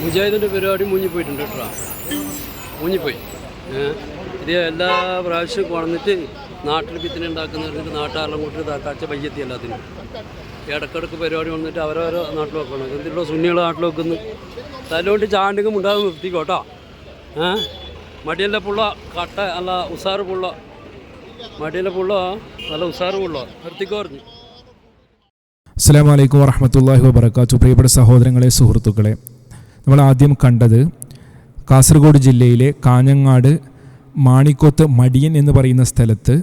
മുജാഹിദിൻ്റെ പരിപാടി മുങ്ങിപ്പോയിട്ടുണ്ട് കേട്ടോ, മുങ്ങിപ്പോയി. ഇത് എല്ലാ പ്രാവശ്യവും കൊണ്ടിട്ട് നാട്ടിൽ പിത്തിനെ ഉണ്ടാക്കുന്നവർക്ക് നാട്ടുകാരെല്ലാം കൂട്ടി കച്ച പയ്യെത്തി എല്ലാത്തിനും ഇടക്കിടക്ക് പരിപാടി വന്നിട്ട് അവരവരോ നാട്ടിൽ വെക്കണം. എന്തിനുള്ള സുന്നികൾ നാട്ടിൽ വെക്കുന്നു തല്ലുകൊണ്ട് ചാണ്ടിങ്ങും ഉണ്ടാകും നിർത്തിക്കോട്ടോ. മടിയൻ്റെ പുള്ള കട്ട അല്ല ഉസാറ് പുള്ള, മടിയൻ്റെ പുള്ള നല്ല ഉസാറ് പുള്ള നിർത്തിക്കോ പറഞ്ഞു. അസ്സലാമു അലൈക്കും വറഹ്മത്തുള്ളാഹി വബറകാതുഹു. പ്രിയപ്പെട്ട സഹോദരങ്ങളെ, സുഹൃത്തുക്കളെ, നമ്മൾ ആദ്യം കണ്ടത് കാസർഗോഡ് ജില്ലയിലെ കാഞ്ഞങ്ങാട് മാണിക്കോത്ത് മടിയൻ എന്ന് പറയുന്ന സ്ഥലത്ത്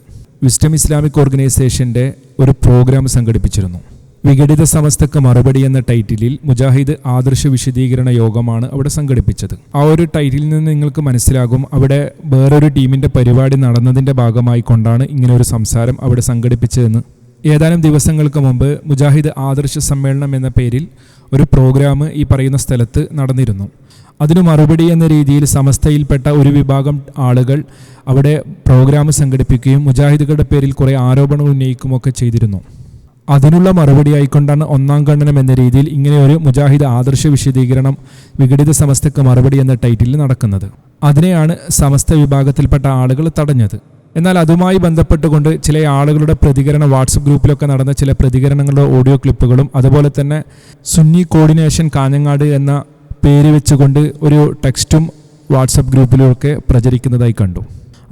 വിസ്ഡം ഇസ്ലാമിക് ഓർഗനൈസേഷൻ്റെ ഒരു പ്രോഗ്രാം സംഘടിപ്പിച്ചിരുന്നു. വിഘടിത സമസ്തക്ക് മറുപടി എന്ന ടൈറ്റിലിൽ മുജാഹിദ് ആദർശ വിശദീകരണ യോഗമാണ് അവിടെ സംഘടിപ്പിച്ചത്. ആ ഒരു ടൈറ്റിലിൽ നിന്ന് നിങ്ങൾക്ക് മനസ്സിലാകും അവിടെ വേറൊരു ടീമിൻ്റെ പരിപാടി നടന്നതിൻ്റെ ഭാഗമായി കൊണ്ടാണ് ഇങ്ങനെയൊരു സംസാരം അവിടെ സംഘടിപ്പിച്ചതെന്ന്. ഏതാനും ദിവസങ്ങൾക്ക് മുമ്പ് മുജാഹിദ് ആദർശ സമ്മേളനം എന്ന പേരിൽ ഒരു പ്രോഗ്രാം ഈ പറയുന്ന സ്ഥലത്ത് നടന്നിരുന്നു. അതിനു മറുപടി എന്ന രീതിയിൽ സമസ്തയിൽപ്പെട്ട ഒരു വിഭാഗം ആളുകൾ അവിടെ പ്രോഗ്രാം സംഘടിപ്പിക്കുകയും മുജാഹിദുകളുടെ പേരിൽ കുറേ ആരോപണങ്ങൾ ഉന്നയിക്കുകയൊക്കെ ചെയ്തിരുന്നു. അതിനുള്ള മറുപടി ആയിക്കൊണ്ടാണ് ഒന്നാം ഖണ്ഡനം എന്ന രീതിയിൽ ഇങ്ങനെയൊരു മുജാഹിദ് ആദർശ വിശദീകരണം വിഘടിത സമസ്തക്ക് മറുപടി എന്ന ടൈറ്റിലിൽ നടക്കുന്നത്. അതിനെയാണ് സമസ്ത വിഭാഗത്തിൽപ്പെട്ട ആളുകൾ തടഞ്ഞത്. എന്നാൽ അതുമായി ബന്ധപ്പെട്ടുകൊണ്ട് ചില ആളുകളുടെ പ്രതികരണം വാട്സപ്പ് ഗ്രൂപ്പിലൊക്കെ നടന്ന ചില പ്രതികരണങ്ങളുടെ ഓഡിയോ ക്ലിപ്പുകളും അതുപോലെ തന്നെ സുന്നി കോർഡിനേഷൻ കാഞ്ഞങ്ങാട് എന്ന പേര് വെച്ചുകൊണ്ട് ഒരു ടെക്സ്റ്റും വാട്സപ്പ് ഗ്രൂപ്പിലൊക്കെ പ്രചരിക്കുന്നതായി കണ്ടു.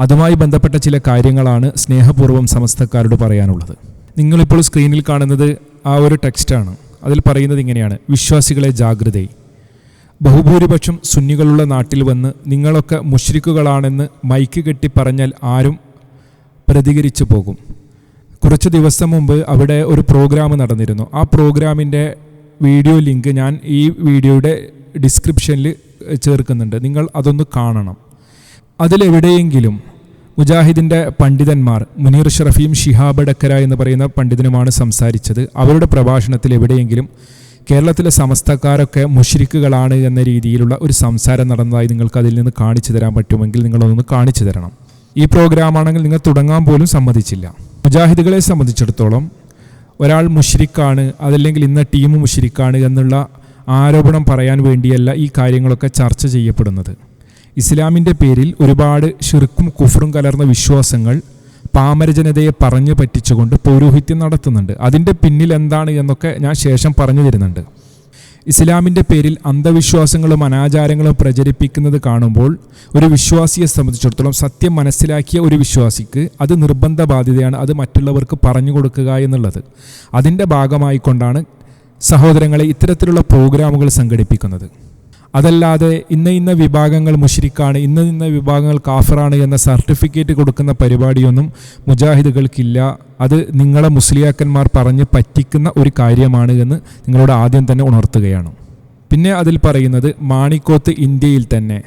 അതുമായി ബന്ധപ്പെട്ട ചില കാര്യങ്ങളാണ് സ്നേഹപൂർവ്വം സമസ്തക്കാരോട് പറയാനുള്ളത്. നിങ്ങളിപ്പോൾ സ്ക്രീനിൽ കാണുന്നത് ആ ഒരു ടെക്സ്റ്റാണ്. അതിൽ പറയുന്നത് ഇങ്ങനെയാണ്: വിശ്വാസികളെ ജാഗ്രതയെ, ബഹുഭൂരിപക്ഷം സുന്നികളുള്ള നാട്ടിൽ വന്ന് നിങ്ങളൊക്കെ മുശ്രിക്കുകളാണെന്ന് മൈക്ക് കെട്ടി പറഞ്ഞാൽ ആരും പ്രതികരിച്ചു പോകും. കുറച്ച് ദിവസം മുമ്പ് അവിടെ ഒരു പ്രോഗ്രാം നടന്നിരുന്നു. ആ പ്രോഗ്രാമിൻ്റെ വീഡിയോ ലിങ്ക് ഞാൻ ഈ വീഡിയോയുടെ ഡിസ്ക്രിപ്ഷനിൽ ചേർക്കുന്നുണ്ട്. നിങ്ങൾ അതൊന്ന് കാണണം. അതിലെവിടെയെങ്കിലും മുജാഹിദിൻ്റെ പണ്ഡിതന്മാർ മുനീർ ഷറഫിയും ഷിഹാബ് ഡക്കര എന്ന് പറയുന്ന പണ്ഡിതനുമാണ് സംസാരിച്ചത്. അവരുടെ പ്രഭാഷണത്തിൽ എവിടെയെങ്കിലും കേരളത്തിലെ സമസ്തക്കാരൊക്കെ മുശ്രിക്കുകളാണ് എന്ന രീതിയിലുള്ള ഒരു സംസാരം നടന്നതായി നിങ്ങൾക്ക് അതിൽ നിന്ന് കാണിച്ചു തരാൻ പറ്റുമെങ്കിൽ നിങ്ങളതൊന്ന് കാണിച്ചു തരണം. ഈ പ്രോഗ്രാമാണെങ്കിൽ നിങ്ങൾ തുടങ്ങാൻ പോലും സമ്മതിച്ചില്ല. മുജാഹിദുകളെ സംബന്ധിച്ചിടത്തോളം ഒരാൾ മുശ്രിക്കാണ്, അതല്ലെങ്കിൽ ഇന്ന ടീം മുശ്രിക്കാണ് എന്നുള്ള ആരോപണം പറയാൻ വേണ്ടിയല്ല ഈ കാര്യങ്ങളൊക്കെ ചർച്ച ചെയ്യപ്പെടുന്നത്. ഇസ്ലാമിൻ്റെ പേരിൽ ഒരുപാട് ഷിർക്കും കുഫറും കലർന്ന വിശ്വാസങ്ങൾ പാമരജനതയെ പറഞ്ഞു പറ്റിച്ചുകൊണ്ട് പൗരോഹിത്യം നടത്തുന്നുണ്ട്. അതിൻ്റെ പിന്നിൽ എന്താണ് എന്നൊക്കെ ഞാൻ ശേഷം പറഞ്ഞു തരുന്നുണ്ട്. ഇസ്ലാമിൻ്റെ പേരിൽ അന്ധവിശ്വാസങ്ങളും അനാചാരങ്ങളും പ്രചരിപ്പിക്കുന്നത് കാണുമ്പോൾ ഒരു വിശ്വാസിയെ സംബന്ധിച്ചിടത്തോളം സത്യം മനസ്സിലാക്കിയ ഒരു വിശ്വാസിക്ക് അത് നിർബന്ധ ബാധ്യതയാണ്, അത് മറ്റുള്ളവർക്ക് പറഞ്ഞു കൊടുക്കുക എന്നുള്ളത്. അതിൻ്റെ ഭാഗമായിക്കൊണ്ടാണ് സഹോദരങ്ങളെ ഇത്തരത്തിലുള്ള പ്രോഗ്രാമുകൾ സംഘടിപ്പിക്കുന്നത്. അതല്ലാതെ ഇന്ന വിഭാഗങ്ങൾ മുശ്രിക്കാണ്, ഇന്ന വിഭാഗങ്ങൾ കാഫറാണ് എന്ന സർട്ടിഫിക്കറ്റ് കൊടുക്കുന്ന പരിപാടിയൊന്നും മുജാഹിദുകൾക്കില്ല. അത് നിങ്ങളെ മുസ്ലിയാക്കന്മാർ പറഞ്ഞ് പറ്റിക്കുന്ന ഒരു കാര്യമാണ് എന്ന് നിങ്ങളോട് ആദ്യം തന്നെ ഉണർത്തുകയാണ്. പിന്നെ അതിൽ പറയുന്നത് മാണിക്കോത്ത് ഇന്ത്യയിൽ തന്നെ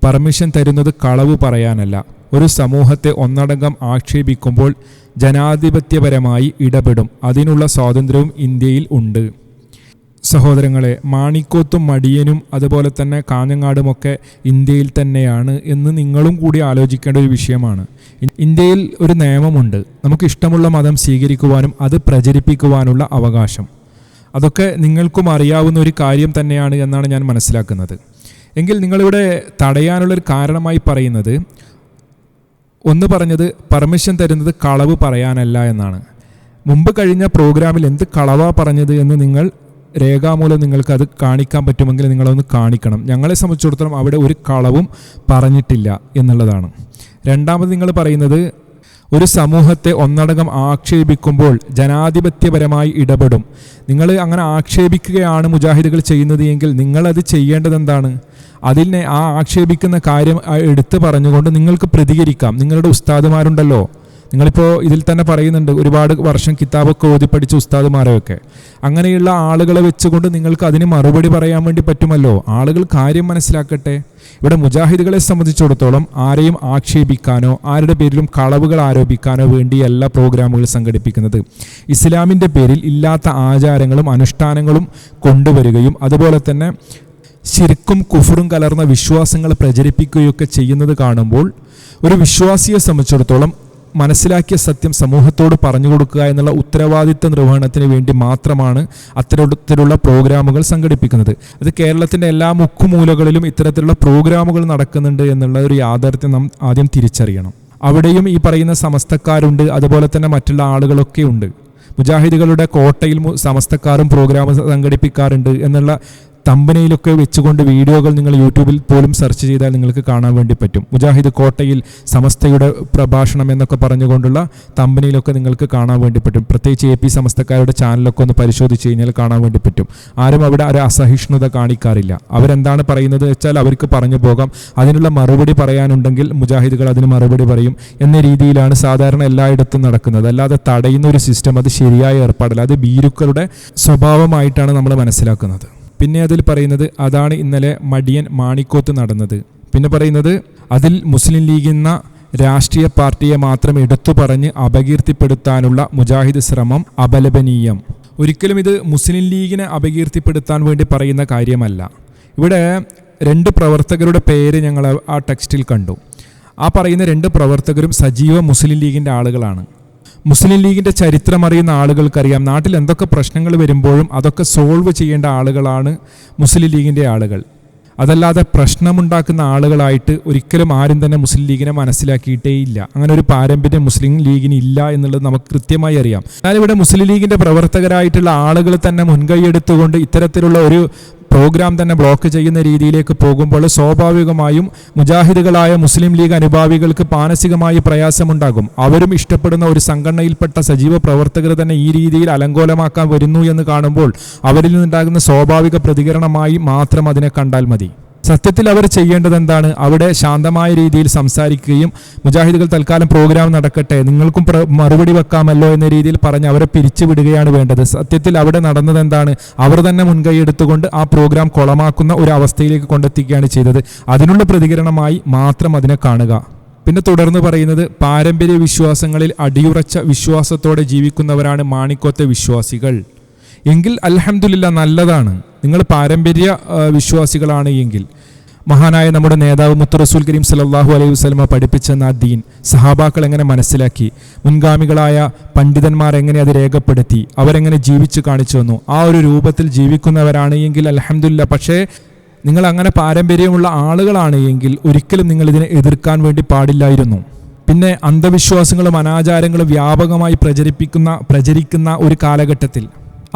പെർമിഷൻ തരുന്നത് കളവ് പറയാനല്ല, ഒരു സമൂഹത്തെ ഒന്നടങ്കം ആക്ഷേപിക്കുമ്പോൾ ജനാധിപത്യപരമായി ഇടപെടും, അതിനുള്ള സ്വാതന്ത്ര്യവും ഇന്ത്യയിൽ ഉണ്ട്. സഹോദരങ്ങളെ, മാണിക്കോത്തും മടിയനും അതുപോലെ തന്നെ കാഞ്ഞങ്ങാടുമൊക്കെ ഇന്ത്യയിൽ തന്നെയാണ് എന്ന് നിങ്ങളും കൂടി ആലോചിക്കേണ്ട ഒരു വിഷയമാണ്. ഇന്ത്യയിൽ ഒരു നിയമമുണ്ട്, നമുക്ക് ഇഷ്ടമുള്ള മതം സ്വീകരിക്കുവാനും അത് പ്രചരിപ്പിക്കുവാനുള്ള അവകാശം. അതൊക്കെ നിങ്ങൾക്കും അറിയാവുന്ന ഒരു കാര്യം തന്നെയാണ് എന്നാണ് ഞാൻ മനസ്സിലാക്കുന്നത്. എങ്കിൽ നിങ്ങളിവിടെ തടയാനുള്ളൊരു കാരണമായി പറയുന്നത്, ഒന്ന് പറഞ്ഞത് പെർമിഷൻ തരുന്നത് കളവ് പറയാനല്ല എന്നാണ്. മുമ്പ് കഴിഞ്ഞ പ്രോഗ്രാമിൽ എന്ത് കളവാ പറഞ്ഞത് എന്ന് നിങ്ങൾ രേഖാമൂലം നിങ്ങൾക്ക് അത് കാണിക്കാൻ പറ്റുമെങ്കിൽ നിങ്ങളതൊന്ന് കാണിക്കണം. ഞങ്ങളെ സംബന്ധിച്ചിടത്തോളം അവിടെ ഒരു കളവും പറഞ്ഞിട്ടില്ല എന്നുള്ളതാണ്. രണ്ടാമത് നിങ്ങൾ പറയുന്നത് ഒരു സമൂഹത്തെ ഒന്നടങ്കം ആക്ഷേപിക്കുമ്പോൾ ജനാധിപത്യപരമായി ഇടപെടും. നിങ്ങൾ അങ്ങനെ ആക്ഷേപിക്കുകയാണ് മുജാഹിദുകൾ ചെയ്യുന്നത് എങ്കിൽ നിങ്ങളത് ചെയ്യേണ്ടത് എന്താണ്? അതിനെ ആ ആക്ഷേപിക്കുന്ന കാര്യം എടുത്തു പറഞ്ഞുകൊണ്ട് നിങ്ങൾക്ക് പ്രതികരിക്കാം. നിങ്ങളുടെ ഉസ്താദുമാരുണ്ടല്ലോ, നിങ്ങളിപ്പോൾ ഇതിൽ തന്നെ പറയുന്നുണ്ട് ഒരുപാട് വർഷം കിതാബൊക്കെ ഓതി പഠിച്ച ഉസ്താദുമാരെയൊക്കെ. അങ്ങനെയുള്ള ആളുകളെ വെച്ചുകൊണ്ട് നിങ്ങൾക്ക് അതിന് മറുപടി പറയാൻ വേണ്ടി പറ്റുമല്ലോ. ആളുകൾ കാര്യം മനസ്സിലാക്കട്ടെ. ഇവിടെ മുജാഹിദുകളെ സംബന്ധിച്ചിടത്തോളം ആരെയും ആക്ഷേപിക്കാനോ ആരുടെ പേരിലും കളവുകൾ ആരോപിക്കാനോ വേണ്ടിയല്ല പ്രോഗ്രാമുകൾ സംഘടിപ്പിക്കുന്നത്. ഇസ്ലാമിൻ്റെ പേരിൽ ഇല്ലാത്ത ആചാരങ്ങളും അനുഷ്ഠാനങ്ങളും കൊണ്ടുവരികയും അതുപോലെ തന്നെ ശിർക്കും കുഫറും കലർന്ന വിശ്വാസങ്ങൾ പ്രചരിപ്പിക്കുകയൊക്കെ ചെയ്യുന്നത് കാണുമ്പോൾ ഒരു വിശ്വാസിയെ സംബന്ധിച്ചിടത്തോളം മനസ്സിലാക്കിയ സത്യം സമൂഹത്തോട് പറഞ്ഞു കൊടുക്കുക എന്നുള്ള ഉത്തരവാദിത്ത നിർവഹണത്തിന് വേണ്ടി മാത്രമാണ് അത്തരത്തിലുള്ള പ്രോഗ്രാമുകൾ സംഘടിപ്പിക്കുന്നത്. അത് കേരളത്തിൻ്റെ എല്ലാ മുക്കുമൂലകളിലും ഇത്തരത്തിലുള്ള പ്രോഗ്രാമുകൾ നടക്കുന്നുണ്ട് എന്നുള്ള ഒരു യാഥാർത്ഥ്യം നാം ആദ്യം തിരിച്ചറിയണം. അവിടെയും ഈ പറയുന്ന സമസ്തക്കാരുണ്ട്, അതുപോലെ തന്നെ മറ്റുള്ള ആളുകളൊക്കെ ഉണ്ട്. മുജാഹിദുകളുടെ കോട്ടയിൽ സമസ്തക്കാരും പ്രോഗ്രാം സംഘടിപ്പിക്കാറുണ്ട് എന്നുള്ള തമ്പനയിലൊക്കെ വെച്ചുകൊണ്ട് വീഡിയോകൾ നിങ്ങൾ യൂട്യൂബിൽ പോലും സെർച്ച് ചെയ്താൽ നിങ്ങൾക്ക് കാണാൻ വേണ്ടി പറ്റും. മുജാഹിദ് കോട്ടയിൽ സമസ്തയുടെ പ്രഭാഷണം എന്നൊക്കെ പറഞ്ഞുകൊണ്ടുള്ള തമ്പനയിലൊക്കെ നിങ്ങൾക്ക് കാണാൻ വേണ്ടി പറ്റും. പ്രത്യേകിച്ച് AP സമസ്തക്കാരുടെ ചാനലൊക്കെ ഒന്ന് പരിശോധിച്ച് കഴിഞ്ഞാൽ കാണാൻ വേണ്ടി പറ്റും. ആരും അവിടെ ഒരു അസഹിഷ്ണുത കാണിക്കാറില്ല. അവരെന്താണ് പറയുന്നത് വെച്ചാൽ അവർക്ക് പറഞ്ഞു പോകാം. അതിനുള്ള മറുപടി പറയാനുണ്ടെങ്കിൽ മുജാഹിദുകൾ അതിന് മറുപടി പറയും എന്ന രീതിയിലാണ് സാധാരണ എല്ലായിടത്തും നടക്കുന്നത്. അല്ലാതെ തടയുന്ന ഒരു സിസ്റ്റം അത് ശരിയായ ഏർപ്പാടല്ല. അത് ഭീരുക്കളുടെ സ്വഭാവമായിട്ടാണ് നമ്മൾ മനസ്സിലാക്കുന്നത്. പിന്നെ അതിൽ പറയുന്നത് അതാണ് ഇന്നലെ മടിയൻ മാണിക്കോത്ത് നടന്നത്. പിന്നെ പറയുന്നത് അതിൽ മുസ്ലിം ലീഗെന്ന രാഷ്ട്രീയ പാർട്ടിയെ മാത്രം എടുത്തു പറഞ്ഞ് അപകീർത്തിപ്പെടുത്താനുള്ള മുജാഹിദ് ശ്രമം അപലപനീയം. ഒരിക്കലും ഇത് മുസ്ലിം ലീഗിനെ അപകീർത്തിപ്പെടുത്താൻ വേണ്ടി പറയുന്ന കാര്യമല്ല. ഇവിടെ 2 പ്രവർത്തകരുടെ പേര് ഞങ്ങൾ ആ ടെക്സ്റ്റിൽ കണ്ടു. ആ പറയുന്ന 2 പ്രവർത്തകരും സജീവ മുസ്ലിം ലീഗിൻ്റെ ആളുകളാണ്. മുസ്ലിം ലീഗിൻ്റെ ചരിത്രം അറിയുന്ന ആളുകൾക്കറിയാം, നാട്ടിൽ എന്തൊക്കെ പ്രശ്നങ്ങൾ വരുമ്പോഴും അതൊക്കെ സോൾവ് ചെയ്യേണ്ട ആളുകളാണ് മുസ്ലിം ലീഗിൻ്റെ ആളുകൾ. അതല്ലാതെ പ്രശ്നമുണ്ടാക്കുന്ന ആളുകളായിട്ട് ഒരിക്കലും ആരും തന്നെ മുസ്ലിം ലീഗിനെ മനസ്സിലാക്കിയിട്ടേ ഇല്ല. അങ്ങനെ ഒരു പാരമ്പര്യം മുസ്ലിം ലീഗിന് ഇല്ല എന്നുള്ളത് നമുക്ക് കൃത്യമായി അറിയാം. എന്നാൽ ഇവിടെ മുസ്ലിം ലീഗിൻ്റെ പ്രവർത്തകരായിട്ടുള്ള ആളുകൾ തന്നെ മുൻകൈയെടുത്തുകൊണ്ട് ഇത്തരത്തിലുള്ള ഒരു പ്രോഗ്രാം തന്നെ ബ്ലോക്ക് ചെയ്യുന്ന രീതിയിലേക്ക് പോകുമ്പോൾ സ്വാഭാവികമായും മുജാഹിദുകളായ മുസ്ലിം ലീഗ് അനുഭാവികൾക്ക് മാനസികമായി പ്രയാസമുണ്ടാകും. അവരും ഇഷ്ടപ്പെടുന്ന ഒരു സംഘടനയിൽപ്പെട്ട സജീവ പ്രവർത്തകർ തന്നെ ഈ രീതിയിൽ അലങ്കോലമാക്കാൻ വരുന്നു എന്ന് കാണുമ്പോൾ അവരിൽ നിന്നുണ്ടാകുന്ന സ്വാഭാവിക പ്രതികരണമായി മാത്രം അതിനെ കണ്ടാൽ മതി. സത്യത്തിൽ അവർ ചെയ്യേണ്ടത് എന്താണ്? അവിടെ ശാന്തമായ രീതിയിൽ സംസാരിക്കുകയും മുജാഹിദുകൾ തൽക്കാലം പ്രോഗ്രാം നടക്കട്ടെ, നിങ്ങൾക്കും മറുപടി വെക്കാമല്ലോ എന്ന രീതിയിൽ പറഞ്ഞ് അവരെ പിരിച്ചുവിടുകയാണ് വേണ്ടത്. സത്യത്തിൽ അവിടെ നടന്നത് എന്താണ്? അവർ തന്നെ മുൻകൈ എടുത്തുകൊണ്ട് ആ പ്രോഗ്രാം കൊളമാക്കുന്ന ഒരു അവസ്ഥയിലേക്ക് കൊണ്ടെത്തിക്കുകയാണ് ചെയ്തത്. അതിനുള്ള പ്രതികരണമായി മാത്രം അതിനെ കാണുക. പിന്നെ തുടർന്ന് പറയുന്നത് പാരമ്പര്യ വിശ്വാസങ്ങളിൽ അടിയുറച്ച വിശ്വാസത്തോടെ ജീവിക്കുന്നവരാണ് മാണിക്കോത്തെ വിശ്വാസികൾ എങ്കിൽ അൽഹംദുലില്ലാ, നല്ലതാണ്. നിങ്ങൾ പാരമ്പര്യ വിശ്വാസികളാണ് എങ്കിൽ മഹാനായ നമ്മുടെ നേതാവ് മുത്ത് റസൂൽ കരീം സല്ലല്ലാഹു അലൈഹി വസല്ലമ പഠിപ്പിച്ചെന്ന ദീൻ സഹാബാക്കൾ എങ്ങനെ മനസ്സിലാക്കി, മുൻഗാമികളായ പണ്ഡിതന്മാർ എങ്ങനെ അത് രേഖപ്പെടുത്തി, അവരെങ്ങനെ ജീവിച്ചു കാണിച്ചു വന്നു, ആ ഒരു രൂപത്തിൽ ജീവിക്കുന്നവരാണ് എങ്കിൽ അൽഹംദുലില്ലാ. പക്ഷേ നിങ്ങൾ അങ്ങനെ പാരമ്പര്യമുള്ള ആളുകളാണ് എങ്കിൽ ഒരിക്കലും നിങ്ങൾ ഇതിനെ എതിർക്കാൻ വേണ്ടി പാടില്ലായിരുന്നു. പിന്നെ അന്ധവിശ്വാസങ്ങളും അനാചാരങ്ങളും വ്യാപകമായി പ്രചരിക്കുന്ന ഒരു കാലഘട്ടത്തിൽ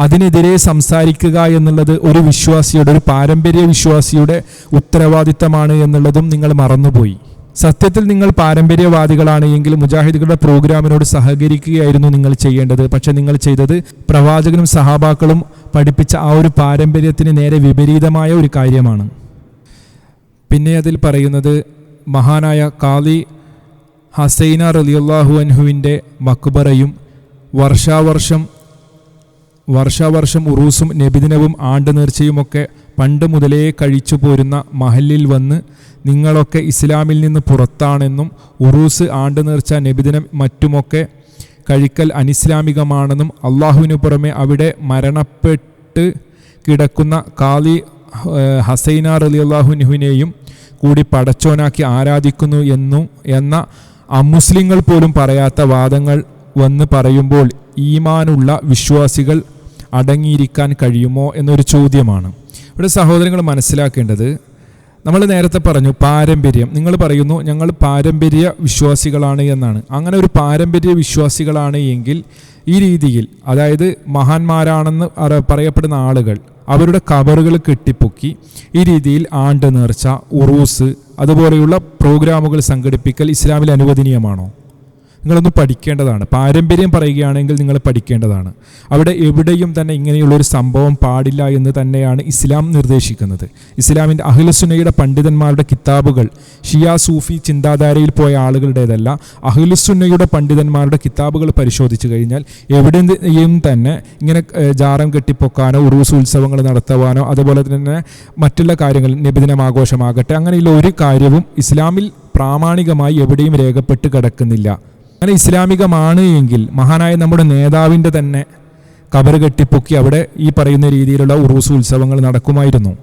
അതിനെതിരെ സംസാരിക്കുക എന്നുള്ളത് ഒരു വിശ്വാസിയുടെ, ഒരു പാരമ്പര്യ വിശ്വാസിയുടെ ഉത്തരവാദിത്തമാണ് എന്നുള്ളതും നിങ്ങൾ മറന്നുപോയി. സത്യത്തിൽ നിങ്ങൾ പാരമ്പര്യവാദികളാണ് എങ്കിൽ മുജാഹിദുകളുടെ പ്രോഗ്രാമിനോട് സഹകരിക്കുകയായിരുന്നു നിങ്ങൾ ചെയ്യേണ്ടത്. പക്ഷെ നിങ്ങൾ ചെയ്തത് പ്രവാചകനും സഹാബാക്കളും പഠിപ്പിച്ച ആ ഒരു പാരമ്പര്യത്തിന് നേരെ വിപരീതമായ ഒരു കാര്യമാണ്. പിന്നെ അതിൽ പറയുന്നത് മഹാനായ ഖാദി ഹസൈന റളിയല്ലാഹു അൻഹുവിൻ്റെ മക്ബറയും വർഷാവർഷം ഉറൂസും നബിദിനവും ആണ്ട് നേർച്ചയുമൊക്കെ പണ്ട് മുതലേ കഴിച്ചു പോരുന്ന മഹല്ലിൽ വന്ന് നിങ്ങളൊക്കെ ഇസ്ലാമിൽ നിന്ന് പുറത്താണെന്നും ഉറൂസ് ആണ്ട് നേർച്ച നബിദിനം മറ്റുമൊക്കെ കഴിക്കൽ അനിസ്ലാമികമാണെന്നും അള്ളാഹുവിനു പുറമെ അവിടെ മരണപ്പെട്ട് കിടക്കുന്ന ഖാദി ഹസൈന റളിയല്ലാഹു അൻഹുവിനെയും കൂടി പടച്ചോനാക്കി ആരാധിക്കുന്നു എന്ന അമുസ്ലിങ്ങൾ പോലും പറയാത്ത വാദങ്ങൾ വന്ന് പറയുമ്പോൾ ഈമാനുള്ള വിശ്വാസികൾ അടങ്ങിയിരിക്കാൻ കഴിയുമോ എന്നൊരു ചോദ്യമാണ്. ഇവിടെ സഹോദരങ്ങൾ മനസ്സിലാക്കേണ്ടത്, നമ്മൾ നേരത്തെ പറഞ്ഞു പാരമ്പര്യം. നിങ്ങൾ പറയുന്നു ഞങ്ങൾ പാരമ്പര്യ വിശ്വാസികളാണ് എന്നാണ്. അങ്ങനെ ഒരു പാരമ്പര്യ വിശ്വാസികളാണ് എങ്കിൽ ഈ രീതിയിൽ, അതായത് മഹാന്മാരാണെന്ന് പറയപ്പെടുന്ന ആളുകൾ അവരുടെ കബറുകൾ കെട്ടിപ്പൊക്കി ഈ രീതിയിൽ ആണ്ട് നേർച്ച, ഉറൂസ് അതുപോലെയുള്ള പ്രോഗ്രാമുകൾ സംഘടിപ്പിക്കൽ ഇസ്ലാമിൽ അനുവദനീയമാണോ? നിങ്ങളൊന്ന് പഠിക്കേണ്ടതാണ്. പാരമ്പര്യം പറയുകയാണെങ്കിൽ നിങ്ങൾ പഠിക്കേണ്ടതാണ്. അവിടെ എവിടെയും തന്നെ ഇങ്ങനെയുള്ളൊരു സംഭവം പാടില്ല എന്ന് തന്നെയാണ് ഇസ്ലാം നിർദ്ദേശിക്കുന്നത്. ഇസ്ലാമിൻ്റെ അഹ്ലുസുന്നയുടെ പണ്ഡിതന്മാരുടെ കിതാബുകൾ ഷിയ സൂഫി ചിന്താധാരയിൽ പോയ ആളുകളുടേതല്ല. അഹ്ലുസുന്നയുടെ പണ്ഡിതന്മാരുടെ കിതാബുകൾ പരിശോധിച്ചു കഴിഞ്ഞാൽ എവിടെയും തന്നെ ഇങ്ങനെ ജാറം കെട്ടിപ്പൊക്കാനോ ഉറൂസ് ഉത്സവങ്ങൾ നടത്തുവാനോ അതുപോലെ തന്നെ മറ്റുള്ള കാര്യങ്ങൾ നബിദിനമാഘോഷമാകട്ടെ അങ്ങനെയുള്ള ഒരു കാര്യവും ഇസ്ലാമിൽ പ്രാമാണികമായി എവിടെയും രേഖപ്പെട്ട് കിടക്കുന്നില്ല. അങ്ങനെ ഇസ്ലാമികമാണ് എങ്കിൽ മഹാനായ നമ്മുടെ നേതാവിൻ്റെ തന്നെ കബറ് കെട്ടിപ്പൊക്കി അവിടെ ഈ പറയുന്ന രീതിയിലുള്ള ഉറൂസ് ഉത്സവങ്ങൾ നടക്കുമായിരുന്നു.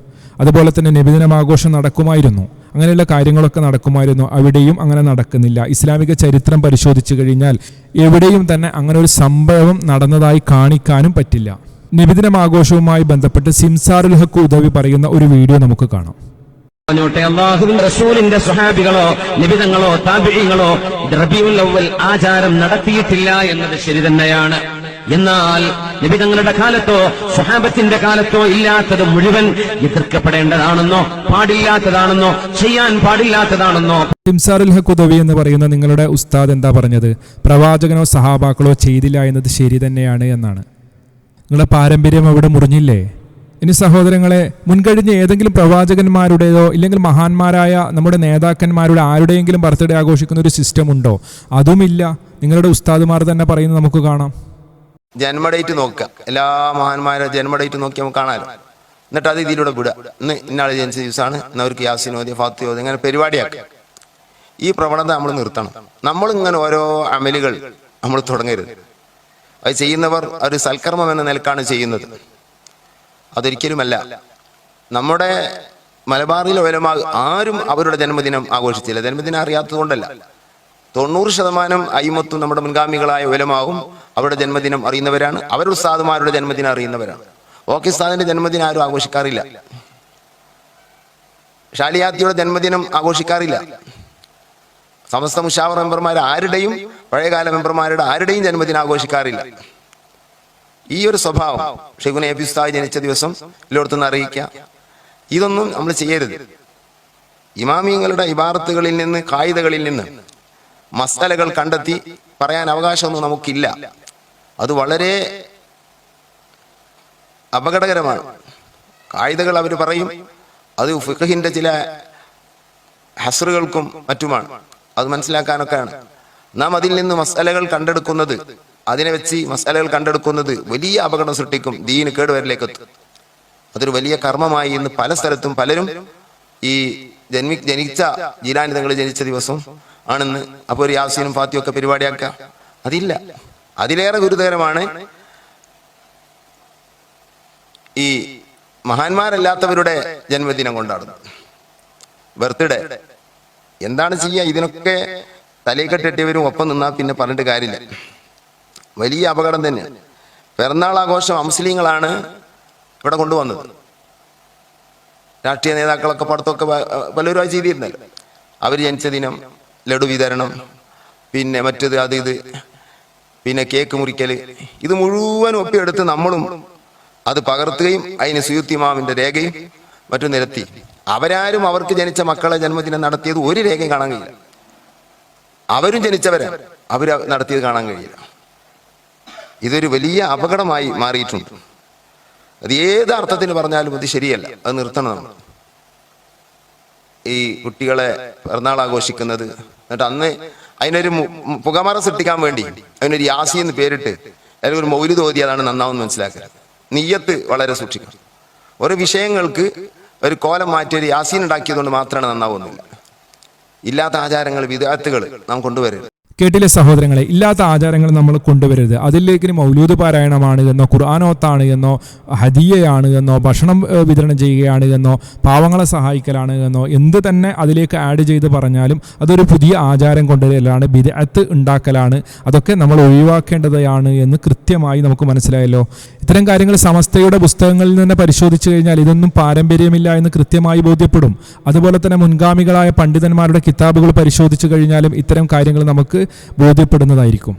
അതുപോലെ തന്നെ നബിദിനമാഘോഷം നടക്കുമായിരുന്നു. അങ്ങനെയുള്ള കാര്യങ്ങളൊക്കെ നടക്കുമായിരുന്നു. അവിടെയും അങ്ങനെ നടക്കുന്നില്ല. ഇസ്ലാമിക ചരിത്രം പരിശോധിച്ചു കഴിഞ്ഞാൽ എവിടെയും തന്നെ അങ്ങനെ ഒരു സംഭവം നടന്നതായി കാണിക്കാനും പറ്റില്ല. നബിദിനം ആഘോഷവുമായി ബന്ധപ്പെട്ട് സിംസാറുൽ ഹക്ക് ഉദവി പറയുന്ന ഒരു വീഡിയോ നമുക്ക് കാണാം. അല്ലാഹുവിന്റെ റസൂലിന്റെ സ്വഹാബികളോ നിബിതങ്ങളോ താബിഈങ്ങളോ റബീഉൽ അവ്വൽ ആചാരം നടത്തിയിട്ടില്ല എന്നത് ശരി തന്നെയാണ്. എന്നാൽ നിബിതങ്ങളുടെ കാലത്തോ സ്വഹാബത്തിന്റെ കാലത്തോ ഇല്ലാത്തത് മുഴുവൻ എതിർക്കപ്പെടേണ്ടതാണെന്നോ പാടില്ലാത്തതാണെന്നോ ചെയ്യാൻ പാടില്ലാത്തതാണെന്നോ സിംസാറുൽ ഹക്ക് ഉദവി എന്ന് പറയുന്ന നിങ്ങളുടെ ഉസ്താദ് എന്താ പറഞ്ഞത്? പ്രവാചകനോ സഹാബാക്കളോ ചെയ്തില്ല എന്നത് ശരി തന്നെയാണ് എന്നാണ്. നിങ്ങളുടെ പാരമ്പര്യം അവിടെ മുറിഞ്ഞില്ലേ? ഇനി സഹോദരങ്ങളെ, മുൻകഴിഞ്ഞ ഏതെങ്കിലും പ്രവാചകന്മാരുടേതോ ഇല്ലെങ്കിൽ മഹാന്മാരായ നമ്മുടെ നേതാക്കന്മാരുടെ ആരുടെയെങ്കിലും ബർത്ത്ഡേ ആഘോഷിക്കുന്ന ഒരു സിസ്റ്റം ഉണ്ടോ? അതുമില്ല. നിങ്ങളുടെ ഉസ്താദുമാർ തന്നെ പറയുന്നത് നമുക്ക് കാണാം. ജന്മ ഡേറ്റ് നോക്കുക, എല്ലാ മഹാന്മാരുടെ ജന്മ ഡേറ്റ് നോക്കി നമുക്ക് കാണാമല്ലോ. എന്നിട്ട് അത് ഇതിലൂടെ വിടുക. ഇന്ന് ഇന്നാൾ ജനിച്ച ദിവസമാണ്, ഇന്ന് അവർക്ക് യാസിനോദി ഫാത്തിയോദി ഇങ്ങനെ പരിപാടിയാക്കുക. ഈ പ്രവണത നമ്മൾ നിർത്തണം. നമ്മളിങ്ങനെ ഓരോ അമലുകൾ നമ്മൾ തുടങ്ങരുത്. അത് ചെയ്യുന്നവർ ഒരു സൽക്കർമ്മം എന്ന നിലക്കാണ് ചെയ്യുന്നത്. അതൊരിക്കലുമല്ല. നമ്മുടെ മലബാറിലെ ഉലമാ ആരും അവരുടെ ജന്മദിനം ആഘോഷിച്ചില്ല. ജന്മദിനം അറിയാത്തത് കൊണ്ടല്ല. 90% അയിമത്തും നമ്മുടെ മുൻഗാമികളായ ഉലമാവും അവരുടെ ജന്മദിനം അറിയുന്നവരാണ്. അവരുടെ ഉസ്താദുമാരുടെ ജന്മദിനം അറിയുന്നവരാണ്. ഓക്കെ, ഉസ്താദിന്റെ ജന്മദിനം ആരും ആഘോഷിക്കാറില്ല. ഷാലിയാത്തിയുടെ ജന്മദിനം ആഘോഷിക്കാറില്ല. സമസ്ത മുഷാവർ മെമ്പർമാർ ആരുടെയും പഴയകാല മെമ്പർമാരുടെ ആരുടെയും ജന്മദിനം ആഘോഷിക്കാറില്ല. ഈ ഒരു സ്വഭാവം ഷെയ്ഖുന എ പി ഉസ്താദ് ജനിച്ച ദിവസം എല്ലായിടത്തുനിന്ന് അറിയിക്കുക, ഇതൊന്നും നമ്മൾ ചെയ്യരുത്. ഇമാമിയങ്ങളുടെ ഇബാറത്തുകളിൽ നിന്ന് കായിദകളിൽ നിന്ന് മസലകൾ കണ്ടെത്തി പറയാൻ അവകാശമൊന്നും നമുക്കില്ല. അത് വളരെ അപകടകരമാണ്. കായിദകൾ അവർ പറയും, അത് ഫിഖഹിന്റെ ചില ഹസ്റുകൾക്കും മറ്റുമാണ്. അത് മനസ്സിലാക്കാനൊക്കെയാണ്. നാം അതിൽ നിന്ന് മസലകൾ കണ്ടെടുക്കുന്നത്, അതിനെ വെച്ച് മസലകൾ കണ്ടെടുക്കുന്നത് വലിയ അപകടം സൃഷ്ടിക്കും, ദീന് കേടുവരലേക്ക് എത്തും. അതൊരു വലിയ കർമ്മമായി ഇന്ന് പല സ്ഥലത്തും പലരും ഈ ജനിച്ച ജീലാനി തങ്ങൾ ജനിച്ച ദിവസം ആണെന്ന് അപ്പോൾ ഒരു യാസീനും ഫാത്തിയും ഒക്കെ പരിപാടിയാക്കുക. അതില്ല. അതിലേറെ ഗുരുതരമാണ് ഈ മഹാന്മാരല്ലാത്തവരുടെ ജന്മദിനം കൊണ്ടാടുന്നത്, ബർത്ത്ഡേ. എന്താണ് ചെയ്യുക? ഇതിനൊക്കെ തലയെക്കെട്ടിയവരും ഒപ്പം നിന്നാൽ പിന്നെ പറഞ്ഞിട്ട് കാര്യമില്ല. വലിയ അപകടം തന്നെയാണ്. പിറന്നാൾ ആഘോഷം മുസ്ലിങ്ങളാണ് ഇവിടെ കൊണ്ടുവന്നത്. രാഷ്ട്രീയ നേതാക്കളൊക്കെ പടത്തൊക്കെ പലരും ചെയ്തിരുന്നല്ലോ. അവർ ജനിച്ച ദിനം ലഡു വിതരണം, പിന്നെ മറ്റത് അത് ഇത്, പിന്നെ കേക്ക് മുറിക്കൽ, ഇത് മുഴുവൻ ഒപ്പിയെടുത്ത് നമ്മളും അത് പകർത്തുകയും അതിന് സുയുത്തിമാവിന്റെ രേഖയും മറ്റും നിരത്തി. അവരാരും അവർക്ക് ജനിച്ച മക്കളെ ജന്മദിനം നടത്തിയത് ഒരു രേഖയും കാണാൻ കഴിയില്ല. അവരും ജനിച്ചവരാണ്, അവർ നടത്തിയത് കാണാൻ കഴിയില്ല. ഇതൊരു വലിയ അപകടമായി മാറിയിട്ടുണ്ട്. അത് ഏത് അർത്ഥത്തിന് പറഞ്ഞാലും അത് ശരിയല്ല. അത് നിർത്തണം നമ്മൾ. ഈ കുട്ടികളെ പിറന്നാൾ ആഘോഷിക്കുന്നത്, എന്നിട്ട് അന്ന് അതിനൊരു പുകമറ സൃഷ്ടിക്കാൻ വേണ്ടി അതിനൊരു യാസി എന്ന് പേരിട്ട് അല്ലെങ്കിൽ ഒരു മൗലിദ് ഓതി, അതാണ് നന്നാവെന്ന് മനസ്സിലാക്കുക. നിയ്യത്ത് വളരെ സൂക്ഷിക്കണം. ഓരോ വിഷയങ്ങൾക്ക് ഒരു കോലം മാറ്റി ഒരു യാസീൻ ഉണ്ടാക്കിയതുകൊണ്ട് മാത്രമാണ് നന്നാവുന്നില്ല. ഇല്ലാത്ത ആചാരങ്ങൾ വിദഅത്തുകൾ നാം കൊണ്ടുവരരുത്. കേട്ടിലെ സഹോദരങ്ങളെ, ഇല്ലാത്ത ആചാരങ്ങൾ നമ്മൾ കൊണ്ടുവരരുത്. അതിലേക്ക് മൗലൂദ് പാരായണമാണ് എന്നോ ഖുർആനോത്താണ് എന്നോ ഹദിയയാണ് എന്നോ ഭക്ഷണം വിതരണം ചെയ്യുകയാണ് എന്നോ പാവങ്ങളെ സഹായിക്കലാണ് എന്നോ എന്ത് തന്നെ അതിലേക്ക് ആഡ് ചെയ്ത് പറഞ്ഞാലും അതൊരു പുതിയ ആചാരം കൊണ്ടുവരലാണ്, ബിദ്അത്ത് ഉണ്ടാക്കലാണ്. അതൊക്കെ നമ്മൾ ഒഴിവാക്കേണ്ടതാണ് എന്ന് കൃത്യമായി നമുക്ക് മനസ്സിലായല്ലോ. ഇത്തരം കാര്യങ്ങൾ സമസ്തയുടെ പുസ്തകങ്ങളിൽ നിന്ന് പരിശോധിച്ചു കഴിഞ്ഞാൽ ഇതൊന്നും പാരമ്പര്യമില്ല എന്ന് കൃത്യമായി ബോധ്യപ്പെടും. അതുപോലെ തന്നെ മുൻഗാമികളായ പണ്ഡിതന്മാരുടെ കിതാബുകൾ പരിശോധിച്ചു കഴിഞ്ഞാലും ഇത്തരം കാര്യങ്ങൾ നമുക്ക് ബോധ്യപ്പെടുന്നതായിരിക്കും.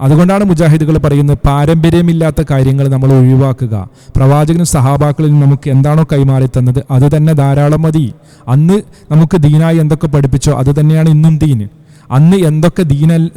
അതുകൊണ്ടാണ് മുജാഹിദുകൾ പറയുന്നത് പാരമ്പര്യമില്ലാത്ത കാര്യങ്ങൾ നമ്മൾ ഒഴിവാക്കുക. പ്രവാചകനും സഹാബാക്കളിൽ നമുക്ക് എന്താണോ കൈമാറി തന്നത് അത് തന്നെ ധാരാളം മതി. അന്ന് നമുക്ക് ദീനായി എന്തൊക്കെ പഠിപ്പിച്ചോ അത് തന്നെയാണ് ഇന്നും ദീന്. അന്ന് എന്തൊക്കെ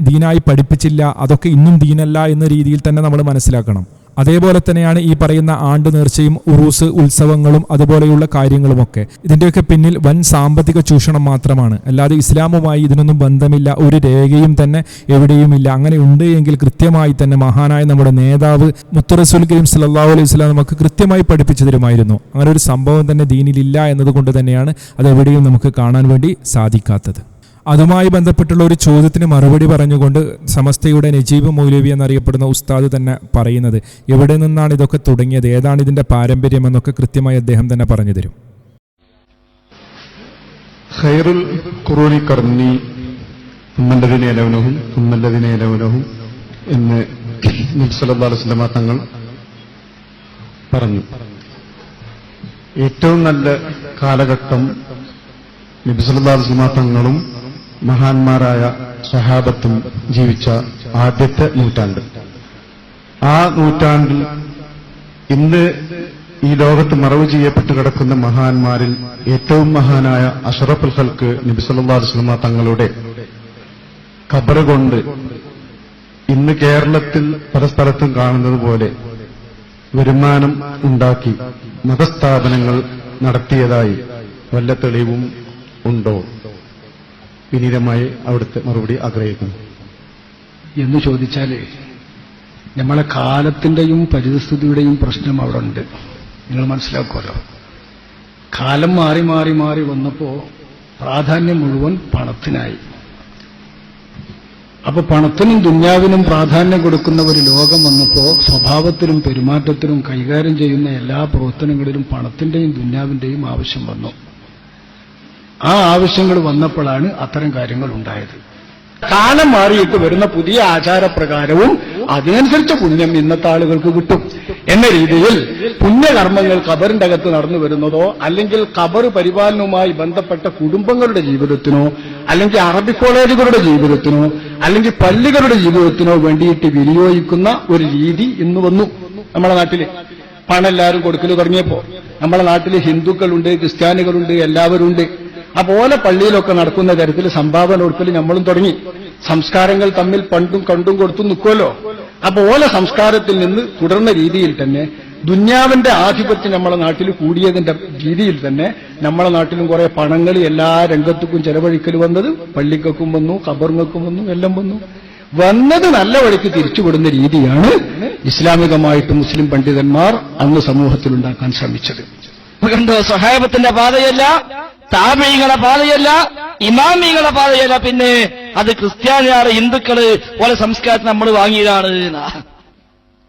ദീനായി പഠിപ്പിച്ചില്ല അതൊക്കെ ഇന്നും ദീനല്ല എന്ന രീതിയിൽ തന്നെ നമ്മൾ മനസ്സിലാക്കണം. അതേപോലെ തന്നെയാണ് ഈ പറയുന്ന ആണ്ട് നേർച്ചയും ഉറൂസ് ഉത്സവങ്ങളും അതുപോലെയുള്ള കാര്യങ്ങളുമൊക്കെ. ഇതിൻ്റെയൊക്കെ പിന്നിൽ വൻ സാമ്പത്തിക ചൂഷണം മാത്രമാണ്, അല്ലാതെ ഇസ്ലാമുമായി ഇതിനൊന്നും ബന്ധമില്ല. ഒരു രേഖയും തന്നെ എവിടെയുമില്ല. അങ്ങനെ ഉണ്ട് എങ്കിൽ കൃത്യമായി തന്നെ മഹാനായ നമ്മുടെ നേതാവ് മുത്ത് റസൂൽ കരീം സല്ലല്ലാഹു അലൈഹി വസല്ലം നമുക്ക് കൃത്യമായി പഠിപ്പിച്ചു തരുമായിരുന്നു. അങ്ങനെ ഒരു സംഭവം തന്നെ ദീനിലില്ല എന്നതുകൊണ്ട് തന്നെയാണ് അതെവിടെയും നമുക്ക് കാണാൻ വേണ്ടി സാധിക്കാത്തത്. അതുമായി ബന്ധപ്പെട്ടുള്ള ഒരു ചോദ്യത്തിന് മറുപടി പറഞ്ഞുകൊണ്ട് സമസ്തയുടെ നജീബ് മൗലവി എന്നറിയപ്പെടുന്ന ഉസ്താദ് തന്നെ പറയുന്നത് എവിടെ നിന്നാണ് ഇതൊക്കെ തുടങ്ങിയത്, ഏതാണ് ഇതിൻ്റെ പാരമ്പര്യം എന്നൊക്കെ കൃത്യമായി അദ്ദേഹം തന്നെ പറഞ്ഞു തരും. ഖൈറുൽ ഖുറൂനി ഖർനി ഉമ്മല്ലദീന യലൂനഹും ഉമ്മല്ലദീന യലൂനഹും എന്ന് നബി സല്ലല്ലാഹു അലൈഹി വസല്ലം തങ്ങൾ പറഞ്ഞു. ഏറ്റവും നല്ല കാലഘട്ടം നബി സല്ലല്ലാഹു അലൈഹി വസല്ലം തങ്ങളും മഹാന്മാരായ സ്വഹാബത്തും ജീവിച്ച ആദ്യത്തെ നൂറ്റാണ്ട്. ആ നൂറ്റാണ്ടിൽ ഇന്ന് ഈ ലോകത്ത് മറവ് ചെയ്യപ്പെട്ട് കിടക്കുന്ന മഹാന്മാരിൽ ഏറ്റവും മഹാനായ അഷ്റഫുൽ ഖൽക്ക് നബി സല്ലല്ലാഹു അലൈഹി വസല്ലം തങ്ങളുടെ ഖബർ കൊണ്ട് ഇന്ന് കേരളത്തിൽ പല സ്ഥലത്തും കാണുന്നത് പോലെ വരുമാനം ഉണ്ടാക്കി മതസ്ഥാപനങ്ങൾ നടത്തിയതായി വല്ല തെളിവും ഉണ്ടോ? വിനീതമായി അവിടുത്തെ മറുപടി ആഗ്രഹിക്കുന്നു എന്ന് ചോദിച്ചാല് നമ്മളെ കാലത്തിന്റെയും പരിസ്ഥിതിയുടെയും പ്രശ്നം അവിടെ ഉണ്ട്. നിങ്ങൾ മനസ്സിലാക്കുമല്ലോ, കാലം മാറി മാറി മാറി വന്നപ്പോ പ്രാധാന്യം മുഴുവൻ പണത്തിനായി. അപ്പൊ പണത്തിനും ദുന്യാവിനും പ്രാധാന്യം കൊടുക്കുന്ന ഒരു ലോകം വന്നപ്പോ സ്വഭാവത്തിലും പെരുമാറ്റത്തിലും കൈകാര്യം ചെയ്യുന്ന എല്ലാ പ്രവർത്തനങ്ങളിലും പണത്തിന്റെയും ദുന്യാവിന്റെയും ആവശ്യം വന്നു. ആ ആവശ്യങ്ങൾ വന്നപ്പോഴാണ് അത്തരം കാര്യങ്ങൾ ഉണ്ടായത്. കാലം മാറിയിട്ട് വരുന്ന പുതിയ ആചാരപ്രകാരവും അതിനനുസരിച്ച് പുണ്യം ഇന്നത്തെ ആളുകൾക്ക് കിട്ടും എന്ന രീതിയിൽ പുണ്യകർമ്മങ്ങൾ ഖബറിന്റെ അകത്ത് നടന്നു വരുന്നതോ അല്ലെങ്കിൽ ഖബർ പരിപാലനവുമായി ബന്ധപ്പെട്ട കുടുംബങ്ങളുടെ ജീവിതത്തിനോ അല്ലെങ്കിൽ അറബി കോളേജുകളുടെ ജീവിതത്തിനോ അല്ലെങ്കിൽ പള്ളികളുടെ ജീവിതത്തിനോ വേണ്ടിയിട്ട് വിനിയോഗിക്കുന്ന ഒരു രീതി ഇന്ന് വന്നു നമ്മുടെ നാട്ടില്. പണം എല്ലാവരും കൊടുക്കൽ തുടങ്ങിയപ്പോ നമ്മുടെ നാട്ടില് ഹിന്ദുക്കളുണ്ട്, ക്രിസ്ത്യാനികളുണ്ട്, എല്ലാവരും ഉണ്ട്. അപ്പോലെ പള്ളിയിലൊക്കെ നടക്കുന്ന തരത്തിൽ സംഭാവന കൊടുക്കൽ നമ്മളും തുടങ്ങി. സംസ്കാരങ്ങൾ തമ്മിൽ പണ്ടും കണ്ടും കൊടുത്തും നിൽക്കുമല്ലോ. അപ്പോലെ സംസ്കാരത്തിൽ നിന്ന് തുടർന്ന രീതിയിൽ തന്നെ ദുന്യാവിന്റെ ആധിപത്യം നമ്മളെ നാട്ടിൽ കൂടിയതിന്റെ രീതിയിൽ തന്നെ നമ്മളെ നാട്ടിലും കുറെ പണങ്ങൾ എല്ലാ രംഗത്തുക്കും ചെലവഴിക്കൽ വന്നത് പള്ളിക്കും വന്നു, ഖബറിനും വന്നു, എല്ലാം വന്നു. വന്നത് നല്ല വഴിക്ക് തിരിച്ചുവിടുന്ന രീതിയാണ് ഇസ്ലാമികമായിട്ട് മുസ്ലിം പണ്ഡിതന്മാർ അന്ന് സമൂഹത്തിൽ ഉണ്ടാക്കാൻ ശ്രമിച്ചത്. കണ്ടോ, സ്വഹാബത്തിന്റെ പാതയല്ല, താബഈങ്ങളുടെ പാതയല്ല, ഇമാമിങ്ങളുടെ പാതയല്ല, പിന്നെ അത് ക്രിസ്ത്യാനിയാറ് ഹിന്ദുക്കള് പോലെ സംസ്കാരത്തിൽ നമ്മൾ വാങ്ങിയതാണ്.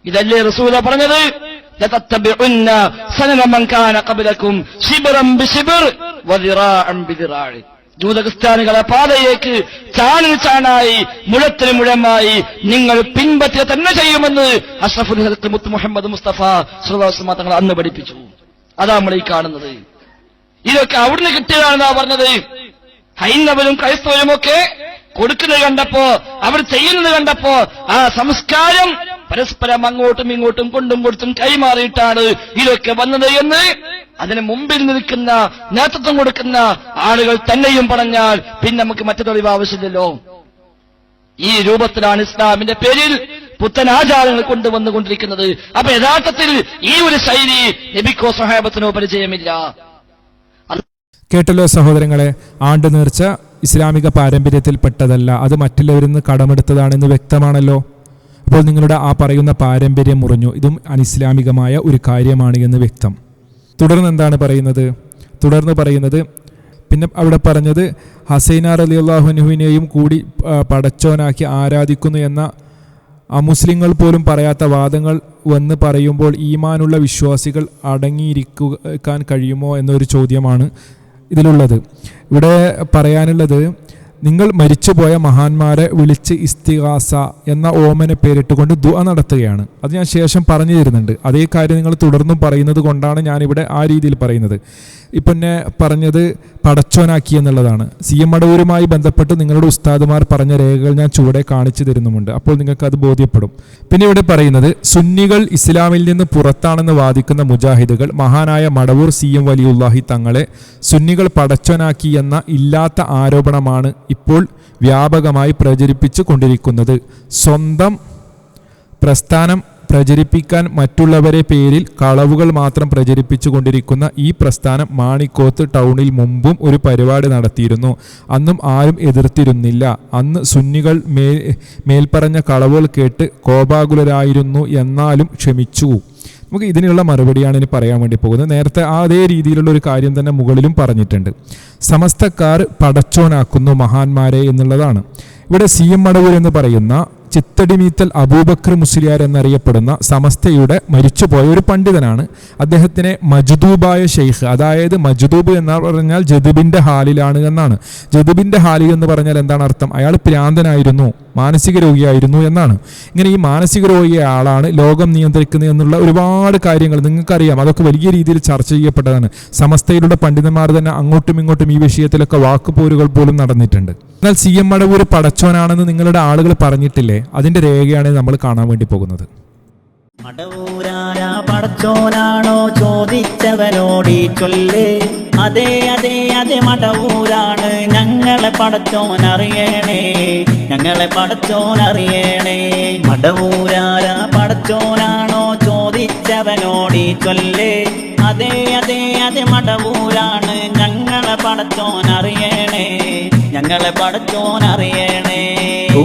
ഇതല്ലേ റസൂല പറഞ്ഞത്, ലതത്തബിഉന്ന സനന മൻ കാന ഖബ്ലകും ശിബ്റൻ ബിശിബ്ർ വദിറാഅൻ ബിദിറാഅ. ജൂത ക്രിസ്ത്യാനികളെ പാതയേക്ക് ചാണിൽ ചാണായി മുഴത്തിന് മുഴമായി നിങ്ങൾ പിൻപറ്റുക തന്നെ ചെയ്യുമെന്ന് അഷ്റഫുൽ ഖൽഖ് മുത്ത് മുഹമ്മദ് മുസ്തഫ സ്വല്ലല്ലാഹു അലൈഹി വസല്ലം തങ്ങൾ അന്ന് പഠിപ്പിച്ചു. അതാ നമ്മൾ ഈ കാണുന്നത്. ഇതൊക്കെ അവിടുന്ന് കിട്ടിയതാണെന്നാ പറഞ്ഞത്. ഹൈന്ദവരും ക്രൈസ്തവരും ഒക്കെ കൊടുക്കുന്നത് കണ്ടപ്പോ, അവർ ചെയ്യുന്നത് കണ്ടപ്പോ ആ സംസ്കാരം പരസ്പരം അങ്ങോട്ടും ഇങ്ങോട്ടും കൊണ്ടും കൊടുത്തും കൈമാറിയിട്ടാണ് ഇതൊക്കെ വന്നത് എന്ന് അതിന് മുമ്പിൽ നിൽക്കുന്ന നേതൃത്വം കൊടുക്കുന്ന ആളുകൾ തന്നെയും പറഞ്ഞാൽ പിന്നെ നമുക്ക് മറ്റു തെളിവ് ആവശ്യമില്ലല്ലോ. ഈ രൂപത്തിലാണ് ഇസ്ലാമിന്റെ പേരിൽ പുത്തൻ ആചാരങ്ങൾ കൊണ്ടുവന്നുകൊണ്ടിരിക്കുന്നത്. അപ്പൊ യഥാർത്ഥത്തിൽ ഈ ഒരു ശൈലി നബിക്കോ സ്വഹാബത്തിനോ പരിചയമില്ല. കേട്ടല്ലോ സഹോദരങ്ങളെ, ആണ്ട് നേർച്ച ഇസ്ലാമിക പാരമ്പര്യത്തിൽപ്പെട്ടതല്ല, അത് മറ്റുള്ളവരിൽ നിന്ന് കടമെടുത്തതാണെന്ന് വ്യക്തമാണല്ലോ. അപ്പോൾ നിങ്ങളുടെ ആ പറയുന്ന പാരമ്പര്യം മുറിഞ്ഞു, ഇതും അനിസ്ലാമികമായ ഒരു കാര്യമാണ് എന്ന് വ്യക്തം. തുടർന്ന് എന്താണ് പറയുന്നത്? തുടർന്ന് പറയുന്നത് പിന്നെ അവിടെ പറഞ്ഞത് ഹസൈന റളിയല്ലാഹു അൻഹുവിനെയും കൂടി പടച്ചോനാക്കി ആരാധിക്കുന്നു എന്ന അമുസ്ലിങ്ങൾ പോലും പറയാത്ത വാദങ്ങൾ വന്ന് പറയുമ്പോൾ ഈമാനുള്ള വിശ്വാസികൾ അടങ്ങിയിരിക്കാൻ കഴിയുമോ എന്നൊരു ചോദ്യമാണ് ഇതിലുള്ളത്. ഇവിടെ പറയാനുള്ളത്, നിങ്ങൾ മരിച്ചുപോയ മഹാന്മാരെ വിളിച്ച് ഇസ്തിഗാസ എന്ന ഓമന പേരിട്ടുകൊണ്ട് ദുആ നടത്തുകയാണ്. അത് ഞാൻ ശേഷം പറഞ്ഞു തരുന്നുണ്ട്. അതേ കാര്യം നിങ്ങൾ തുടർന്നും പറയുന്നത് കൊണ്ടാണ് ഞാനിവിടെ ആ രീതിയിൽ പറയുന്നത്. ഇപ്പം എന്നെ പറഞ്ഞത് പടച്ചോനാക്കി എന്നുള്ളതാണ്. സി എം മടവൂരുമായി ബന്ധപ്പെട്ട് നിങ്ങളുടെ ഉസ്താദുമാർ പറഞ്ഞ രേഖകൾ ഞാൻ ചുവടെ കാണിച്ചു തരുന്നുമുണ്ട്. അപ്പോൾ നിങ്ങൾക്ക് അത് ബോധ്യപ്പെടും. പിന്നെ ഇവിടെ പറയുന്നത്, സുന്നികൾ ഇസ്ലാമിൽ നിന്ന് പുറത്താണെന്ന് വാദിക്കുന്ന മുജാഹിദുകൾ മഹാനായ മടവൂർ സി എം വലിയുല്ലാഹി തങ്ങളെ സുന്നികൾ പടച്ചോനാക്കി എന്ന ഇല്ലാത്ത ആരോപണമാണ് ഇപ്പോൾ വ്യാപകമായി പ്രചരിപ്പിച്ചു കൊണ്ടിരിക്കുന്നത്. സ്വന്തം പ്രസ്ഥാനം പ്രചരിപ്പിക്കാൻ മറ്റുള്ളവരെ പേരിൽ കളവുകൾ മാത്രം പ്രചരിപ്പിച്ചു കൊണ്ടിരിക്കുന്ന ഈ പ്രസ്ഥാനം മാണിക്കോത്ത് ടൗണിൽ മുമ്പും ഒരു പരിപാടി നടത്തിയിരുന്നു. അന്നും ആരും എതിർത്തിരുന്നില്ല. അന്ന് സുന്നികൾ മേൽപ്പറഞ്ഞ കളവുകൾ കേട്ട് കോപാകുലരായിരുന്നു, എന്നാലും ക്ഷമിച്ചു. നമുക്ക് ഇതിനുള്ള മറുപടിയാണ് ഇനി പറയാൻ വേണ്ടി പോകുന്നത്. നേരത്തെ അതേ രീതിയിലുള്ള ഒരു കാര്യം തന്നെ മുകളിലും പറഞ്ഞിട്ടുണ്ട്. സമസ്തക്കാർ പടച്ചോനാക്കുന്നു മഹാന്മാരെ എന്നുള്ളതാണ്. ഇവിടെ സി എം മടവൂർ എന്ന് പറയുന്ന ചിത്തടിമീത്തൽ അബൂബക്കർ മുസ്ലിയാർ എന്നറിയപ്പെടുന്ന സമസ്തയുടെ മരിച്ചുപോയ ഒരു പണ്ഡിതനാണ്. അദ്ദേഹത്തിനെ മജ്ദൂബായ ഷെയ്ഖ്, അതായത് മജ്ദൂബ് എന്ന് പറഞ്ഞാൽ ജദുബിൻ്റെ ഹാലിലാണ് എന്നാണ്. ജദുബിൻ്റെ ഹാലി എന്ന് പറഞ്ഞാൽ എന്താണ് അർത്ഥം? അയാൾ ഭ്രാന്തനായിരുന്നു, മാനസിക രോഗിയായിരുന്നു എന്നാണ്. ഇങ്ങനെ ഈ മാനസിക രോഗിയായ ആളാണ് ലോകം നിയന്ത്രിക്കുന്നത് എന്നുള്ള ഒരുപാട് കാര്യങ്ങൾ നിങ്ങൾക്കറിയാം. അതൊക്കെ വലിയ രീതിയിൽ ചർച്ച ചെയ്യപ്പെട്ടതാണ്. സമസ്തയിലുള്ള പണ്ഡിതന്മാർ തന്നെ അങ്ങോട്ടും ഇങ്ങോട്ടും ഈ വിഷയത്തിലൊക്കെ വാക്കുപോരുകൾ പോലും നടന്നിട്ടുണ്ട്. എന്നാൽ സി എം മടവൂർ പടച്ചോനാണെന്ന് നിങ്ങളുടെ ആളുകൾ പറഞ്ഞിട്ടില്ലേ? അതിന്റെ രേഖയാണ് നമ്മൾ കാണാൻ വേണ്ടി പോകുന്നത്. മടവൂരാരാ പടച്ചോനാണോ ചോദിച്ചവനോടി ചൊല്ലേ, അതെ അതെ അതെ മടവൂരാണ് ഞങ്ങളെ പടച്ചോനറിയണേ, ഞങ്ങളെ പടച്ചോനറിയണേ. മടവൂരാരാ പടച്ചോനാണോ ചോദിച്ചവനോടി ചൊല്ലേ, അതെ അതെ അതെ മടവൂരാണ് ഞങ്ങളെ പടച്ചോനറിയണേ, ഞങ്ങളെ പടച്ചോനറിയണേ. ഓ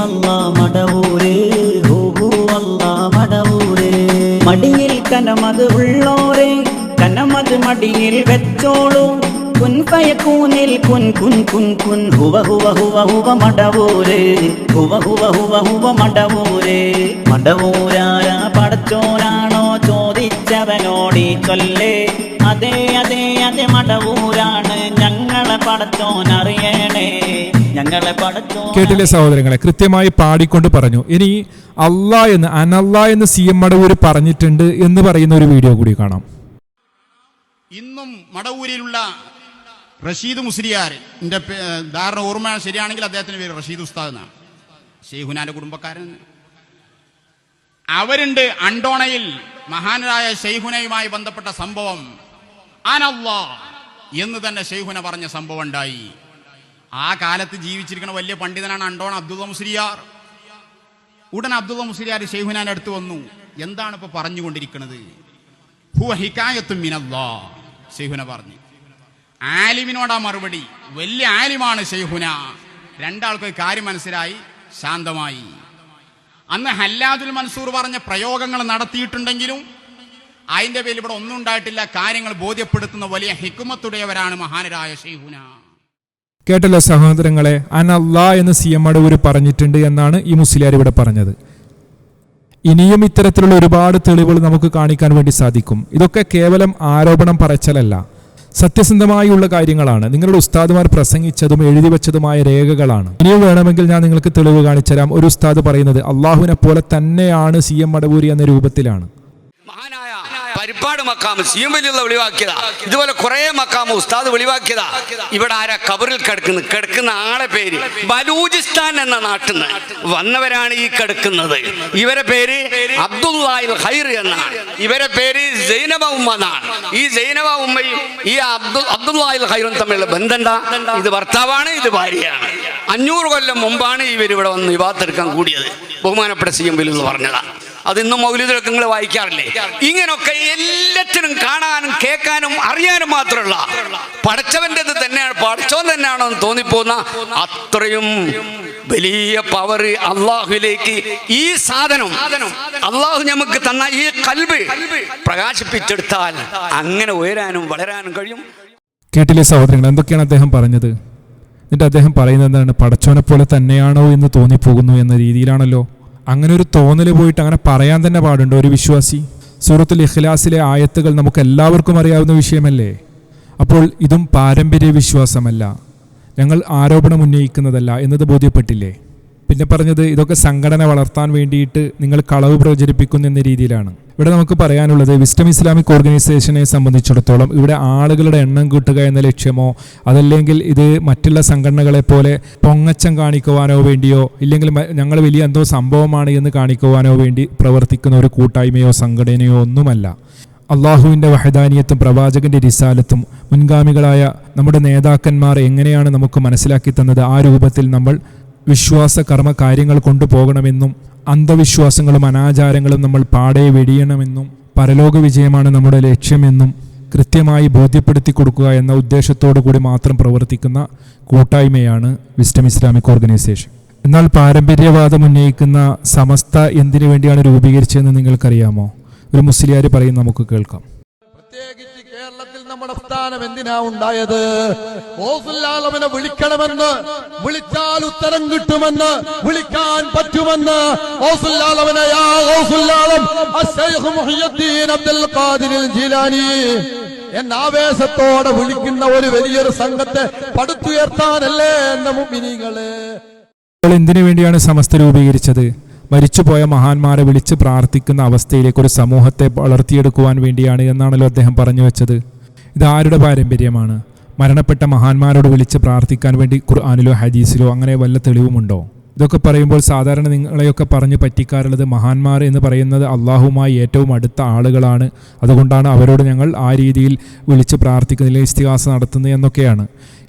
അല്ലാ മടവൂരേ, ഓ അല്ലാ മടവൂരേ. മടിയിൽ കനമത് ഉള്ളോരെ കനമത് മടിയിൽ വെച്ചോളൂ, കുൻ ഫയകൂനിൽ കുൻ കുൻ കുൻ കുൻ ഹുവ ഹുവ ഹുവ ഹുവ മടവൂരേ, ഹുവ ഹുവ ഹുവ ഹുവ മടവൂരേ. മടവൂരാരാ പടച്ചോനാണോ ചോദിച്ചവനോടി ചൊല്ലേ, അതെ അതെ അതെ മടവൂരാണ് ഞങ്ങളെ പടച്ചോനറിയണേ, ഞങ്ങളെ പടച്ചോൻ. കേട്ടില്ലേ സഹോദരങ്ങളെ? കൃത്യമായി പാടിക്കൊണ്ട് പറഞ്ഞു. ഇനി അല്ലാ എന്ന് അനല്ലാ എന്ന് സി എം മടവൂർ പറഞ്ഞിട്ടുണ്ട് എന്ന് പറയുന്ന ഒരു വീഡിയോ കൂടി കാണാം. ഇന്നും മടവൂരിലുള്ള റഷീദ് മുസ്ലിയാർ, എൻ്റെ ധാരണ ഓർമ്മ ശരിയാണെങ്കിൽ അദ്ദേഹത്തിൻ്റെ പേര് റഷീദ് ഉസ്താദ് എന്നാണ്, ഷെയ്ഖുനാന്റെ കുടുംബക്കാരൻ. അവരുണ്ട് അണ്ടോണയിൽ മഹാനായ ഷെയ്ഖുനയുമായി ബന്ധപ്പെട്ട സംഭവം. അനല്ലാ എന്ന് തന്നെ ഷെയ്ഖുന പറഞ്ഞ സംഭവം ഉണ്ടായി. ആ കാലത്ത് ജീവിച്ചിരിക്കുന്ന വലിയ പണ്ഡിതനാണ് അണ്ടോണ അബ്ദുള്ള മുസ്ലിയാർ. ഉടൻ അബ്ദുള്ള മുസ്ലിയാർ ഷെയ്ഖുനാന്റെ അടുത്ത് വന്നു. എന്താണ് ഇപ്പൊ പറഞ്ഞുകൊണ്ടിരിക്കുന്നത്? ഹുവ ഹികായത്തും മിനല്ലാ, ഷെയ്ഖുന പറഞ്ഞു. ആലിമിനോടാ മറുപടി. വലിയ ആലിമാണ് ഷെയ്ഖുന. രണ്ടാൾക്ക് കാര്യം മനസ്സിലായി, ശാന്തമായി. അന്ന് ഹല്ലാദുൽ മൻസൂർ പറഞ്ഞ പ്രയോഗങ്ങൾ നടത്തിയിട്ടുണ്ടെങ്കിലും അതിന്റെ പേരിൽ ഇവിടെ ഒന്നും ഉണ്ടായിട്ടില്ല. കാര്യങ്ങൾ ബോധ്യപ്പെടുത്തുന്ന വലിയ ഹിക്മത്തുടയവരാണ് മഹാനരായ ഷെയ്ഖുന. കേട്ടല്ലോ സഹോദരങ്ങളെ? അനല്ലാ എന്ന് സി എം മടവൂർ പറഞ്ഞിട്ടുണ്ട് എന്നാണ് ഈ മുസ്ലിയാർ ഇവിടെ പറഞ്ഞത്. ഇനിയും ഇത്തരത്തിലുള്ള ഒരുപാട് തെളിവുകൾ നമുക്ക് കാണിക്കാൻ വേണ്ടി സാധിക്കും. ഇതൊക്കെ കേവലം ആരോപണം പറച്ചലല്ല, സത്യസന്ധമായുള്ള കാര്യങ്ങളാണ്. നിങ്ങളുടെ ഉസ്താദുമാർ പ്രസംഗിച്ചതും എഴുതി വെച്ചതുമായ രേഖകളാണ്. ഇനിയും വേണമെങ്കിൽ ഞാൻ നിങ്ങൾക്ക് തെളിവ് കാണിച്ചുതരാം. ഒരു ഉസ്താദ് പറയുന്നത് അള്ളാഹുവിനെ പോലെ തന്നെയാണ് സി എം മടവൂരി എന്ന രൂപത്തിലാണ്. പരിപ്പാട് മക്കാമ് സി എം വലിയുള്ള വെളിവാക്കിയതാ. ഇതുപോലെ കുറെ മക്കാമ് ഉസ്താദ് വെളിവാക്കിയതാ. ഇവിടെ ആരാ കബറിൽ കിടക്കുന്ന ആളെ പേര് ബലൂചിസ്ഥാൻ എന്ന നാട്ടിൽ നിന്ന് വന്നവരാണ് ഈ കിടക്കുന്നത്. ഇവരെ പേര് അബ്ദുല്ലാഹിൽ ഖൈർ എന്നാണ്. ഇവരെ പേര് സൈനബ ഉമ്മ എന്നാണ്. ഈ സൈനബ ഉമ്മയും ഈ അബ്ദുല്ലാഹിൽ ഖൈറും തമ്മിലുള്ള ബന്ധം എന്താ? ഇത് ഭർത്താവാണ്, ഇത് ഭാര്യയാണ്. 500 കൊല്ലം മുമ്പാണ് ഇവരിവിടെ വന്ന് വിവാഹത്തെടുക്കാൻ കൂടിയത്. ബഹുമാനപ്പെട്ട സി എം വലി പറഞ്ഞതാ. അതിന്നും മൗലിദുകളൊക്കെ നിങ്ങൾ വായിക്കാറില്ലേ? ഇങ്ങനൊക്കെ എല്ലാത്തിനും കാണാനും കേൾക്കാനും അറിയാനും മാത്രമുള്ള പടച്ചവൻ്റെത് തന്നെയാണ്, പടച്ചവൻ തന്നെയാണോ എന്ന് തോന്നിപ്പോകുന്ന അത്രയും വലിയ പവർ അള്ളാഹുവിലേക്ക് ഈ സാധനം അള്ളാഹു നമുക്ക് തന്ന ഈ കൽബ് പ്രകാശിപ്പിച്ചെടുത്താൽ അങ്ങനെ ഉയരാനും വളരാനും കഴിയും. കേട്ടില്ലേ സഹോദരങ്ങൾ? എന്തൊക്കെയാണ് അദ്ദേഹം പറഞ്ഞത്? എന്നിട്ട് അദ്ദേഹം പറയുന്നത് എന്താണ്? പടച്ചോനെ പോലെ തന്നെയാണോ എന്ന് തോന്നിപ്പോകുന്നു എന്ന രീതിയിലാണല്ലോ. അങ്ങനെ ഒരു തോന്നൽ പോയിട്ട് അങ്ങനെ പറയാൻ തന്നെ പാടുണ്ടോ ഒരു വിശ്വാസി? സൂറത്തുൽ ഇഖ്ലാസിലെ ആയത്തുകൾ നമുക്ക് എല്ലാവർക്കും അറിയാവുന്ന വിഷയമല്ലേ? അപ്പോൾ ഇതും പാരമ്പര്യ വിശ്വാസമല്ല, ഞങ്ങൾ ആരോപണം ഉന്നയിക്കുന്നതല്ല എന്നത് ബോധ്യപ്പെട്ടില്ലേ? പിന്നെ പറഞ്ഞത് ഇതൊക്കെ സംഘടന വളർത്താൻ വേണ്ടിയിട്ട് നിങ്ങൾ കളവ് പ്രചരിപ്പിക്കുന്നു എന്ന രീതിയിലാണ്. ഇവിടെ നമുക്ക് പറയാനുള്ളത്, വിസ്ഡം ഇസ്ലാമിക് ഓർഗനൈസേഷനെ സംബന്ധിച്ചിടത്തോളം ഇവിടെ ആളുകളുടെ എണ്ണം കൂട്ടുക എന്ന ലക്ഷ്യമോ അതല്ലെങ്കിൽ ഇത് മറ്റുള്ള സംഘടനകളെ പോലെ പൊങ്ങച്ചം കാണിക്കുവാനോ വേണ്ടിയോ ഇല്ലെങ്കിൽ ഞങ്ങൾ വലിയ എന്തോ സംഭവമാണ് എന്ന് കാണിക്കുവാനോ വേണ്ടി പ്രവർത്തിക്കുന്ന ഒരു കൂട്ടായ്മയോ സംഘടനയോ ഒന്നുമല്ല. അള്ളാഹുവിൻ്റെ വഹദാനിയത്തും പ്രവാചകൻ്റെ റിസാലത്തും മുൻഗാമികളായ നമ്മുടെ നേതാക്കന്മാർ എങ്ങനെയാണ് നമുക്ക് മനസ്സിലാക്കി തന്നത്, ആ രൂപത്തിൽ നമ്മൾ വിശ്വാസ കർമ്മ കാര്യങ്ങൾ കൊണ്ടുപോകണമെന്നും അന്ധവിശ്വാസങ്ങളും അനാചാരങ്ങളും നമ്മൾ പാടെ വെടിയണമെന്നും പരലോക വിജയമാണ് നമ്മുടെ ലക്ഷ്യമെന്നും കൃത്യമായി ബോധ്യപ്പെടുത്തി കൊടുക്കുക എന്ന ഉദ്ദേശത്തോടു കൂടി മാത്രം പ്രവർത്തിക്കുന്ന കൂട്ടായ്മയാണ് വിസ്ഡം ഇസ്ലാമിക് ഓർഗനൈസേഷൻ. എന്നാൽ പാരമ്പര്യവാദം ഉന്നയിക്കുന്ന സമസ്ത എന്തിനു വേണ്ടിയാണ് രൂപീകരിച്ചതെന്ന് നിങ്ങൾക്കറിയാമോ? ഒരു മുസ്ലിയാർ പറയും, നമുക്ക് കേൾക്കാം. പ്രത്യേകിച്ച് കേരളത്തിൽ നമ്മുടെ വർത്താനം എന്തിനാ ഉണ്ടായത്? ഗൗസുൽ വിളിക്കണമെന്ന്, വിളിച്ചാൽ ഉത്തരം കിട്ടുമെന്ന്, വിളിക്കാൻ പറ്റുമെന്ന് ഗൗസുൽ ആലമിനെ യാ ഗൗസുൽ ആലം അശ്ശൈഖ് മുഹിയുദ്ദീൻ അബ്ദുൽ ഖാദിർ ജീലാനി എന്ന ആവേശത്തോടെ വിളിക്കുന്ന ഒരു വലിയൊരു സംഘത്തെ പടുത്തുയർത്താനല്ലേ എന്ന മുഅ്മിനീങ്ങളെ. എന്തിനു വേണ്ടിയാണ് സമസ്ത രൂപീകരിച്ചത്? മരിച്ചുപോയ മഹാന്മാരെ വിളിച്ച് പ്രാർത്ഥിക്കുന്ന അവസ്ഥയിലേക്ക് ഒരു സമൂഹത്തെ വളർത്തിയെടുക്കുവാൻ വേണ്ടിയാണ് എന്നാണല്ലോ അദ്ദേഹം പറഞ്ഞു വെച്ചത്. ഇത് ആരുടെ പാരമ്പര്യമാണ്? മരണപ്പെട്ട മഹാന്മാരോട് വിളിച്ച് പ്രാർത്ഥിക്കാൻ വേണ്ടി ഖുർആനിലോ ഹദീസിലോ അങ്ങനെ വല്ല തെളിവുമുണ്ടോ? ഇതൊക്കെ പറയുമ്പോൾ സാധാരണ നിങ്ങളെയൊക്കെ പറഞ്ഞ് പറ്റിക്കാറുള്ളത് മഹാന്മാർ എന്ന് പറയുന്നത് അള്ളാഹുമായി ഏറ്റവും അടുത്ത ആളുകളാണ്, അതുകൊണ്ടാണ് അവരോട് ഞങ്ങൾ ആ രീതിയിൽ വിളിച്ച് പ്രാർത്ഥിക്കുന്നില്ല, ഇസ്തിഗാസ നടത്തുന്നത് എന്നൊക്കെയാണ്.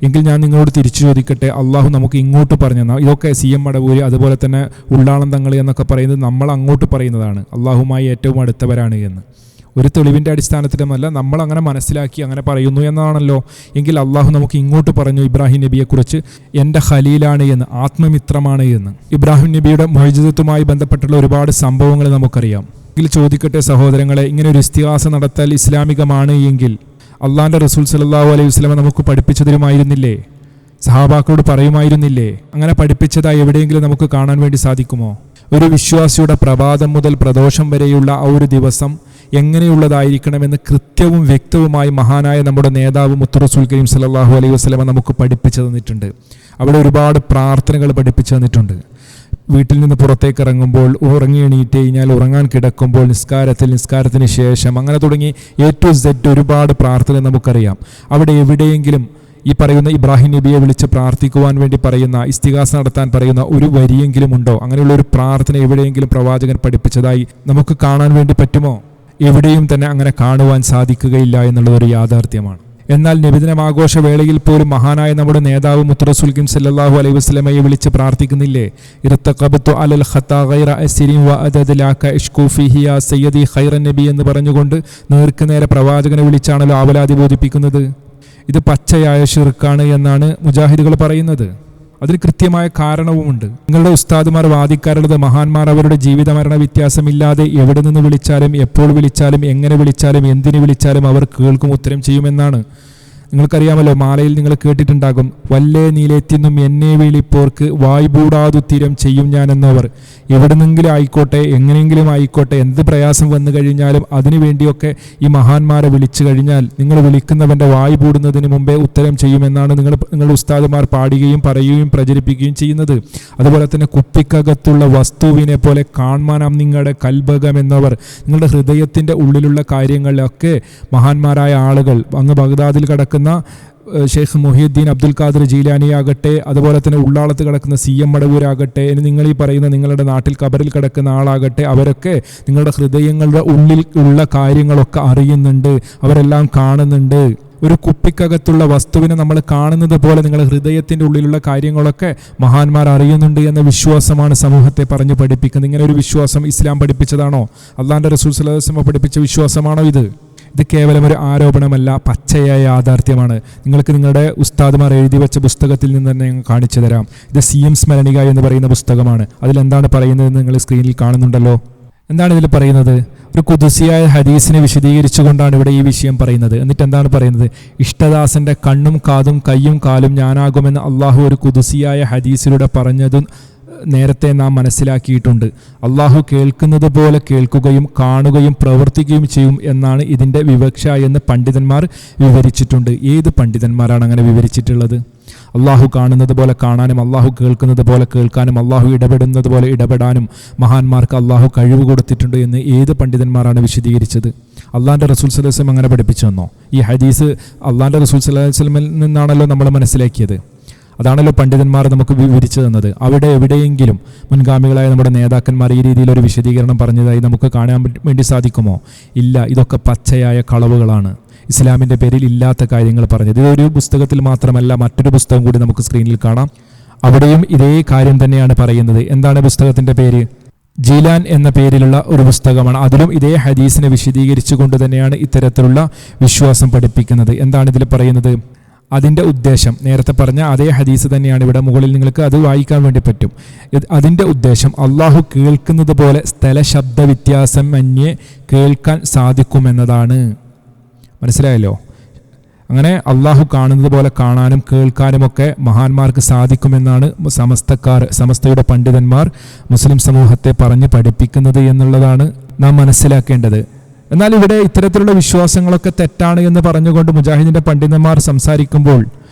എങ്കിൽ ഞാൻ നിങ്ങളോട് തിരിച്ചു ചോദിക്കട്ടെ, അള്ളാഹു നമുക്ക് ഇങ്ങോട്ട് പറഞ്ഞു തന്നാൽ, ഇതൊക്കെ CM മടവൂര് അതുപോലെ തന്നെ ഉള്ളാളം തങ്ങൾ എന്നൊക്കെ പറയുന്നത് നമ്മൾ അങ്ങോട്ട് പറയുന്നതാണ്, അള്ളാഹുമായി ഏറ്റവും അടുത്തവരാണ് എന്ന്. ഒരു തെളിവിൻ്റെ അടിസ്ഥാനത്തിലുമല്ല, നമ്മൾ അങ്ങനെ മനസ്സിലാക്കി അങ്ങനെ പറയുന്നു എന്നാണല്ലോ. എങ്കിൽ അള്ളാഹു നമുക്ക് ഇങ്ങോട്ട് പറഞ്ഞു ഇബ്രാഹിം നബിയെക്കുറിച്ച് എൻ്റെ ഖലീലാണ് എന്ന്, ആത്മമിത്രമാണ് എന്ന്. ഇബ്രാഹിം നബിയുടെ മുഅ്ജിസത്തുമായി ബന്ധപ്പെട്ടുള്ള ഒരുപാട് സംഭവങ്ങൾ നമുക്കറിയാം. എങ്കിൽ ചോദിക്കട്ടെ സഹോദരങ്ങളെ, ഇങ്ങനെ ഒരു ഇസ്തിഗാസ നടത്തൽ ഇസ്ലാമികമാണ് എങ്കിൽ അള്ളാഹിൻ്റെ റസൂൽ സല്ലല്ലാഹു അലൈഹി വസല്ലം നമുക്ക് പഠിപ്പിച്ചു തരുമായിരുന്നില്ലേ? സഹാബാക്കളോട് പറയുമായിരുന്നില്ലേ? അങ്ങനെ പഠിപ്പിച്ചതായി എവിടെയെങ്കിലും നമുക്ക് കാണാൻ വേണ്ടി സാധിക്കുമോ? ഒരു വിശ്വാസിയുടെ പ്രഭാതം മുതൽ പ്രദോഷം വരെയുള്ള ആ ഒരു ദിവസം എങ്ങനെയുള്ളതായിരിക്കണമെന്ന് കൃത്യവും വ്യക്തവുമായി മഹാനായ നമ്മുടെ നേതാവ് മുത്ത് റസൂൽ കരീം സല്ലല്ലാഹു അലൈഹി വസല്ലം നമുക്ക് പഠിപ്പിച്ചു തന്നിട്ടുണ്ട്. അവിടെ ഒരുപാട് പ്രാർത്ഥനകൾ പഠിപ്പിച്ചു തന്നിട്ടുണ്ട്. വീട്ടിൽ നിന്ന് പുറത്തേക്ക് ഇറങ്ങുമ്പോൾ, ഉറങ്ങി എണീറ്റ് കഴിഞ്ഞാൽ, ഉറങ്ങാൻ കിടക്കുമ്പോൾ, നിസ്കാരത്തിന് ശേഷം, അങ്ങനെ തുടങ്ങി A to Z ഒരുപാട് പ്രാർത്ഥന നമുക്കറിയാം. അവിടെ എവിടെയെങ്കിലും ഈ പറയുന്ന ഇബ്രാഹിം നബിയെ വിളിച്ച് പ്രാർത്ഥിക്കുവാൻ വേണ്ടി പറയുന്ന, ഇസ്തിഗാസ നടത്താൻ പറയുന്ന ഒരു വരിയെങ്കിലും ഉണ്ടോ? അങ്ങനെയുള്ള ഒരു പ്രാർത്ഥന എവിടെയെങ്കിലും പ്രവാചകൻ പഠിപ്പിച്ചതായി നമുക്ക് കാണാൻ വേണ്ടി പറ്റുമോ? എവിടെയും തന്നെ അങ്ങനെ കാണുവാൻ സാധിക്കുകയില്ല എന്നുള്ളതൊരു യാഥാർത്ഥ്യമാണ്. എന്നാൽ നബിദിനമാഘോഷ വേളയിൽ പോലും മഹാനായ നമ്മുടെ നേതാവ് മുത്ത് റസൂൽ കരീം സല്ലല്ലാഹു അലൈഹി വസല്ലമയെ വിളിച്ച് പ്രാർത്ഥിക്കുന്നില്ലേ? ഇർതഖബതു അലൽ ഖതാ ഗൈറ അസ്രിൻ വഅദദ ലക ഇഷ്കൂ ഫീഹി യാ സയ്യിദി ഖൈറൻ നബി എന്ന് പറഞ്ഞുകൊണ്ട് നേർക്കുനേരെ പ്രവാചകനെ വിളിച്ചാണല്ലോ ആവലാതി ബോധിപ്പിക്കുന്നത്. ഇത് പച്ചയായ ശിർക്കാണ് എന്നാണ് മുജാഹിദുകൾ പറയുന്നത്. അതിന് കൃത്യമായ കാരണവുമുണ്ട്. നിങ്ങളുടെ ഉസ്താദുമാർ വാദിക്കാറുള്ളത് മഹാന്മാർ അവരുടെ ജീവിത മരണ വ്യത്യാസമില്ലാതെ എവിടെ നിന്ന് വിളിച്ചാലും, എപ്പോൾ വിളിച്ചാലും, എങ്ങനെ വിളിച്ചാലും, എന്തിനു വിളിച്ചാലും അവർ കേൾക്കും, ഉത്തരം ചെയ്യുമെന്നാണ്. നിങ്ങൾക്കറിയാമല്ലോ, മാലയിൽ നിങ്ങൾ കേട്ടിട്ടുണ്ടാകും, വല്ലേ നീലെത്തിന്നും എന്നെ വിളിപ്പോർക്ക് വായ്പൂടാതുത്തിരം ചെയ്യും ഞാൻ എന്നവർ. എവിടെന്നെങ്കിലും ആയിക്കോട്ടെ, എങ്ങനെയെങ്കിലും ആയിക്കോട്ടെ, എന്ത് പ്രയാസം വന്നു കഴിഞ്ഞാലും അതിനു വേണ്ടിയൊക്കെ ഈ മഹാന്മാരെ വിളിച്ചു കഴിഞ്ഞാൽ നിങ്ങൾ വിളിക്കുന്നവൻ്റെ വായ് പൂടുന്നതിന് മുമ്പേ ഉത്തരം ചെയ്യുമെന്നാണ് നിങ്ങളുടെ ഉസ്താദുമാർ പാടുകയും പറയുകയും പ്രചരിപ്പിക്കുകയും ചെയ്യുന്നത്. അതുപോലെ തന്നെ കുപ്പിക്കകത്തുള്ള വസ്തുവിനെ പോലെ കാൺമാനാം നിങ്ങളുടെ കൽബകം എന്നവർ. നിങ്ങളുടെ ഹൃദയത്തിൻ്റെ ഉള്ളിലുള്ള കാര്യങ്ങളിലൊക്കെ മഹാന്മാരായ ആളുകൾ, അങ്ങ് ബഗ്ദാദിൽ കിടക്കുന്ന ഷെയ്ഖ് മുഹിയുദ്ദീൻ അബ്ദുൽ ഖാദിർ ജീലാനി ആകട്ടെ, അതുപോലെ തന്നെ ഉള്ളാളത്ത് കിടക്കുന്ന CM മടവൂരാകട്ടെ, ഇനി നിങ്ങൾ ഈ പറയുന്ന നിങ്ങളുടെ നാട്ടിൽ കബറിൽ കിടക്കുന്ന ആളാകട്ടെ, അവരൊക്കെ നിങ്ങളുടെ ഹൃദയങ്ങളുടെ ഉള്ളിൽ ഉള്ള കാര്യങ്ങളൊക്കെ അറിയുന്നുണ്ട്, അവരെല്ലാം കാണുന്നുണ്ട്. ഒരു കുപ്പിക്കകത്തുള്ള വസ്തുവിനെ നമ്മൾ കാണുന്നത് പോലെ നിങ്ങളുടെ ഹൃദയത്തിൻ്റെ ഉള്ളിലുള്ള കാര്യങ്ങളൊക്കെ മഹാന്മാർ അറിയുന്നുണ്ട് എന്ന വിശ്വാസമാണ് സമൂഹത്തെ പറഞ്ഞു പഠിപ്പിക്കുന്നത്. ഇങ്ങനെ ഒരു വിശ്വാസം ഇസ്ലാം പഠിപ്പിച്ചതാണോ? അള്ളാഹിൻ്റെ റസൂൽ സല്ലല്ലാഹു അലൈഹി വസല്ലം പഠിപ്പിച്ച വിശ്വാസമാണോ ഇത്? ഇത് കേവലം ഒരു ആരോപണമല്ല, പച്ചയായ യാഥാർത്ഥ്യമാണ്. നിങ്ങൾക്ക് നിങ്ങളുടെ ഉസ്താദുമാർ എഴുതി വെച്ച പുസ്തകത്തിൽ നിന്ന് തന്നെ ഞങ്ങൾ കാണിച്ചു തരാം. ഇത് CM സ്മരണിക എന്ന് പറയുന്ന പുസ്തകമാണ്. അതിലെന്താണ് പറയുന്നതെന്ന് നിങ്ങൾ സ്ക്രീനിൽ കാണുന്നുണ്ടല്ലോ. എന്താണ് ഇതിൽ പറയുന്നത്? ഒരു ഖുദ്സിയായ ഹദീസിനെ വിശദീകരിച്ചുകൊണ്ടാണ് ഇവിടെ ഈ വിഷയം പറയുന്നത്. എന്നിട്ട് എന്താണ് പറയുന്നത്? ഇഷ്ടദാസന്റെ കണ്ണും കാതും കയ്യും കാലും ഞാനാകുമെന്ന് അള്ളാഹു ഒരു ഖുദ്സിയായ ഹദീസിലൂടെ പറഞ്ഞതും നേരത്തെ നാം മനസ്സിലാക്കിയിട്ടുണ്ട്. അള്ളാഹു കേൾക്കുന്നത് പോലെ കേൾക്കുകയും കാണുകയും പ്രവർത്തിക്കുകയും ചെയ്യും എന്നാണ് ഇതിൻ്റെ വിവക്ഷ എന്ന് പണ്ഡിതന്മാർ വിവരിച്ചിട്ടുണ്ട്. ഏത് പണ്ഡിതന്മാരാണ് അങ്ങനെ വിവരിച്ചിട്ടുള്ളത്? അള്ളാഹു കാണുന്നത് പോലെ കാണാനും, അള്ളാഹു കേൾക്കുന്നത് പോലെ കേൾക്കാനും, അള്ളാഹു ഇടപെടുന്നത് പോലെ ഇടപെടാനും മഹാന്മാർക്ക് അള്ളാഹു കഴിവ് കൊടുത്തിട്ടുണ്ട് എന്ന് ഏത് പണ്ഡിതന്മാരാണ് വിശദീകരിച്ചത്? അള്ളാഹിൻ്റെ റസൂൽ സല്ലല്ലാഹു അലൈഹി വസല്ലം അങ്ങനെ പഠിപ്പിച്ചു തന്നോ? ഈ ഹദീസ് അള്ളാഹിൻ്റെ റസൂൽ സല്ലല്ലാഹു അലൈഹി വസല്ലമിൽ നിന്നാണല്ലോ നമ്മൾ മനസ്സിലാക്കിയത്. അതാണല്ലോ പണ്ഡിതന്മാർ നമുക്ക് വിവരിച്ചു തന്നത്. അവിടെ എവിടെയെങ്കിലും മുൻഗാമികളായ നമ്മുടെ നേതാക്കന്മാർ ഈ രീതിയിലൊരു വിശദീകരണം പറഞ്ഞതായി നമുക്ക് കാണാൻ വേണ്ടി സാധിക്കുമോ? ഇല്ല. ഇതൊക്കെ പച്ചയായ കളവുകളാണ്, ഇസ്ലാമിൻ്റെ പേരിൽ ഇല്ലാത്ത കാര്യങ്ങൾ പറഞ്ഞത്. ഇതൊരു പുസ്തകത്തിൽ മാത്രമല്ല, മറ്റൊരു പുസ്തകം കൂടി നമുക്ക് സ്ക്രീനിൽ കാണാം. അവിടെയും ഇതേ കാര്യം തന്നെയാണ് പറയുന്നത്. എന്താണ് പുസ്തകത്തിൻ്റെ പേര്? ജീലാൻ എന്ന പേരിലുള്ള ഒരു പുസ്തകമാണ്. അതിലും ഇതേ ഹദീസിനെ വിശദീകരിച്ചുകൊണ്ട് തന്നെയാണ് ഇത്തരത്തിലുള്ള വിശ്വാസം പഠിപ്പിക്കുന്നത്. എന്താണ് ഇതിൽ പറയുന്നത്? അതിൻ്റെ ഉദ്ദേശം നേരത്തെ പറഞ്ഞ അതേ ഹദീസ് തന്നെയാണ് ഇവിടെ മുകളിൽ നിങ്ങൾക്ക് അത് വായിക്കാൻ വേണ്ടി പറ്റും. അതിൻ്റെ ഉദ്ദേശം അള്ളാഹു കേൾക്കുന്നത് പോലെ സ്ഥല ശബ്ദ വ്യത്യാസം അന്യേ കേൾക്കാൻ സാധിക്കുമെന്നതാണ്. മനസ്സിലായല്ലോ? അങ്ങനെ അള്ളാഹു കാണുന്നത് പോലെ കാണാനും കേൾക്കാനുമൊക്കെ മഹാന്മാർക്ക് സാധിക്കുമെന്നാണ് സമസ്തയുടെ പണ്ഡിതന്മാർ മുസ്ലിം സമൂഹത്തെ പറഞ്ഞ് പഠിപ്പിക്കുന്നത് എന്നുള്ളതാണ് നാം മനസ്സിലാക്കേണ്ടത്. എന്നാൽ ഇവിടെ ഇത്തരത്തിലുള്ള വിശ്വാസങ്ങളൊക്കെ തെറ്റാണ് എന്ന് പറഞ്ഞുകൊണ്ട് മുജാഹിദിന്റെ പണ്ഡിതന്മാർ സംസാരിക്കുമ്പോൾ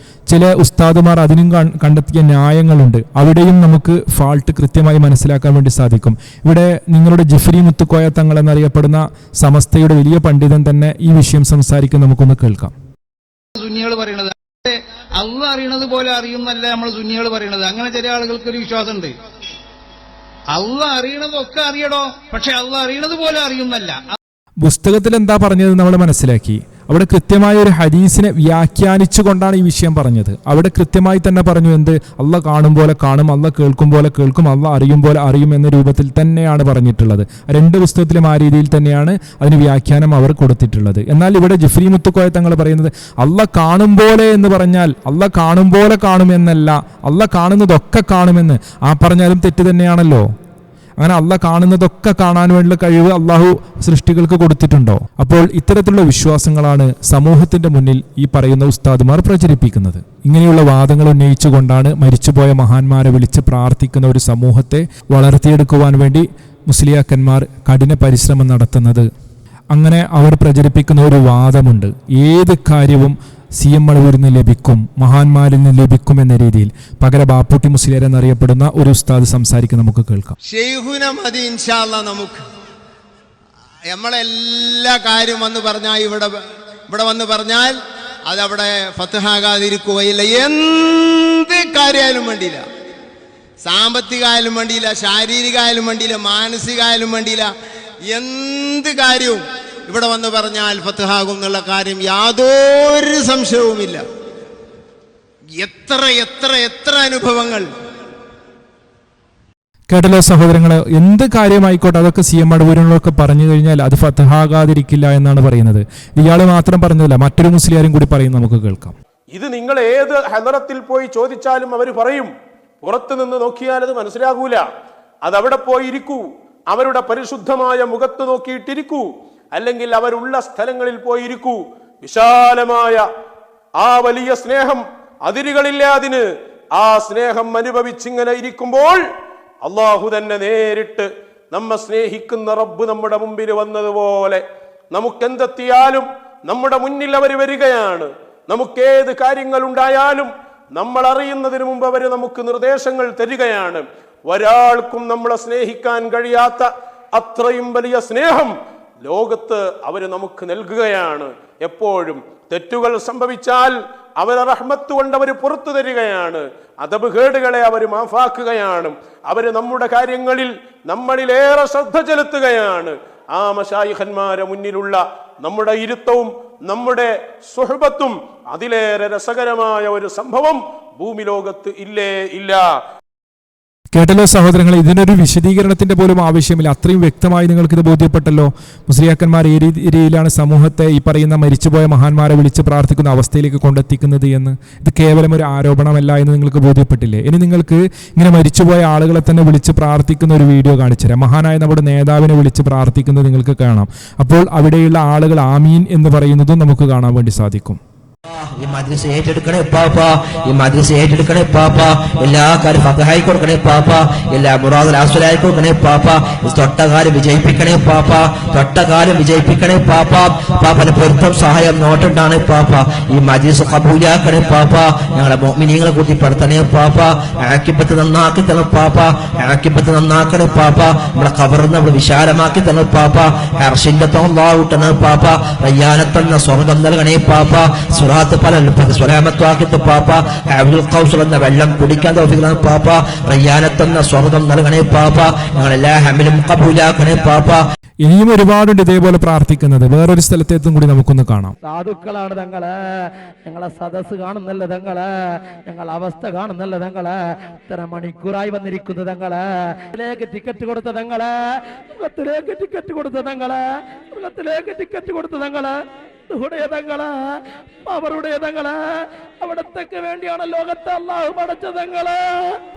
ചില ഉസ്താദുമാർ അതിനും കണ്ടെത്തിയ ന്യായങ്ങളുണ്ട്. അവിടെയും നമുക്ക് ഫാൾട്ട് കൃത്യമായി മനസ്സിലാക്കാൻ വേണ്ടി സാധിക്കും. ഇവിടെ നിങ്ങളുടെ ജിഫ്രി മുത്തുക്കോയ തങ്ങൾ എന്നറിയപ്പെടുന്ന സമസ്തയുടെ വലിയ പണ്ഡിതൻ തന്നെ ഈ വിഷയം സംസാരിക്കും. നമുക്കൊന്ന് കേൾക്കാം. സുന്നികൾ പറയണത് അള്ളാഹ് അറിയണത് പോലെ അറിയുന്നല്ല നമ്മൾ സുന്നികൾ പറയണത്. അങ്ങനെ ചില ആളുകൾക്ക് ഒരു വിശ്വാസമുണ്ട്. അള്ളാഹ് അറിയണതൊക്കെ അറിയടോ, പക്ഷെ അള്ളാഹ് അറിയണത് പോലെ അറിയുന്നല്ല. പുസ്തകത്തിൽ എന്താ പറഞ്ഞത് നമ്മൾ മനസ്സിലാക്കി. അവിടെ കൃത്യമായ ഒരു ഹദീസിനെ വ്യാഖ്യാനിച്ചു കൊണ്ടാണ് ഈ വിഷയം പറഞ്ഞത്. അവിടെ കൃത്യമായി തന്നെ പറഞ്ഞു എന്ത്, അള്ള കാണും പോലെ കാണും, അള്ള കേൾക്കും പോലെ കേൾക്കും, അള്ള അറിയും പോലെ അറിയും എന്ന രൂപത്തിൽ തന്നെയാണ് പറഞ്ഞിട്ടുള്ളത്. രണ്ട് പുസ്തകത്തിലും ആ രീതിയിൽ തന്നെയാണ് അതിന് വ്യാഖ്യാനം അവർ കൊടുത്തിട്ടുള്ളത്. എന്നാൽ ഇവിടെ ജിഫ്രി മുത്തുക്കോയ തങ്ങൾ പറയുന്നത് അള്ള കാണും പോലെ എന്ന് പറഞ്ഞാൽ അള്ള കാണും പോലെ കാണുമെന്നല്ല, അള്ള കാണുന്നതൊക്കെ കാണുമെന്ന്. ആ പറഞ്ഞാലും തെറ്റ് തന്നെയാണല്ലോ. അങ്ങനെ അള്ള കാണുന്നതൊക്കെ കാണാൻ വേണ്ടിയുള്ള കഴിവ് അള്ളാഹു സൃഷ്ടികൾക്ക് കൊടുത്തിട്ടുണ്ടോ? അപ്പോൾ ഇത്തരത്തിലുള്ള വിശ്വാസങ്ങളാണ് സമൂഹത്തിന്റെ മുന്നിൽ ഈ പറയുന്ന ഉസ്താദുമാർ പ്രചരിപ്പിക്കുന്നത്. ഇങ്ങനെയുള്ള വാദങ്ങൾ ഉന്നയിച്ചുകൊണ്ടാണ് മരിച്ചുപോയ മഹാന്മാരെ വിളിച്ച് പ്രാർത്ഥിക്കുന്ന ഒരു സമൂഹത്തെ വളർത്തിയെടുക്കുവാൻ വേണ്ടി മുസ്ലിയാക്കന്മാർ കഠിന പരിശ്രമം നടത്തുന്നത്. അങ്ങനെ അവർ പ്രചരിപ്പിക്കുന്ന ഒരു വാദമുണ്ട്, ഏത് കാര്യവും CM മടവൂരിൽ നിന്ന് ലഭിക്കും, മഹാന്മാരിൽ നിന്ന് ലഭിക്കും എന്ന രീതിയിൽ. പകരം ബാപ്പുട്ടി മുസ്ലിയാർ എന്നറിയപ്പെടുന്ന ഒരു ഉസ്താദ് സംസാരിക്കും, നമുക്ക് കേൾക്കാം. ഷെയ്ഖുന മതി ഇൻഷാ അല്ലാഹ്. നമുക്ക് നമ്മളെല്ലാ കാര്യം വന്ന് പറഞ്ഞാൽ ഇവിടെ വന്ന് പറഞ്ഞാൽ അതവിടെ ഫത്ഹാകാതിരിക്കുകയില്ല. എന്ത് കാര്യമായാലും വേണ്ടിയില്ല, സാമ്പത്തികമായാലും വേണ്ടിയില്ല, ശാരീരികമായാലും വേണ്ടിയില്ല, മാനസികമായാലും വേണ്ടിയില്ല, എന്ത് കാര്യവും ഇവിടെ വന്ന് പറഞ്ഞാൽ ഫത്ഹാകും എന്നുള്ള കാര്യം യാതൊരു സംശയവുമില്ല. എത്ര എത്ര എത്ര അനുഭവങ്ങൾ കേട്ടല്ലോ സഹോദരങ്ങളെ. എന്ത് കാര്യമായിക്കോട്ടെ അതൊക്കെ CM മടവൂരിനൊക്കെ പറഞ്ഞു കഴിഞ്ഞാൽ അത് ഫത്ഹാകാതിരിക്കില്ല എന്നാണ് പറയുന്നത്. ഇയാൾ മാത്രം പറഞ്ഞതല്ല, മറ്റൊരു മുസ്ലിയാരും കൂടി പറയും, നമുക്ക് കേൾക്കാം. ഇത് നിങ്ങൾ ഏത് ഹദറത്തിൽ പോയി ചോദിച്ചാലും അവർ പറയും, പുറത്തു നിന്ന് നോക്കിയാൽ അത് മനസ്സിലാകൂല, അതവിടെ പോയി ഇരിക്കൂ, അവരുടെ പരിശുദ്ധമായ മുഖത്ത് നോക്കിയിട്ടിരിക്കൂ, അല്ലെങ്കിൽ അവരുള്ള സ്ഥലങ്ങളിൽ പോയിരിക്കൂ. വിശാലമായ ആ വലിയ സ്നേഹം, അതിരുകളില്ല അതിന്. ആ സ്നേഹം അനുഭവിച്ചിങ്ങനെ ഇരിക്കുമ്പോൾ അള്ളാഹു തന്നെ നേരിട്ട് നമ്മെ സ്നേഹിക്കുന്ന റബ്ബ് നമ്മുടെ മുമ്പിൽ വന്നതുപോലെ നമുക്കെന്തെത്തിയാലും നമ്മുടെ മുന്നിൽ അവർ വരികയാണ്. നമുക്കേത് കാര്യങ്ങളുണ്ടായാലും നമ്മൾ അറിയുന്നതിന് മുമ്പ് അവർ നമുക്ക് നിർദ്ദേശങ്ങൾ തരികയാണ്. ഒരാൾക്കും നമ്മളെ സ്നേഹിക്കാൻ കഴിയാത്ത അത്രയും വലിയ സ്നേഹം ലോകത്ത് അവർ നമുക്ക് നൽകുകയാണ്. എപ്പോഴും തെറ്റുകൾ സംഭവിച്ചാൽ അവരെ റഹ്മത്ത് കൊണ്ട് അവർ പുറത്തു തരികയാണ്. അദബ് കേടുകളെ അവർ മാഫാക്കുകയാണ്. അവർ നമ്മുടെ കാര്യങ്ങളിൽ നമ്മളിലേറെ ശ്രദ്ധ ചെലുത്തുകയാണ്. ആ മശായിഖന്മാരെ മുന്നിലുള്ള നമ്മുടെ ഇരുത്തവും നമ്മുടെ സുഹബത്തും അതിലേറെ രസകരമായ ഒരു സംഭവം ഭൂമി ലോകത്ത് ഇല്ലേ ഇല്ല. കേട്ടല്ലോ സഹോദരങ്ങൾ, ഇതിനൊരു വിശദീകരണത്തിന്റെ പോലും ആവശ്യമില്ല. അത്രയും വ്യക്തമായി നിങ്ങൾക്കിത് ബോധ്യപ്പെട്ടല്ലോ. മുസ്ലിയാക്കന്മാർ ഏത് രീതിയിലാണ് സമൂഹത്തെ ഈ പറയുന്ന മരിച്ചുപോയ മഹാന്മാരെ വിളിച്ച് പ്രാർത്ഥിക്കുന്ന അവസ്ഥയിലേക്ക് കൊണ്ടെത്തിക്കുന്നത് എന്ന്. ഇത് കേവലം ഒരു ആരോപണമല്ല എന്ന് നിങ്ങൾക്ക് ബോധ്യപ്പെട്ടില്ലേ? ഇനി നിങ്ങൾക്ക് ഇങ്ങനെ മരിച്ചുപോയ ആളുകളെ തന്നെ വിളിച്ച് പ്രാർത്ഥിക്കുന്ന ഒരു വീഡിയോ കാണിച്ചു തരാം. മഹാനായ നമ്മുടെ നേതാവിനെ വിളിച്ച് പ്രാർത്ഥിക്കുന്നത് നിങ്ങൾക്ക് കാണാം. അപ്പോൾ അവിടെയുള്ള ആളുകൾ ആമീൻ എന്ന് പറയുന്നതും നമുക്ക് കാണാൻ വേണ്ടി സാധിക്കും. ഈ മദ്രസ ഏറ്റെടുക്കണേ പാപ്പ, ഈ മദ്രസ ഏറ്റെടുക്കണേ പാപ്പ, എല്ലാ കാര്യം ഫതഹായി കൊടുക്കണേ പാപ്പ, എല്ലാ മുറാദുൽ ആസ്വലായി കൊടുക്കണേ പാപ്പ, തൊട്ടകാലം വിജയിപ്പിക്കണേ പാപ്പ, തൊട്ടകാലം വിജയിപ്പിക്കണേ പാപ്പ, പാപ്പന്റെ പൊരുത്തം സഹായം നോട്ടുണ്ടാണ് പാപ്പ, ഈ മദ്രസ കബൂലാക്കണേ പാപ്പ, ഞങ്ങളെ മുഅ്മിനീങ്ങളെ കൂട്ടിപ്പെടുത്തണേ പാപ്പ, ആക്കിബത്ത് നന്നാക്കി തന്നെ പാപ്പ, ആക്കിബത്ത് നന്നാക്കണേ പാപ്പ, നമ്മളെ ഖബറിനെ നമ്മൾ വിശാലമാക്കി തന്നെ പാപ്പ, അർശിന്റെ തോന്നാവൂട്ടണേ പാപ്പ, റയ്യാനത്തെന്ന സ്വർഗം നൽകണേ പാപ്പ, സുറാത്ത് പല സ്വലാമത്വാക്കിത്ത് പാപ്പ, അബ്ദുൽ ഖൗസർ എന്ന വെള്ളം കുടിക്കാൻ തൗഫീഖ് പാപ്പ, റയ്യാനത്തെന്ന സ്വർഗം നൽകണേ പാപ്പ, ഞങ്ങളെല്ലാ ഹമിലും കബൂലാക്കണേ പാപ്പ. ഇനിയും ഒരുപാടുണ്ട് ഇതേപോലെ പ്രാർത്ഥിക്കുന്നത്. വേറൊരു സ്ഥലത്തേത്തും കൂടി നമുക്കൊന്ന് കാണാം. സാധുക്കളാണ് തങ്ങള്, ഞങ്ങളെ സദസ് കാണുന്നല്ല തങ്ങള്, ഞങ്ങളെ അവസ്ഥ കാണുന്നല്ല തങ്ങള്, ഇത്ര മണിക്കൂറായി വന്നിരിക്കുന്നു തങ്ങള്, ടിക്കറ്റ് കൊടുത്ത തങ്ങള്, ടിക്കറ്റ് കൊടുത്ത തങ്ങള്, ടിക്കറ്റ് കൊടുത്ത തങ്ങള്, തങ്ങള് അവരുടെ തങ്ങള് അവിടത്തേക്ക് വേണ്ടിയാണ് ലോകത്തെ അള്ളാഹു പടച്ചതങ്ങള്.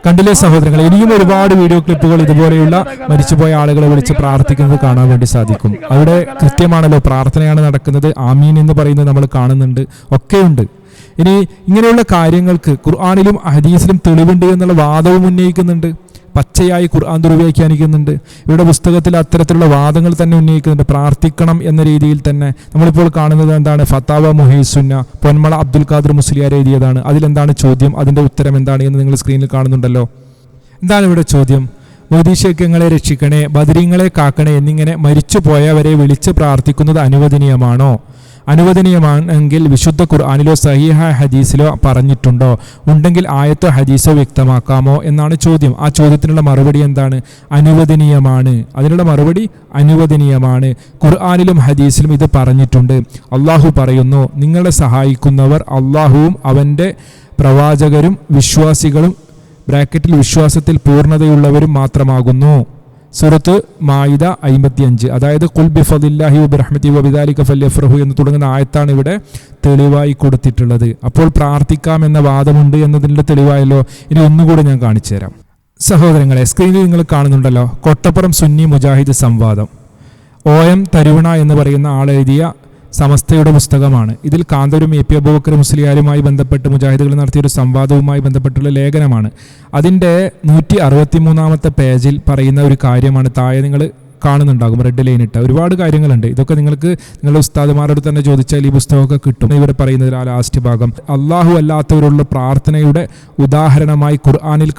കണ്ടില്ലേ സഹോദരങ്ങളെ, ഇനിയും ഒരുപാട് വീഡിയോ ക്ലിപ്പുകൾ ഇതുപോലെയുള്ള മരിച്ചുപോയ ആളുകളെ വിളിച്ച് പ്രാർത്ഥിക്കുന്നത് കാണാൻ വേണ്ടി സാധിക്കും. അവിടെ കൃത്യമാണല്ലോ, പ്രാർത്ഥനയാണ് നടക്കുന്നത്, ആമീൻ എന്ന് പറയുന്നത് നമ്മൾ കാണുന്നുണ്ട്, ഒക്കെയുണ്ട്. ഇനി ഇങ്ങനെയുള്ള കാര്യങ്ങൾക്ക് ഖുർആനിലും ഹദീസിലും തെളിവുണ്ട് എന്നുള്ള വാദവും ഉന്നയിക്കുന്നുണ്ട്. പച്ചയായി ഖുർആൻ ദുർവ്യാഖ്യാനിക്കുന്നുണ്ട്. ഇവരുടെ പുസ്തകത്തിൽ അത്തരത്തിലുള്ള വാദങ്ങൾ തന്നെ ഉന്നയിക്കുന്നുണ്ട്. പ്രാർത്ഥിക്കണം എന്ന രീതിയിൽ തന്നെ നമ്മളിപ്പോൾ കാണുന്നത് എന്താണ്? ഫത്താവ മുഹീസുന്ന പൊന്മള അബ്ദുൽ ഖാദർ മുസ്ലിയാർ എഴുതിയതാണ്. അതിലെന്താണ് ചോദ്യം, അതിൻ്റെ ഉത്തരം എന്താണ് എന്ന് നിങ്ങൾ സ്ക്രീനിൽ കാണുന്നുണ്ടല്ലോ. എന്താണ് ഇവിടെ ചോദ്യം? മോദീശേഖങ്ങളെ രക്ഷിക്കണേ, ബദരീങ്ങളെ കാക്കണേ എന്നിങ്ങനെ മരിച്ചു പോയവരെ വിളിച്ച് പ്രാർത്ഥിക്കുന്നത് അനുവദനീയമാണോ? അനുവദനീയമാണെങ്കിൽ വിശുദ്ധ ഖുർആനിലോ സഹീഹ ഹദീസിലോ പറഞ്ഞിട്ടുണ്ടോ? ഉണ്ടെങ്കിൽ ആയത്തോ ഹദീസോ വ്യക്തമാക്കാമോ എന്നാണ് ചോദ്യം. ആ ചോദ്യത്തിനുള്ള മറുപടി എന്താണ്? അനുവദനീയമാണ്. അതിനുള്ള മറുപടി അനുവദനീയമാണ്. ഖുർആനിലും ഹദീസിലും ഇത് പറഞ്ഞിട്ടുണ്ട്. അള്ളാഹു പറയുന്നു, നിങ്ങളെ സഹായിക്കുന്നവർ അള്ളാഹുവും അവൻ്റെ പ്രവാചകരും വിശ്വാസികളും ബ്രാക്കറ്റിൽ വിശ്വാസത്തിൽ പൂർണ്ണതയുള്ളവരും മാത്രമാകുന്നു. സൂറത്ത് മായിദ 55. അതായത് ഖുൽ ബിഫദില്ലാഹി വബിറഹ്മതിഹി വബിദാലിക ഫല്യഫ്റഹു എന്ന് തുടങ്ങുന്ന ആയത്താണ് ഇവിടെ തെളിവായി കൊടുത്തിട്ടുള്ളത്. അപ്പോൾ പ്രാർത്ഥിക്കാം എന്ന വാദമുണ്ട് എന്നതിൻ്റെ തെളിവായല്ലോ. ഇനി ഒന്നുകൂടി ഞാൻ കാണിച്ചു തരാം. സഹോദരങ്ങളെ, സ്ക്രീനിൽ നിങ്ങൾ കാണുന്നുണ്ടല്ലോ, കൊട്ടപ്പുറം സുന്നി മുജാഹിദ് സംവാദം. OM തരുവണ എന്ന് പറയുന്ന ആളെഴുതിയ സമസ്തയുടെ പുസ്തകമാണ്. ഇതിൽ കാന്തൂരും AP അബൂബക്കർ മുസ്ലിയാരുമായി ബന്ധപ്പെട്ട് മുജാഹിദുകൾ നടത്തിയൊരു സംവാദവുമായി ബന്ധപ്പെട്ടുള്ള ലേഖനമാണ്. അതിൻ്റെ 163-ാമത്തെ പേജിൽ പറയുന്ന ഒരു കാര്യമാണ് താഴെ നിങ്ങൾ കാണുന്നുണ്ടാകും, റെഡ് ലൈൻ ഇട്ട ഒരുപാട് കാര്യങ്ങളുണ്ട്. ഇതൊക്കെ നിങ്ങൾക്ക് നിങ്ങളുടെ ഉസ്താദുമാരോട് തന്നെ ചോദിച്ചാൽ ഈ പുസ്തകമൊക്കെ കിട്ടും. ഇവിടെ പറയുന്നതിൽ ആ ലാസ്റ്റ് ഭാഗം, അള്ളാഹു അല്ലാത്തവരുള്ള പ്രാർത്ഥനയുടെ ഉദാഹരണമായി ഖുർആനിൽ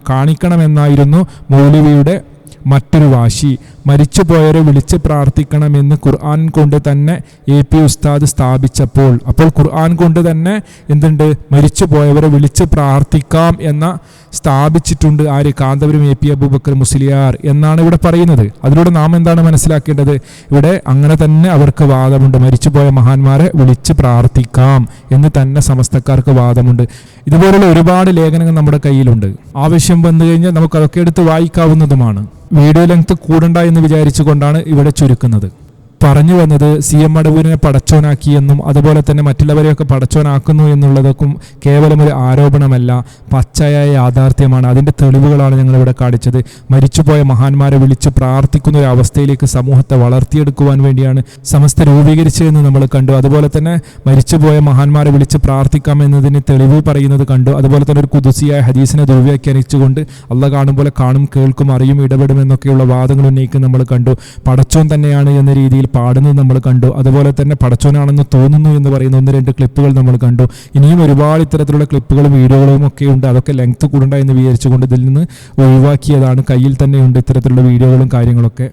കാണിക്കണമെന്നായിരുന്നു മൗലവിയുടെ മറ്റൊരു വാശി. മരിച്ചുപോയവരെ വിളിച്ച് പ്രാർത്ഥിക്കണമെന്ന് ഖുർആൻ കൊണ്ട് തന്നെ AP ഉസ്താദ് സ്ഥാപിച്ചപ്പോൾ, അപ്പോൾ ഖുർആൻ കൊണ്ട് തന്നെ എന്തുണ്ട്? മരിച്ചുപോയവരെ വിളിച്ച് പ്രാർത്ഥിക്കാം എന്ന സ്ഥാപിച്ചിട്ടുണ്ട്. ആര്? കാന്തപുരം AP അബൂബക്കർ മുസ്ലിയാർ എന്നാണ് ഇവിടെ പറയുന്നത്. അതിലൂടെ നാം എന്താണ് മനസ്സിലാക്കേണ്ടത്? ഇവിടെ അങ്ങനെ തന്നെ അവർക്ക് വാദമുണ്ട്. മരിച്ചുപോയ മഹാന്മാരെ വിളിച്ച് പ്രാർത്ഥിക്കാം എന്ന് തന്നെ സമസ്തക്കാർക്ക് വാദമുണ്ട്. ഇതുപോലുള്ള ഒരുപാട് ലേഖനങ്ങൾ നമ്മുടെ കയ്യിലുണ്ട്. ആവശ്യം വന്നു കഴിഞ്ഞാൽ നമുക്ക് അതൊക്കെ എടുത്ത് വായിക്കാവുന്നതുമാണ്. വീഡിയോ ലെങ്ത് കൂടണ്ട എന്ന് വിചാരിച്ചുകൊണ്ടാണ് ഇവിടെ ചുരുക്കുന്നത്. പറഞ്ഞു വന്നത് CM മടവൂരിനെ പടച്ചോനാക്കിയെന്നും അതുപോലെ തന്നെ മറ്റുള്ളവരെയൊക്കെ പടച്ചോനാക്കുന്നു എന്നുള്ളതൊക്കെ കേവലം ഒരു ആരോപണമല്ല, പച്ചയായ യാഥാർത്ഥ്യമാണ്. അതിൻ്റെ തെളിവുകളാണ് ഞങ്ങളിവിടെ കാണിച്ചത്. മരിച്ചുപോയ മഹാന്മാരെ വിളിച്ച് പ്രാർത്ഥിക്കുന്ന ഒരു അവസ്ഥയിലേക്ക് സമൂഹത്തെ വളർത്തിയെടുക്കുവാൻ വേണ്ടിയാണ് സമസ്ത രൂപീകരിച്ചതെന്ന് നമ്മൾ കണ്ടു. അതുപോലെ തന്നെ മരിച്ചുപോയ മഹാന്മാരെ വിളിച്ച് പ്രാർത്ഥിക്കാം എന്നതിന് തെളിവ് പറയുന്നത് കണ്ടു. അതുപോലെ തന്നെ ഒരു ഖുദുസിയായ ഹദീസിനെ ദുർവ്യാഖ്യാനിച്ചുകൊണ്ട് അള്ളാഹ് കാണും പോലെ കാണും, കേൾക്കും, അറിയും, ഇടപെടും എന്നൊക്കെയുള്ള വാദങ്ങൾ ഉന്നയിക്കുന്നത് നമ്മൾ കണ്ടു. പടച്ചോൻ തന്നെയാണ് എന്ന രീതിയിൽ പാടുന്നത് നമ്മൾ കണ്ടു. അതുപോലെ തന്നെ പടച്ചോനാണെന്ന് തോന്നുന്നു എന്ന് പറയുന്ന 1-2 ക്ലിപ്പുകൾ നമ്മൾ കണ്ടു. ഇനിയും ഒരുപാട് ഇത്തരത്തിലുള്ള ക്ലിപ്പുകളും വീഡിയോകളും ഒക്കെ ഉണ്ട്. അതൊക്കെ ലെങ്ത് കൂടണ്ട എന്ന് വിചാരിച്ചുകൊണ്ട് ഇതിൽ നിന്ന് ഒഴിവാക്കിയതാണ്. കയ്യിൽ തന്നെയുണ്ട് ഇത്തരത്തിലുള്ള വീഡിയോകളും കാര്യങ്ങളൊക്കെ.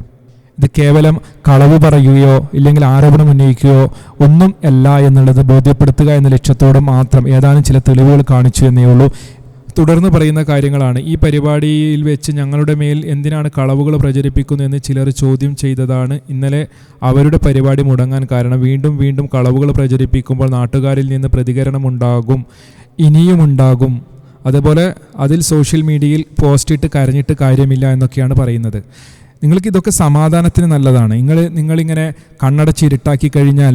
ഇത് കേവലം കളവ് പറയുകയോ ഇല്ലെങ്കിൽ ആരോപണം ഉന്നയിക്കുകയോ ഒന്നും അല്ല എന്നുള്ളത് ബോധ്യപ്പെടുത്തുക എന്ന ലക്ഷ്യത്തോടെ മാത്രം ഏതാനും ചില തെളിവുകൾ കാണിച്ചു എന്നേ ഉള്ളൂ. തുടർന്ന് പറയുന്ന കാര്യങ്ങളാണ്. ഈ പരിപാടിയിൽ വെച്ച് ഞങ്ങളുടെ മേൽ എന്തിനാണ് കളവുകൾ പ്രചരിപ്പിക്കുന്നു എന്ന് ചിലർ ചോദ്യം ചെയ്തതാണ് ഇന്നലെ അവരുടെ പരിപാടി മുടങ്ങാൻ കാരണം. വീണ്ടും കളവുകൾ പ്രചരിപ്പിക്കുമ്പോൾ നാട്ടുകാരിൽ നിന്ന് പ്രതികരണമുണ്ടാകും, ഇനിയുമുണ്ടാകും. അതുപോലെ അതിൽ സോഷ്യൽ മീഡിയയിൽ പോസ്റ്റിട്ട് കരഞ്ഞിട്ട് കാര്യമില്ല എന്നൊക്കെയാണ് പറയുന്നത്. നിങ്ങൾക്കിതൊക്കെ സമാധാനത്തിന് നല്ലതാണ്. നിങ്ങളിങ്ങനെ കണ്ണടച്ചിരുട്ടാക്കി കഴിഞ്ഞാൽ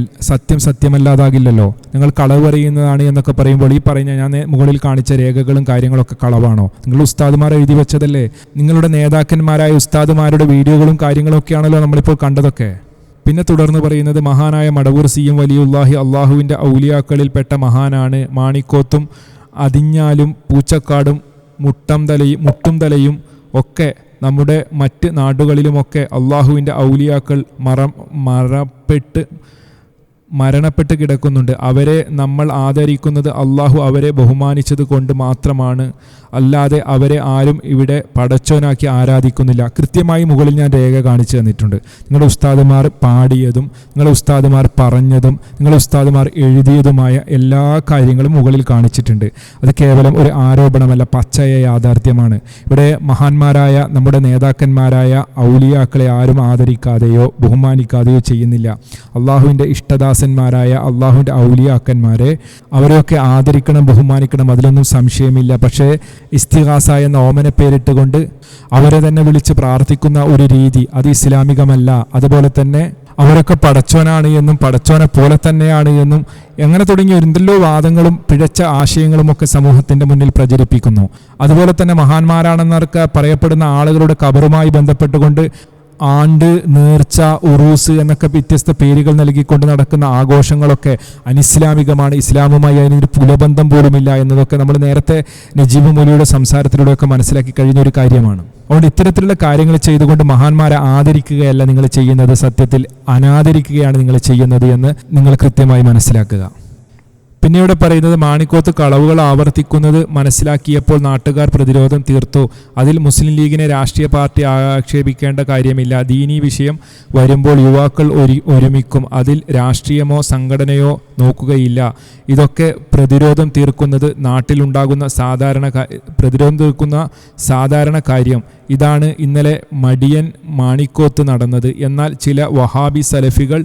സത്യമല്ലാതാകില്ലല്ലോ. നിങ്ങൾ കളവ് പറയുന്നതാണ് എന്നൊക്കെ പറയുമ്പോൾ ഈ പറഞ്ഞ ഞാൻ മുകളിൽ കാണിച്ച രേഖകളും കാര്യങ്ങളൊക്കെ കളവാണോ? നിങ്ങൾ ഉസ്താദുമാർ എഴുതി വെച്ചതല്ലേ? നിങ്ങളുടെ നേതാക്കന്മാരായ ഉസ്താദുമാരുടെ വീഡിയോകളും കാര്യങ്ങളൊക്കെയാണല്ലോ നമ്മളിപ്പോൾ കണ്ടതൊക്കെ. പിന്നെ തുടർന്ന് പറയുന്നത്, മഹാനായ മടവൂർ CM വലിയുല്ലാഹി അള്ളാഹുവിൻ്റെ ഔലിയാക്കളിൽപ്പെട്ട മഹാനാണ്. മാണിക്കോത്തും അതിഞ്ഞാലും പൂച്ചക്കാടും മുട്ടും തലയും ഒക്കെ നമ്മുടെ മറ്റ് നാടുകളിലുമൊക്കെ അള്ളാഹുവിൻ്റെ ഔലിയാക്കൾ മരണപ്പെട്ട് കിടക്കുന്നുണ്ട്. അവരെ നമ്മൾ ആദരിക്കുന്നത് അള്ളാഹു അവരെ ബഹുമാനിച്ചത് കൊണ്ട് മാത്രമാണ്, അല്ലാതെ അവരെ ആരും ഇവിടെ പടച്ചോനാക്കി ആരാധിക്കുന്നില്ല. കൃത്യമായി മുകളിൽ ഞാൻ രേഖ കാണിച്ചു തന്നിട്ടുണ്ട്. നിങ്ങളുടെ ഉസ്താദുമാർ പാടിയതും നിങ്ങളുടെ ഉസ്താദുമാർ പറഞ്ഞതും നിങ്ങളുടെ ഉസ്താദുമാർ എഴുതിയതുമായ എല്ലാ കാര്യങ്ങളും മുകളിൽ കാണിച്ചിട്ടുണ്ട്. അത് കേവലം ഒരു ആരോപണമല്ല, പച്ചയ യാഥാർത്ഥ്യമാണ്. ഇവിടെ മഹാന്മാരായ നമ്മുടെ നേതാക്കന്മാരായ ഔലിയാക്കളെ ആരും ആദരിക്കാതെയോ ബഹുമാനിക്കാതെയോ ചെയ്യുന്നില്ല. അള്ളാഹുവിൻ്റെ ഇഷ്ടദാസന്മാരായ അള്ളാഹുവിൻ്റെ ഔലിയാക്കന്മാരെ അവരെയൊക്കെ ആദരിക്കണം, ബഹുമാനിക്കണം, അതിലൊന്നും സംശയമില്ല. പക്ഷേ ഇസ്തിഗാസ എന്ന ഓമന പേരിട്ടുകൊണ്ട് അവരെ തന്നെ വിളിച്ച് പ്രാർത്ഥിക്കുന്ന ഒരു രീതി അത് ഇസ്ലാമികമല്ല. അതുപോലെ തന്നെ അവരൊക്കെ പടച്ചോനാണ് എന്നും പടച്ചോനെ പോലെ തന്നെയാണ് എന്നും എങ്ങനെ തുടങ്ങിയ എന്തെല്ലോ വാദങ്ങളും പിഴച്ച ആശയങ്ങളും ഒക്കെ സമൂഹത്തിന്റെ മുന്നിൽ പ്രചരിപ്പിക്കുന്നു. അതുപോലെ തന്നെ മഹാന്മാരാണെന്നവർക്ക് പറയപ്പെടുന്ന ആളുകളുടെ ഖബറുമായി ബന്ധപ്പെട്ടുകൊണ്ട് ആണ്ട്, നേർച്ച, ഉറൂസ് എന്നൊക്കെ വ്യത്യസ്ത പേരുകൾ നൽകിക്കൊണ്ട് നടക്കുന്ന ആഘോഷങ്ങളൊക്കെ അനിസ്ലാമികമാണ്. ഇസ്ലാമുമായി അതിനൊരു പുലബന്ധം പോലുമില്ല എന്നതൊക്കെ നമ്മൾ നേരത്തെ നജീബ് മൗലവിയുടെ സംസാരത്തിലൂടെയൊക്കെ മനസ്സിലാക്കി കഴിഞ്ഞ ഒരു കാര്യമാണ്. അതുകൊണ്ട് ഇത്തരത്തിലുള്ള കാര്യങ്ങൾ ചെയ്തുകൊണ്ട് മഹാന്മാരെ ആദരിക്കുകയല്ല നിങ്ങൾ ചെയ്യുന്നത്, സത്യത്തിൽ അനാദരിക്കുകയാണ് നിങ്ങൾ ചെയ്യുന്നത് എന്ന് നിങ്ങൾ കൃത്യമായി മനസ്സിലാക്കുക. പിന്നെ ഇവിടെ പറയുന്നത് മാണിക്കോത്ത് കളവുകൾ ആവർത്തിക്കുന്നത് മനസ്സിലാക്കിയപ്പോൾ നാട്ടുകാർ പ്രതിരോധം തീർത്തു. അതിൽ മുസ്ലിം ലീഗിനെ രാഷ്ട്രീയ പാർട്ടി ആക്ഷേപിക്കേണ്ട കാര്യമില്ല. ദീനീ വിഷയം വരുമ്പോൾ യുവാക്കൾ ഒരുമിക്കും. അതിൽ രാഷ്ട്രീയമോ സംഘടനയോ നോക്കുകയില്ല. ഇതൊക്കെ പ്രതിരോധം തീർക്കുന്നത് നാട്ടിലുണ്ടാകുന്ന സാധാരണ കാര്യം. ഇതാണ് ഇന്നലെ മടിയൻ മാണിക്കോത്ത് നടന്നത്. എന്നാൽ ചില വഹാബി സലഫികൾ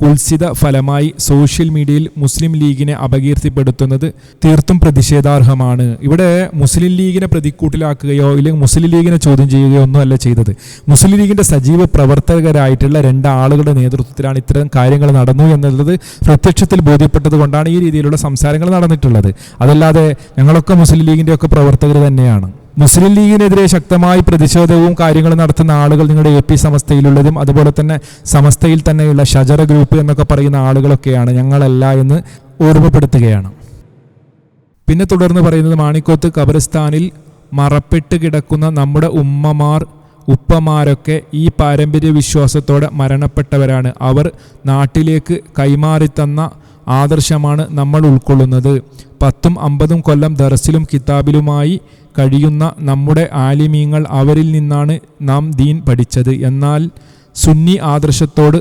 കുൽസിത ഫലമായി സോഷ്യൽ മീഡിയയിൽ മുസ്ലിം ലീഗിനെ അപകീർത്തിപ്പെടുത്തുന്നത് തീർത്തും പ്രതിഷേധാർഹമാണ്. ഇവിടെ മുസ്ലിം ലീഗിനെ പ്രതിക്കൂട്ടിലാക്കുകയോ ഇല്ലെങ്കിൽ മുസ്ലിം ലീഗിനെ ചോദ്യം ചെയ്യുകയോ ഒന്നുമല്ല ചെയ്തത്. മുസ്ലിം ലീഗിന്റെ സജീവ പ്രവർത്തകരായിട്ടുള്ള 2 ആളുകളുടെ നേതൃത്വത്തിലാണ് ഇത്തരം കാര്യങ്ങൾ നടന്നു എന്നുള്ളത് പ്രത്യക്ഷത്തിൽ ബോധ്യപ്പെട്ടത് കൊണ്ടാണ് ഈ രീതിയിലുള്ള സംസാരങ്ങൾ നടന്നിട്ടുള്ളത്. അതല്ലാതെ ഞങ്ങളൊക്കെ മുസ്ലിം ലീഗിന്റെ ഒക്കെ പ്രവർത്തകർ തന്നെയാണ്. മുസ്ലിം ലീഗിനെതിരെ ശക്തമായി പ്രതിഷേധവും കാര്യങ്ങളും നടത്തുന്ന ആളുകൾ നിങ്ങളുടെ AP സമസ്തയിലുള്ളതും അതുപോലെ തന്നെ സമസ്തയിൽ തന്നെയുള്ള ഷജറ ഗ്രൂപ്പ് എന്നൊക്കെ പറയുന്ന ആളുകളൊക്കെയാണ്, ഞങ്ങളല്ല എന്ന് ഓർമ്മപ്പെടുത്തുകയാണ്. പിന്നെ തുടർന്ന് പറയുന്നത് മാണിക്കോത്ത് ഖബറിസ്ഥാനിൽ മറപ്പെട്ട് കിടക്കുന്ന നമ്മുടെ ഉപ്പമാരൊക്കെ ഈ പാരമ്പര്യ വിശ്വാസത്തോടെ മരണപ്പെട്ടവരാണ്. അവർ നാട്ടിലേക്ക് കൈമാറിത്തന്ന ആദർശമാണ് നമ്മൾ ഉൾക്കൊള്ളുന്നത്. 10ഉം 50ഉം കൊല്ലം ദർസിലും കിതാബിലുമായി കഴിയുന്ന നമ്മുടെ ആലിമീങ്ങൾ അവരിൽ നിന്നാണ് നാം ദീൻ പഠിച്ചത്. എന്നാൽ സുന്നി ആദർശത്തോടെ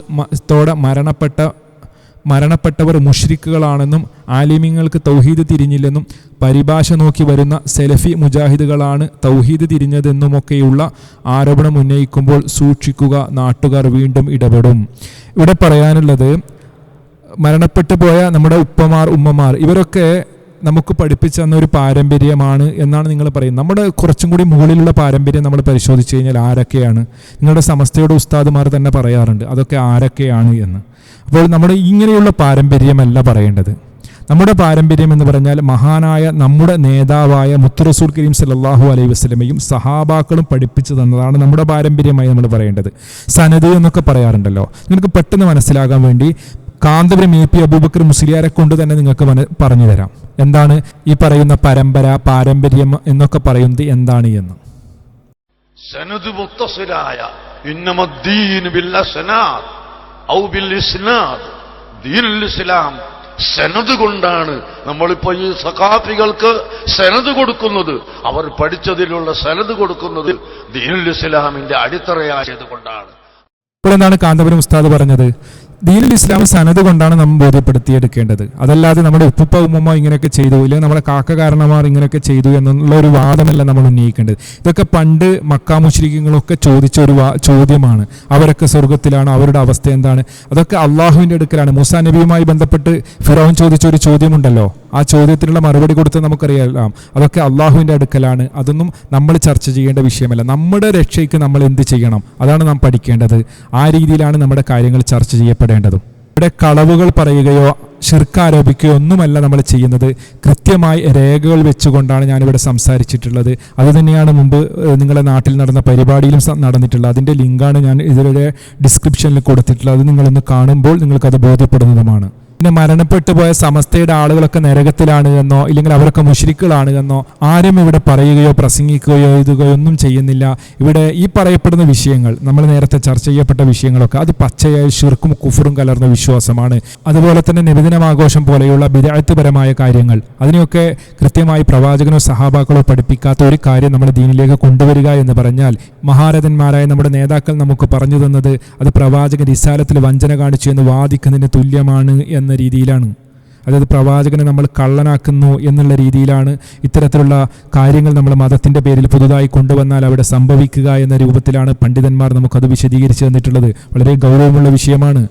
മരണപ്പെട്ടവർ മുശ്രിക്കുകളാണെന്നും ആലിമീങ്ങൾക്ക് തൗഹീദ് തിരിഞ്ഞില്ലെന്നും പരിഭാഷ നോക്കി വരുന്ന സെലഫി മുജാഹിദുകളാണ് തൗഹീദ് തിരിഞ്ഞതെന്നുമൊക്കെയുള്ള ആരോപണം ഉന്നയിക്കുമ്പോൾ സൂക്ഷിക്കുക, നാട്ടുകാർ വീണ്ടും ഇടപെടും. ഇവിടെ പറയാനുള്ളത് മരണപ്പെട്ടു പോയ നമ്മുടെ ഉമ്മമാർ ഇവരൊക്കെ നമുക്ക് പഠിപ്പിച്ചു തന്ന ഒരു പാരമ്പര്യമാണ് എന്നാണ് നിങ്ങൾ പറയുന്നത്. നമ്മുടെ കുറച്ചും കൂടി മുകളിലുള്ള പാരമ്പര്യം നമ്മൾ പരിശോധിച്ച് കഴിഞ്ഞാൽ ആരൊക്കെയാണ്? നിങ്ങളുടെ സമസ്തയുടെ ഉസ്താദുമാർ തന്നെ പറയാറുണ്ട് അതൊക്കെ ആരൊക്കെയാണ് എന്ന്. അപ്പോൾ നമ്മുടെ ഇങ്ങനെയുള്ള പാരമ്പര്യമല്ല പറയേണ്ടത്. നമ്മുടെ പാരമ്പര്യം എന്ന് പറഞ്ഞാൽ മഹാനായ നമ്മുടെ നേതാവായ മുത്ത് റസൂൽ കരീം സല്ലല്ലാഹു അലൈഹി വസല്ലമയും സഹാബാക്കളും പഠിപ്പിച്ചു തന്നതാണ് നമ്മുടെ പാരമ്പര്യമായി നമ്മൾ പറയേണ്ടത്. സനദ് എന്നൊക്കെ പറയാറുണ്ടല്ലോ, നിങ്ങൾക്ക് പെട്ടെന്ന് മനസ്സിലാകാൻ വേണ്ടി കാന്തപുരം AP അബൂബക്കർ മുസ്ലിയാരെ കൊണ്ട് തന്നെ നിങ്ങൾക്ക് പറഞ്ഞു തരാം എന്താണ് ഈ പറയുന്ന പാരമ്പര്യം എന്നൊക്കെ പറയുന്നത് എന്താണ് എന്ന്. സനദ് മുത്തസിലായ ഇന്നമദ്ദീൻ ബിൽഅസ്നാദ് ഔ ബിൽഇസ്നാദ്, ദീനുൽ ഇസ്ലാം സനദ് കൊണ്ടാണ്. നമ്മളിപ്പോ ഈ സഖാഫികൾക്ക് സനദ് കൊടുക്കുന്നത്, അവർ പഠിച്ചതിലുള്ള സനദ് കൊടുക്കുന്നത് ദീനുൽ ഇസ്ലാമിന്റെ അടിത്തറയായത് കൊണ്ടാണ്. ഇപ്പോൾ എന്താണ് കാന്തപുരം ഉസ്താദ് പറഞ്ഞത്? ദീനുൽ ഇസ്ലാം സനദ് കൊണ്ടാണ് നമ്മൾ ബോധ്യപ്പെടുത്തിയെടുക്കേണ്ടത്. അതല്ലാതെ നമ്മുടെ ഉമ്മ ഇങ്ങനെയൊക്കെ ചെയ്തു, ഇല്ലെങ്കിൽ നമ്മുടെ കാരണമാർ ഇങ്ങനെയൊക്കെ ചെയ്തു എന്നുള്ള ഒരു വാദമല്ല നമ്മൾ ഉന്നയിക്കേണ്ടത്. ഇതൊക്കെ പണ്ട് മക്കാ മുശ്രിക്കുകളൊക്കെ ചോദിച്ച ഒരു ചോദ്യമാണ്. അവരൊക്കെ സ്വർഗത്തിലാണ്, അവരുടെ അവസ്ഥ എന്താണ്? അതൊക്കെ അള്ളാഹുവിൻ്റെ അടുക്കലാണ്. മൂസാ നബിയുമായി ബന്ധപ്പെട്ട് ഫിറൗൻ ചോദിച്ച ഒരു ചോദ്യമുണ്ടല്ലോ, ആ ചോദ്യത്തിനുള്ള മറുപടി കൊടുത്ത് നമുക്കറിയാം അതൊക്കെ അള്ളാഹുവിൻ്റെ അടുക്കലാണ്. അതൊന്നും നമ്മൾ ചർച്ച ചെയ്യേണ്ട വിഷയമല്ല. നമ്മുടെ രക്ഷയ്ക്ക് നമ്മൾ എന്ത് ചെയ്യണം അതാണ് നാം പഠിക്കേണ്ടത്. ആ രീതിയിലാണ് നമ്മുടെ കാര്യങ്ങൾ ചർച്ച ചെയ്യപ്പെടുന്നത്. ഇവിടെ കളവുകൾ പറയുകയോ ശിർക്ക് ആരോപിക്കുകയോ ഒന്നുമല്ല നമ്മൾ ചെയ്യുന്നത്. കൃത്യമായി രേഖകൾ വെച്ചുകൊണ്ടാണ് ഞാനിവിടെ സംസാരിച്ചിട്ടുള്ളത്. അതുതന്നെയാണ് മുമ്പ് നിങ്ങളുടെ നാട്ടിൽ നടന്ന പരിപാടിയിലും നടന്നിട്ടുള്ളത്. അതിൻ്റെ ലിങ്കാണ് ഞാൻ ഇതിലൂടെ ഡിസ്ക്രിപ്ഷനിൽ കൊടുത്തിട്ടുള്ളത്. അത് നിങ്ങളൊന്ന് കാണുമ്പോൾ നിങ്ങൾക്കത് ബോധ്യപ്പെടുന്നതുമാണ്. പിന്നെ മരണപ്പെട്ടു പോയ സമസ്തയുടെ ആളുകളൊക്കെ നരകത്തിലാണ് എന്നോ ഇല്ലെങ്കിൽ അവരൊക്കെ മുശ്രിക്കുകളാണ് എന്നോ ആരും ഇവിടെ പറയുകയോ പ്രസംഗിക്കുകയോ എഴുതുകയോ ഒന്നും ചെയ്യുന്നില്ല. ഇവിടെ ഈ പറയപ്പെടുന്ന വിഷയങ്ങൾ, നമ്മൾ നേരത്തെ ചർച്ച ചെയ്യപ്പെട്ട വിഷയങ്ങളൊക്കെ അത് പച്ചയായി ശിർക്കും കുഫറും കലർന്ന വിശ്വാസമാണ്. അതുപോലെ തന്നെ നബിദിനമാഘോഷം പോലെയുള്ള ബിദ്അത്ത് പരമായ കാര്യങ്ങൾ, അതിനെയൊക്കെ കൃത്യമായി പ്രവാചകനോ സഹാബാക്കളോ പഠിപ്പിക്കാത്ത ഒരു കാര്യം നമ്മൾ ദീനിലേക്ക് കൊണ്ടുവരിക എന്ന് പറഞ്ഞാൽ മഹാരഥന്മാരായ നമ്മുടെ നേതാക്കൾ നമുക്ക് പറഞ്ഞു തന്നത് അത് പ്രവാചകൻ റിസാലത്തിൽ വഞ്ചന കാണിച്ചു എന്ന് വാദിക്കുന്നതിന് തുല്യമാണ് എന്ന രീതിയിലാണ്. അതായത് പ്രവാചകനെ നമ്മൾ കള്ളനാക്കുന്നു എന്നുള്ള രീതിയിലാണ് ഇത്തരത്തിലുള്ള കാര്യങ്ങൾ നമ്മൾ മതത്തിൻ്റെ പേരിൽ പുതുതായി കൊണ്ടുവന്നാൽ അവിടെ സംഭവിക്കുക എന്ന രൂപത്തിലാണ് പണ്ഡിതന്മാർ നമുക്കത് വിശദീകരിച്ചു തന്നിട്ടുള്ളത്. വളരെ ഗൗരവമുള്ള വിഷയമാണ്.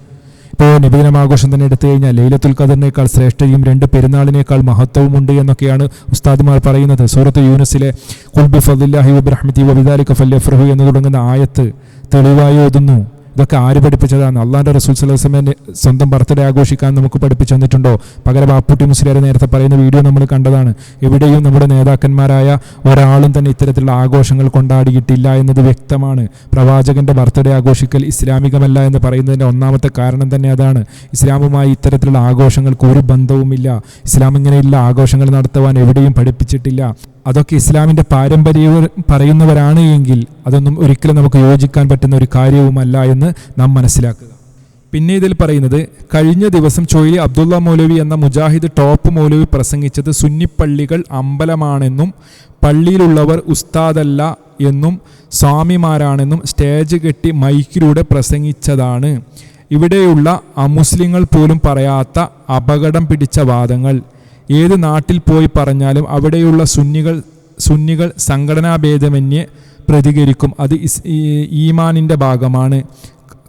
ഇപ്പോൾ നബിദിനമാഘോഷം തന്നെ എടുത്തു കഴിഞ്ഞാൽ ലൈലത്തുൽ ഖദറിനേക്കാൾ ശ്രേഷ്ഠയും 2 പെരുന്നാളിനേക്കാൾ മഹത്വവും ഉണ്ട് എന്നൊക്കെയാണ് ഉസ്താദുമാർ പറയുന്നത്. സൂറത്ത് യൂനുസിലെ ഖുൽ ബിഫദ്ലില്ലാഹി വബിറഹ്മതിഹി വബിദാലിക ഫല്യഫ്റഹു എന്ന് തുടങ്ങുന്ന ആയത്ത് തെളിവായി ഓതുന്നു. ഇതൊക്കെ ആര് പഠിപ്പിച്ചതാണ്? അള്ളാഹിൻ്റെ റസൂൽ സ്വല്ലല്ലാഹു അലൈഹി വസല്ലം സ്വന്തം ബർത്ത്ഡേ ആഘോഷിക്കാൻ നമുക്ക് പഠിപ്പിച്ചു തന്നിട്ടുണ്ടോ? പകരം ബാപ്പുട്ടി മുസ്ലിയാർ നേരത്തെ പറയുന്ന വീഡിയോ നമ്മൾ കണ്ടതാണ്. എവിടെയും നമ്മുടെ നേതാക്കന്മാരായ ഒരാളും തന്നെ ഇത്തരത്തിലുള്ള ആഘോഷങ്ങൾ കൊണ്ടാടിയിട്ടില്ല എന്നത് വ്യക്തമാണ്. പ്രവാചകന്റെ ബർത്ത്ഡേ ആഘോഷിക്കൽ ഇസ്ലാമികമല്ല എന്ന് പറയുന്നതിൻ്റെ ഒന്നാമത്തെ കാരണം തന്നെ അതാണ്. ഇസ്ലാമുമായി ഇത്തരത്തിലുള്ള ആഘോഷങ്ങൾക്ക് ഒരു ബന്ധവുമില്ല. ഇസ്ലാം ഇങ്ങനെയുള്ള ആഘോഷങ്ങൾ നടത്തുവാൻ എവിടെയും പഠിപ്പിച്ചിട്ടില്ല. അതൊക്കെ ഇസ്ലാമിൻ്റെ പാരമ്പര്യം പറയുന്നവരാണ് എങ്കിൽ അതൊന്നും ഒരിക്കലും നമുക്ക് യോജിക്കാൻ പറ്റുന്ന ഒരു കാര്യവുമല്ല എന്ന് നാം മനസ്സിലാക്കുക. പിന്നെ ഇതിൽ പറയുന്നത്, കഴിഞ്ഞ ദിവസം ചൊയ്ലി അബ്ദുള്ള മൗലവി എന്ന മുജാഹിദ് ടോപ്പ് മൗലവി പ്രസംഗിച്ചത് സുന്നിപ്പള്ളികൾ അമ്പലമാണെന്നും പള്ളിയിലുള്ളവർ ഉസ്താദല്ല എന്നും സ്വാമിമാരാണെന്നും സ്റ്റേജ് കെട്ടി മൈക്കിലൂടെ പ്രസംഗിച്ചതാണ്. ഇവിടെയുള്ള അമുസ്ലിങ്ങൾ പോലും പറയാത്ത അപകടം പിടിച്ച വാദങ്ങൾ ഏത് നാട്ടിൽ പോയി പറഞ്ഞാലും അവിടെയുള്ള സുന്നികൾ സംഘടനാഭേദമന്യേ പ്രതികരിക്കും. അത് ഈമാനിൻ്റെ ഭാഗമാണ്.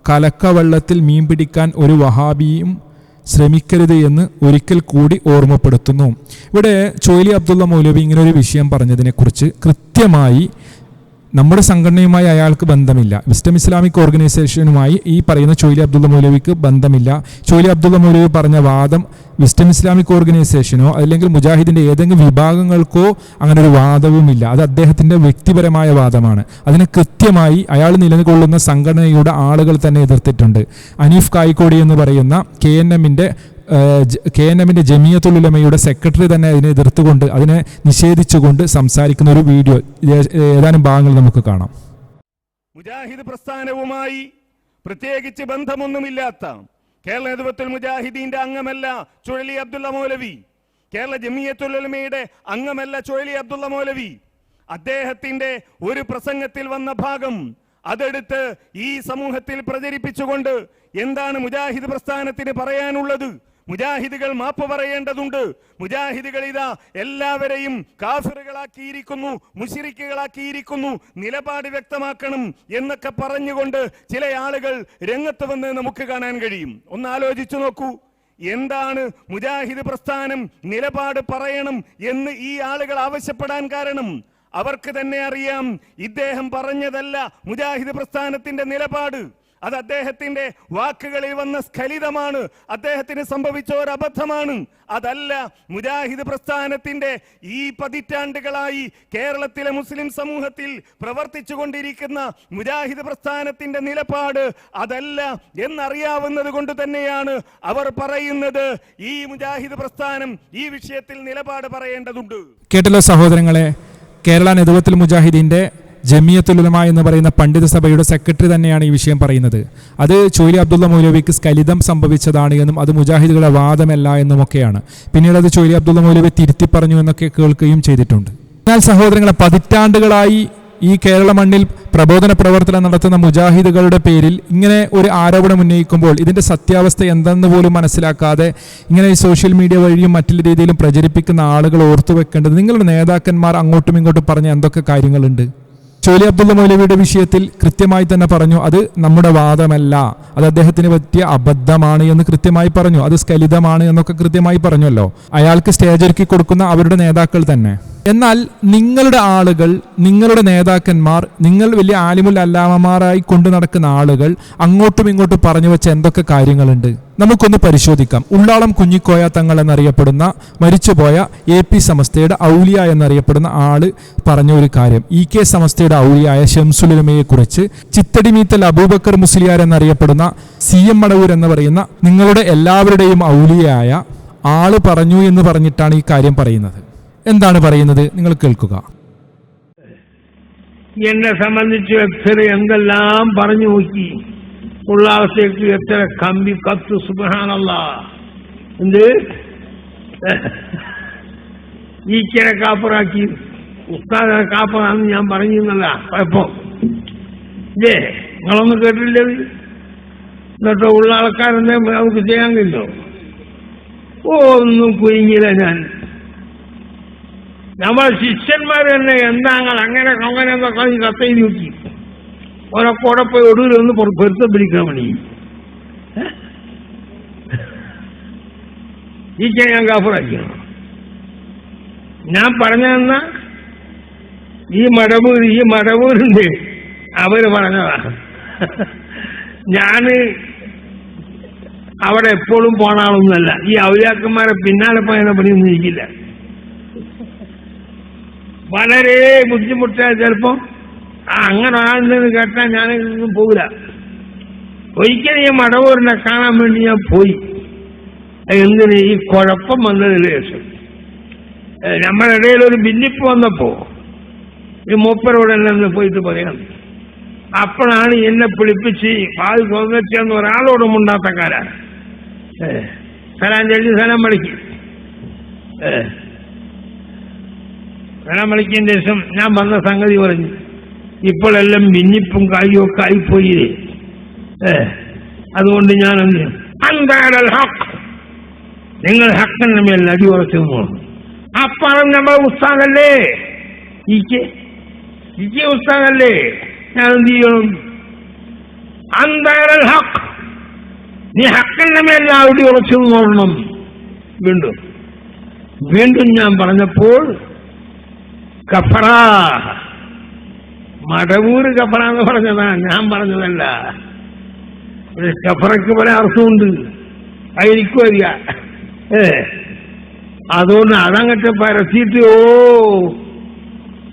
കലക്കവെള്ളത്തിൽ മീൻ പിടിക്കാൻ ഒരു വഹാബിയും ശ്രമിക്കരുത് എന്ന് ഒരിക്കൽ കൂടി ഓർമ്മപ്പെടുത്തുന്നു. ഇവിടെ ചൊയ്ലി അബ്ദുള്ള മൗലവി ഇങ്ങനൊരു വിഷയം പറഞ്ഞതിനെക്കുറിച്ച് കൃത്യമായി നമ്മുടെ സംഘടനയുമായി അയാൾക്ക് ബന്ധമില്ല, വിസ്ഡം ഇസ്ലാമിക് ഓർഗനൈസേഷനുമായി ഈ പറയുന്ന ചൊയ്ലി അബ്ദുള്ള മൗലവിക്ക് ബന്ധമില്ല. ചൊയ്ലി അബ്ദുള്ള മൗലവി പറഞ്ഞ വാദം വിസ്ഡം ഇസ്ലാമിക് ഓർഗനൈസേഷനോ അല്ലെങ്കിൽ മുജാഹിദിൻ്റെ ഏതെങ്കിലും വിഭാഗങ്ങൾക്കോ അങ്ങനെ ഒരു വാദവുമില്ല. അത് അദ്ദേഹത്തിൻ്റെ വ്യക്തിപരമായ വാദമാണ്. അതിനെ കൃത്യമായി അയാൾ നിലകൊള്ളുന്ന സംഘടനയുടെ ആളുകൾ തന്നെ എതിർത്തിട്ടുണ്ട്. അനീഫ് കായിക്കോടി എന്ന് പറയുന്ന KNM ജമിയത്തുൽ ഉലമയുടെ സെക്രട്ടറി തന്നെ അതിനെ എതിർത്തുകൊണ്ട് അതിനെ നിഷേധിച്ചുകൊണ്ട് സംസാരിക്കുന്ന ഒരു വീഡിയോ ഏതാനും ഭാഗങ്ങൾ നമുക്ക് കാണാം. മുജാഹിദ് പ്രസ്ഥാനവുമായി പ്രത്യേകിച്ച് ബന്ധമൊന്നുമില്ലാത്ത കേരള നേതൃത്വത്തിൽ മുജാഹിദീന്റെ അംഗമല്ല ചുഴലി അബ്ദുള്ള മൗലവി, കേരള ജമിയത്തുൽ ഉലമയുടെ അംഗമല്ല ചുഴലി അബ്ദുള്ള മൗലവി. അദ്ദേഹത്തിന്റെ ഒരു പ്രസംഗത്തിൽ വന്ന ഭാഗം അതെടുത്ത് ഈ സമൂഹത്തിൽ പ്രചരിപ്പിച്ചുകൊണ്ട് എന്താണ് മുജാഹിദ് പ്രസ്ഥാനത്തിന് പറയാനുള്ളത്? മുജാഹിദുകൾ മാപ്പ് പറയേണ്ടതുണ്ട്. മുജാഹിദുകൾ ഇതാ എല്ലാവരെയും കാഫിറുകളാക്കിയിരിക്കുന്നു, മുശ്രിക്കുകളാക്കിയിരിക്കുന്നു, നിലപാട് വ്യക്തമാക്കണം എന്നൊക്കെ പറഞ്ഞുകൊണ്ട് ചില ആളുകൾ രംഗത്ത് വന്ന് നമുക്ക് കാണാൻ കഴിയും. ഒന്ന് ആലോചിച്ചു നോക്കൂ, എന്താണ് മുജാഹിദ് പ്രസ്ഥാനം നിലപാട് പറയണം എന്ന് ഈ ആളുകൾ ആവശ്യപ്പെടാൻ കാരണം? അവർക്ക് തന്നെ അറിയാം ഇദ്ദേഹം പറഞ്ഞതല്ല മുജാഹിദ് പ്രസ്ഥാനത്തിന്റെ നിലപാട്. അത് അദ്ദേഹത്തിന്റെ വാക്കുകളിൽ വന്ന സ്ഖലിതമാണ്, അദ്ദേഹത്തിന് സംഭവിച്ച ഒരു അബദ്ധമാണ്. അതല്ല മുജാഹിദ് പ്രസ്ഥാനത്തിന്റെ ഈ പതിറ്റാണ്ടുകളായി കേരളത്തിലെ മുസ്ലിം സമൂഹത്തിൽ പ്രവർത്തിച്ചു കൊണ്ടിരിക്കുന്ന മുജാഹിദ് പ്രസ്ഥാനത്തിന്റെ നിലപാട് അതല്ല എന്നറിയാവുന്നത് കൊണ്ട് തന്നെയാണ് അവർ പറയുന്നത് ഈ മുജാഹിദ് പ്രസ്ഥാനം ഈ വിഷയത്തിൽ നിലപാട് പറയേണ്ടതുണ്ട്. കേട്ടല്ലോ സഹോദരങ്ങളെ, കേരള നേതൃത്വത്തിൽ മുജാഹിദിന്റെ ജമിയത്തുൽ ഉലമ എന്ന് പറയുന്ന പണ്ഡിത സഭയുടെ സെക്രട്ടറി തന്നെയാണ് ഈ വിഷയം പറയുന്നത്. അത് ചൊയ്ലി അബ്ദുള്ള മൗലവിക്ക് സ്ഖലിതം സംഭവിച്ചതാണ് എന്നും അത് മുജാഹിദുകളുടെ വാദമല്ല എന്നുമൊക്കെയാണ്. പിന്നീട് അത് ചൊയ്ലി അബ്ദുള്ള മൗലവി തിരുത്തി പറഞ്ഞു എന്നൊക്കെ കേൾക്കുകയും ചെയ്തിട്ടുണ്ട്. എന്നാൽ സഹോദരങ്ങളെ, പതിറ്റാണ്ടുകളായി ഈ കേരള മണ്ണിൽ പ്രബോധന പ്രവർത്തനം നടത്തുന്ന മുജാഹിദുകളുടെ പേരിൽ ഇങ്ങനെ ഒരു ആരോപണം ഉന്നയിക്കുമ്പോൾ ഇതിൻ്റെ സത്യാവസ്ഥ എന്തെന്ന് പോലും മനസ്സിലാക്കാതെ ഇങ്ങനെ ഈ സോഷ്യൽ മീഡിയ വഴിയും മറ്റുള്ള രീതിയിലും പ്രചരിപ്പിക്കുന്ന ആളുകൾ ഓർത്തു വെക്കേണ്ടത്, നിങ്ങളുടെ നേതാക്കന്മാർ അങ്ങോട്ടും ഇങ്ങോട്ടും പറഞ്ഞ എന്തൊക്കെ കാര്യങ്ങളുണ്ട്. ചൊയ്ലി അബ്ദുള്ള മൗലവിയുടെ വിഷയത്തിൽ കൃത്യമായി തന്നെ പറഞ്ഞു അത് നമ്മുടെ വാദമല്ല, അത് അദ്ദേഹത്തിന് പറ്റിയ അബദ്ധമാണ് എന്ന് കൃത്യമായി പറഞ്ഞു. അത് സ്ഖലിതമാണ് എന്നൊക്കെ കൃത്യമായി പറഞ്ഞല്ലോ. അയാൾക്ക് സ്റ്റേജ് ഒരുക്കി കൊടുക്കുന്ന അവരുടെ നേതാക്കൾ തന്നെ. എന്നാൽ നിങ്ങളുടെ ആളുകൾ, നിങ്ങളുടെ നേതാക്കന്മാർ, നിങ്ങൾ വലിയ ആലിമുൽ അല്ലാമമാരായി കൊണ്ടു നടക്കുന്ന ആളുകൾ അങ്ങോട്ടും ഇങ്ങോട്ടും പറഞ്ഞു വെച്ച എന്തൊക്കെ കാര്യങ്ങളുണ്ട് നമുക്കൊന്ന് പരിശോധിക്കാം. ഉള്ളാളം കുഞ്ഞിക്കോയ തങ്ങൾ എന്നറിയപ്പെടുന്ന മരിച്ചുപോയ AP സമസ്തയുടെ ഔലിയ എന്നറിയപ്പെടുന്ന ആള് പറഞ്ഞ ഒരു കാര്യം, EK സമസ്തയുടെ ഔലിയായ ശംസുൽ ഉലമയെ കുറിച്ച് ചിത്തടി മീത്തൽ അബൂബക്കർ മുസ്ലിയാർ എന്നറിയപ്പെടുന്ന CM മടവൂർ എന്ന് പറയുന്ന നിങ്ങളുടെ എല്ലാവരുടെയും ഔലിയായ ആള് പറഞ്ഞു എന്ന് പറഞ്ഞിട്ടാണ് ഈ കാര്യം പറയുന്നത്. എന്താണ് പറയുന്നത് നിങ്ങൾ കേൾക്കുക. എന്നെ സംബന്ധിച്ച് എത്ര എന്തെല്ലാം പറഞ്ഞു നോക്കി, ഉള്ള അവസ്ഥയ്ക്ക് എത്ര കമ്പി കത്ത് സുബ്ഹാനല്ലാഹ്. എന്ത് ഈക്കിനെ കാപ്പറാക്കി ഉസ്താദിനെ കാപ്പറാന്ന് ഞാൻ പറഞ്ഞിരുന്നല്ല കുഴപ്പം ഇല്ലേ? നിങ്ങളൊന്നും കേട്ടില്ലേ? എന്നിട്ടോ ഉള്ള ആൾക്കാരെന്നെ നമുക്ക് ചെയ്യാൻ കഴിയോ? ഒന്നും കുരുങ്ങിയില്ല. നമ്മളെ ശിഷ്യന്മാർ തന്നെ എന്താങ്ങൾ അങ്ങനെ എന്നൊക്കെ കത്തയിൽ നോക്കി ഓരൊക്കെ അവിടെ പോയി ഒടുവിലൊന്ന് പൊരുത്തം പിടിക്കാൻ വേണ്ടി ഞാൻ കാഫറാക്കിയാണ്. ഞാൻ പറഞ്ഞതെന്ന ഈ മടവൂരുണ്ട് അവര് പറഞ്ഞതാ. ഞാന് അവിടെ എപ്പോഴും പോണ ആളൊന്നുമല്ല. ഈ ഔലിയാക്കന്മാരെ പിന്നാലെ പോയതിനെ പണിയൊന്നും ഇരിക്കില്ല. വളരെ ബുദ്ധിമുട്ടായ ചിലപ്പോ അങ്ങനെ ആളുണ്ടെന്ന് കേട്ടാൽ ഞാൻ ഇതൊന്നും പോകില്ല. ഒരിക്കലും ഈ മടവൂരിനെ കാണാൻ വേണ്ടി ഞാൻ പോയി. എന്തിന് ഈ കുഴപ്പം വന്നതിന് ശേഷം നമ്മുടെ ഇടയിൽ ഒരു ഭിന്നിപ്പ് വന്നപ്പോ ഈ മൂപ്പരോട് എന്നെ പോയിട്ട് പറയാം. അപ്പോഴാണ് എന്നെ പിടിപ്പിച്ച് പാൽ തോന്നിച്ചെന്ന് ഒരാളോടും ഉണ്ടാത്തക്കാരാ സലാം ചൊല്ലി സലാം വിളിക്കും. സലാം വിളിക്കിയതിന് ശേഷം ഞാൻ വന്ന സംഗതി പറഞ്ഞു. ഇപ്പോഴെല്ലാം ഭിന്നിപ്പും കായും ഒക്കെ ആയിപ്പോയി. അതുകൊണ്ട് ഞാൻ അന്താരൽ ഹക്ക്, നിങ്ങൾ ഹക്കിന്റെ മേൽ അടി ഉറച്ചു പോകണം. അപ്പറം നമ്മളെ ഉസ്താദല്ലേ, ഇക്ക് ഉസ്താദല്ലേ, ഞാൻ എന്ത് ചെയ്യണം? അന്താരൽ ഹക്ക്, നീ ഹക്കിന്റെ മേൽ അടി ഉറച്ചു നോക്കണം. വീണ്ടും ഞാൻ പറഞ്ഞപ്പോൾ കഫറ, മടവൂര് കഫറ എന്ന് പറഞ്ഞതാ, ഞാൻ പറഞ്ഞതല്ല. കഫറയ്ക്ക് പല അർത്ഥമുണ്ട്, അതെനിക്കും അറിയാം. അതുകൊണ്ട് അതങ്ങട്ട് പരത്തിയിട്ട്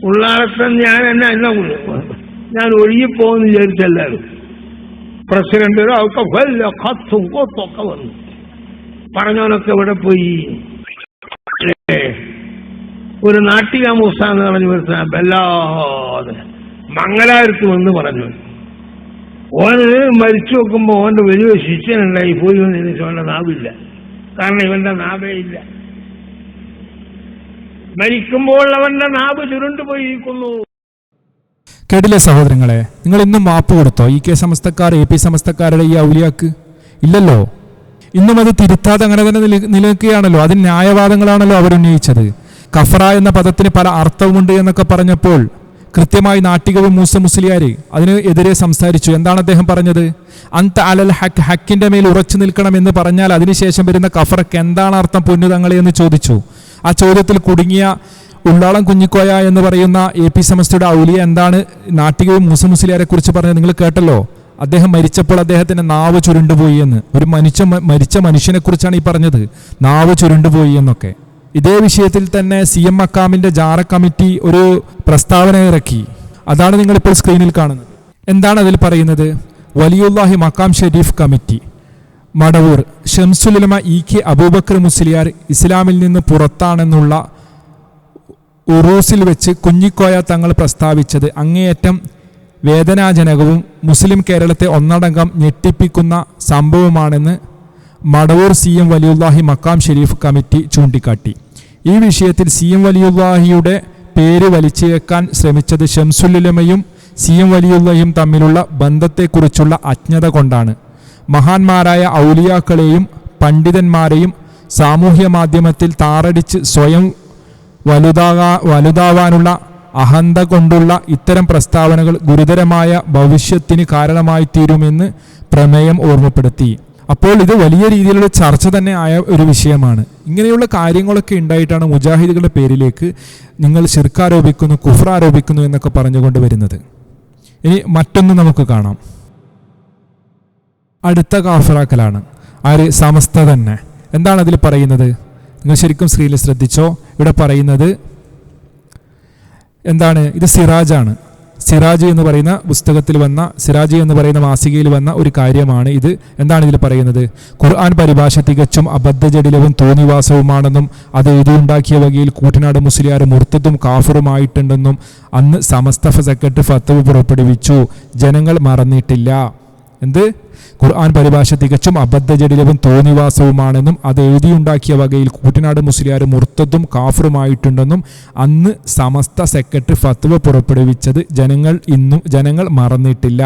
ഉള്ളാളത്തെ ഞാൻ ഒഴുകിപ്പോന്ന് വിചാരിച്ചല്ലാരും. പ്രസിഡന്റ് ഒക്കെ കത്തും കൊത്തൊക്കെ വന്നു. പറഞ്ഞവനൊക്കെ ഇവിടെ പോയി. ഒരു നാട്ടിക മൂസ എന്ന് പറഞ്ഞു വല്ലാതെ മംഗലാപുരത്ത് വന്ന് പറഞ്ഞു. ഓന് മരിച്ചു നോക്കുമ്പോ ഓന്റെ വലിയ ശിഷ്യനുണ്ടായി പോയി വന്നതിന് അവന്റെ നാവില്ല. കാരണം ഇവന്റെ നാവേ ഇല്ല. മരിക്കുമ്പോൾ അവന്റെ നാവ് ചുരുണ്ടുപോയിരിക്കുന്നു. കേട്ടില്ലേ സഹോദരങ്ങളെ? നിങ്ങൾ ഇന്നും മാപ്പ് കൊടുത്തോ EK സമസ്തക്കാർ, AP സമസ്തക്കാരുടെ ഈ ഔലിയാക്ക്? ഇല്ലല്ലോ. ഇന്നും അത് തിരുത്താതെ അങ്ങനെ തന്നെ നിലനിൽക്കുകയാണല്ലോ. അതിന് ന്യായവാദങ്ങളാണല്ലോ അവരുന്നയിച്ചത്. കഫറ എന്ന പദത്തിന് പല അർത്ഥവുമുണ്ട് എന്നൊക്കെ പറഞ്ഞപ്പോൾ കൃത്യമായി നാട്ടികവും മൂസ മുസ്ലിയാര് അതിന് എതിരെ സംസാരിച്ചു. എന്താണ് അദ്ദേഹം പറഞ്ഞത്? അന്ത അലൽ ഹക്ക്, ഹക്കിന്റെ മേൽ ഉറച്ചു നിൽക്കണം എന്ന് പറഞ്ഞാൽ അതിനുശേഷം വരുന്ന കഫറക്ക് എന്താണ് അർത്ഥം പൊന്നുതങ്ങളെ എന്ന് ചോദിച്ചു. ആ ചോദ്യത്തിൽ കുടുങ്ങിയ ഉള്ളാളം കുഞ്ഞിക്കോയ എന്ന് പറയുന്ന AP സമസ്തയുടെ ഔലിയ എന്താണ് നാട്ടികവും മൂസ മുസ്ലിയാരെ കുറിച്ച് പറഞ്ഞത് നിങ്ങൾ കേട്ടല്ലോ. അദ്ദേഹം മരിച്ചപ്പോൾ അദ്ദേഹത്തിന്റെ നാവ് ചുരുണ്ടുപോയി എന്ന്. ഒരു മരിച്ച മനുഷ്യനെ കുറിച്ചാണ് ഈ പറഞ്ഞത്, നാവ് ചുരുണ്ടുപോയി എന്നൊക്കെ. ഇതേ വിഷയത്തിൽ തന്നെ CM മക്കാമിന്റെ ജാറ കമ്മിറ്റി ഒരു പ്രസ്താവന ഇറക്കി. അതാണ് നിങ്ങളിപ്പോൾ സ്ക്രീനിൽ കാണുന്നത്. എന്താണ് അതിൽ പറയുന്നത്? വലിയുല്ലാഹി മക്കാം ഷെരീഫ് കമ്മിറ്റി മടവൂർ ഷംസുലുലമ EK അബൂബക്കർ മുസ്ലിയാർ ഇസ്ലാമിൽ നിന്ന് പുറത്താണെന്നുള്ള ഉറൂസിൽ വെച്ച് കുഞ്ഞിക്കോയ തങ്ങൾ പ്രസ്താവിച്ചത് അങ്ങേയറ്റം വേദനാജനകവും മുസ്ലിം കേരളത്തെ ഒന്നടങ്കം ഞെട്ടിപ്പിക്കുന്ന സംഭവമാണെന്ന് മടവൂർ CM വലിയുല്ലാഹി മക്കാം ഷെരീഫ് കമ്മിറ്റി ചൂണ്ടിക്കാട്ടി. ഈ വിഷയത്തിൽ CM വലിയുല്ലാഹിയുടെ പേര് വലിച്ചേക്കാൻ ശ്രമിച്ചത് ഷംസുലുലമയും CM വലിയുല്ലാഹിയും തമ്മിലുള്ള ബന്ധത്തെക്കുറിച്ചുള്ള അജ്ഞത കൊണ്ടാണ്. മഹാന്മാരായ ഔലിയാക്കളെയും പണ്ഡിതന്മാരെയും സാമൂഹ്യ മാധ്യമത്തിൽ താറടിച്ച് സ്വയം വലുതാവാനുള്ള അഹന്ത കൊണ്ടുള്ള ഇത്തരം പ്രസ്താവനകൾ ഗുരുതരമായ ഭവിഷ്യത്തിന് കാരണമായി തീരുമെന്ന് പ്രമേയം ഓർമ്മപ്പെടുത്തി. അപ്പോൾ ഇത് വലിയ രീതിയിലുള്ള ചർച്ച തന്നെ ആയ ഒരു വിഷയമാണ്. ഇങ്ങനെയുള്ള കാര്യങ്ങളൊക്കെ ഉണ്ടായിട്ടാണ് മുജാഹിദുകളുടെ പേരിലേക്ക് നിങ്ങൾ ശിർക്ക് ആരോപിക്കുന്നു, കുഫ്ർ ആരോപിക്കുന്നു എന്നൊക്കെ പറഞ്ഞുകൊണ്ട് വരുന്നത്. ഇനി മറ്റൊന്ന് നമുക്ക് കാണാം. അടുത്ത കാഫിറാക്കലാണ്. ആര്? സമസ്ത തന്നെ. എന്താണ് അതിൽ പറയുന്നത്? നിങ്ങൾ ശരിക്കും സ്ക്രീനിൽ ശ്രദ്ധിച്ചോ. ഇവിടെ പറയുന്നത് എന്താണ്? ഇത് സിറാജാണ്. സിറാജ് എന്ന് പറയുന്ന പുസ്തകത്തിൽ വന്ന, സിറാജ് എന്ന് പറയുന്ന മാസികയിൽ വന്ന ഒരു കാര്യമാണ് ഇത്. എന്താണ് ഇതിൽ പറയുന്നത്? ഖുർആൻ പരിഭാഷ തികച്ചും അബദ്ധജടിലവും തോന്നിവാസവുമാണെന്നും അത് എഴുതിയുണ്ടാക്കിയ വകയിൽ കൂട്ടനാട് മുസ്ലിയാർ മുർത്തദും കാഫിറുമായിട്ടുണ്ടെന്നും അന്ന് സമസ്ത സെക്രട്ടറി ഫത്വ പുറപ്പെടുവിച്ചു. ജനങ്ങൾ മറന്നിട്ടില്ല. എന്ത്? ഖുർആൻ പരിഭാഷ തികച്ചും അബദ്ധജടിലവും തോന്നിവാസവുമാണെന്നും അത് എഴുതിയുണ്ടാക്കിയ വകയിൽ കൂട്ടനാട് മുസ്ലിയാർ മുർത്തദും കാഫിറുമായിട്ടുണ്ടെന്നും അന്ന് സമസ്ത സെക്രട്ടറി ഫത്വ പുറപ്പെടുവിച്ചത് ജനങ്ങൾ മറന്നിട്ടില്ല.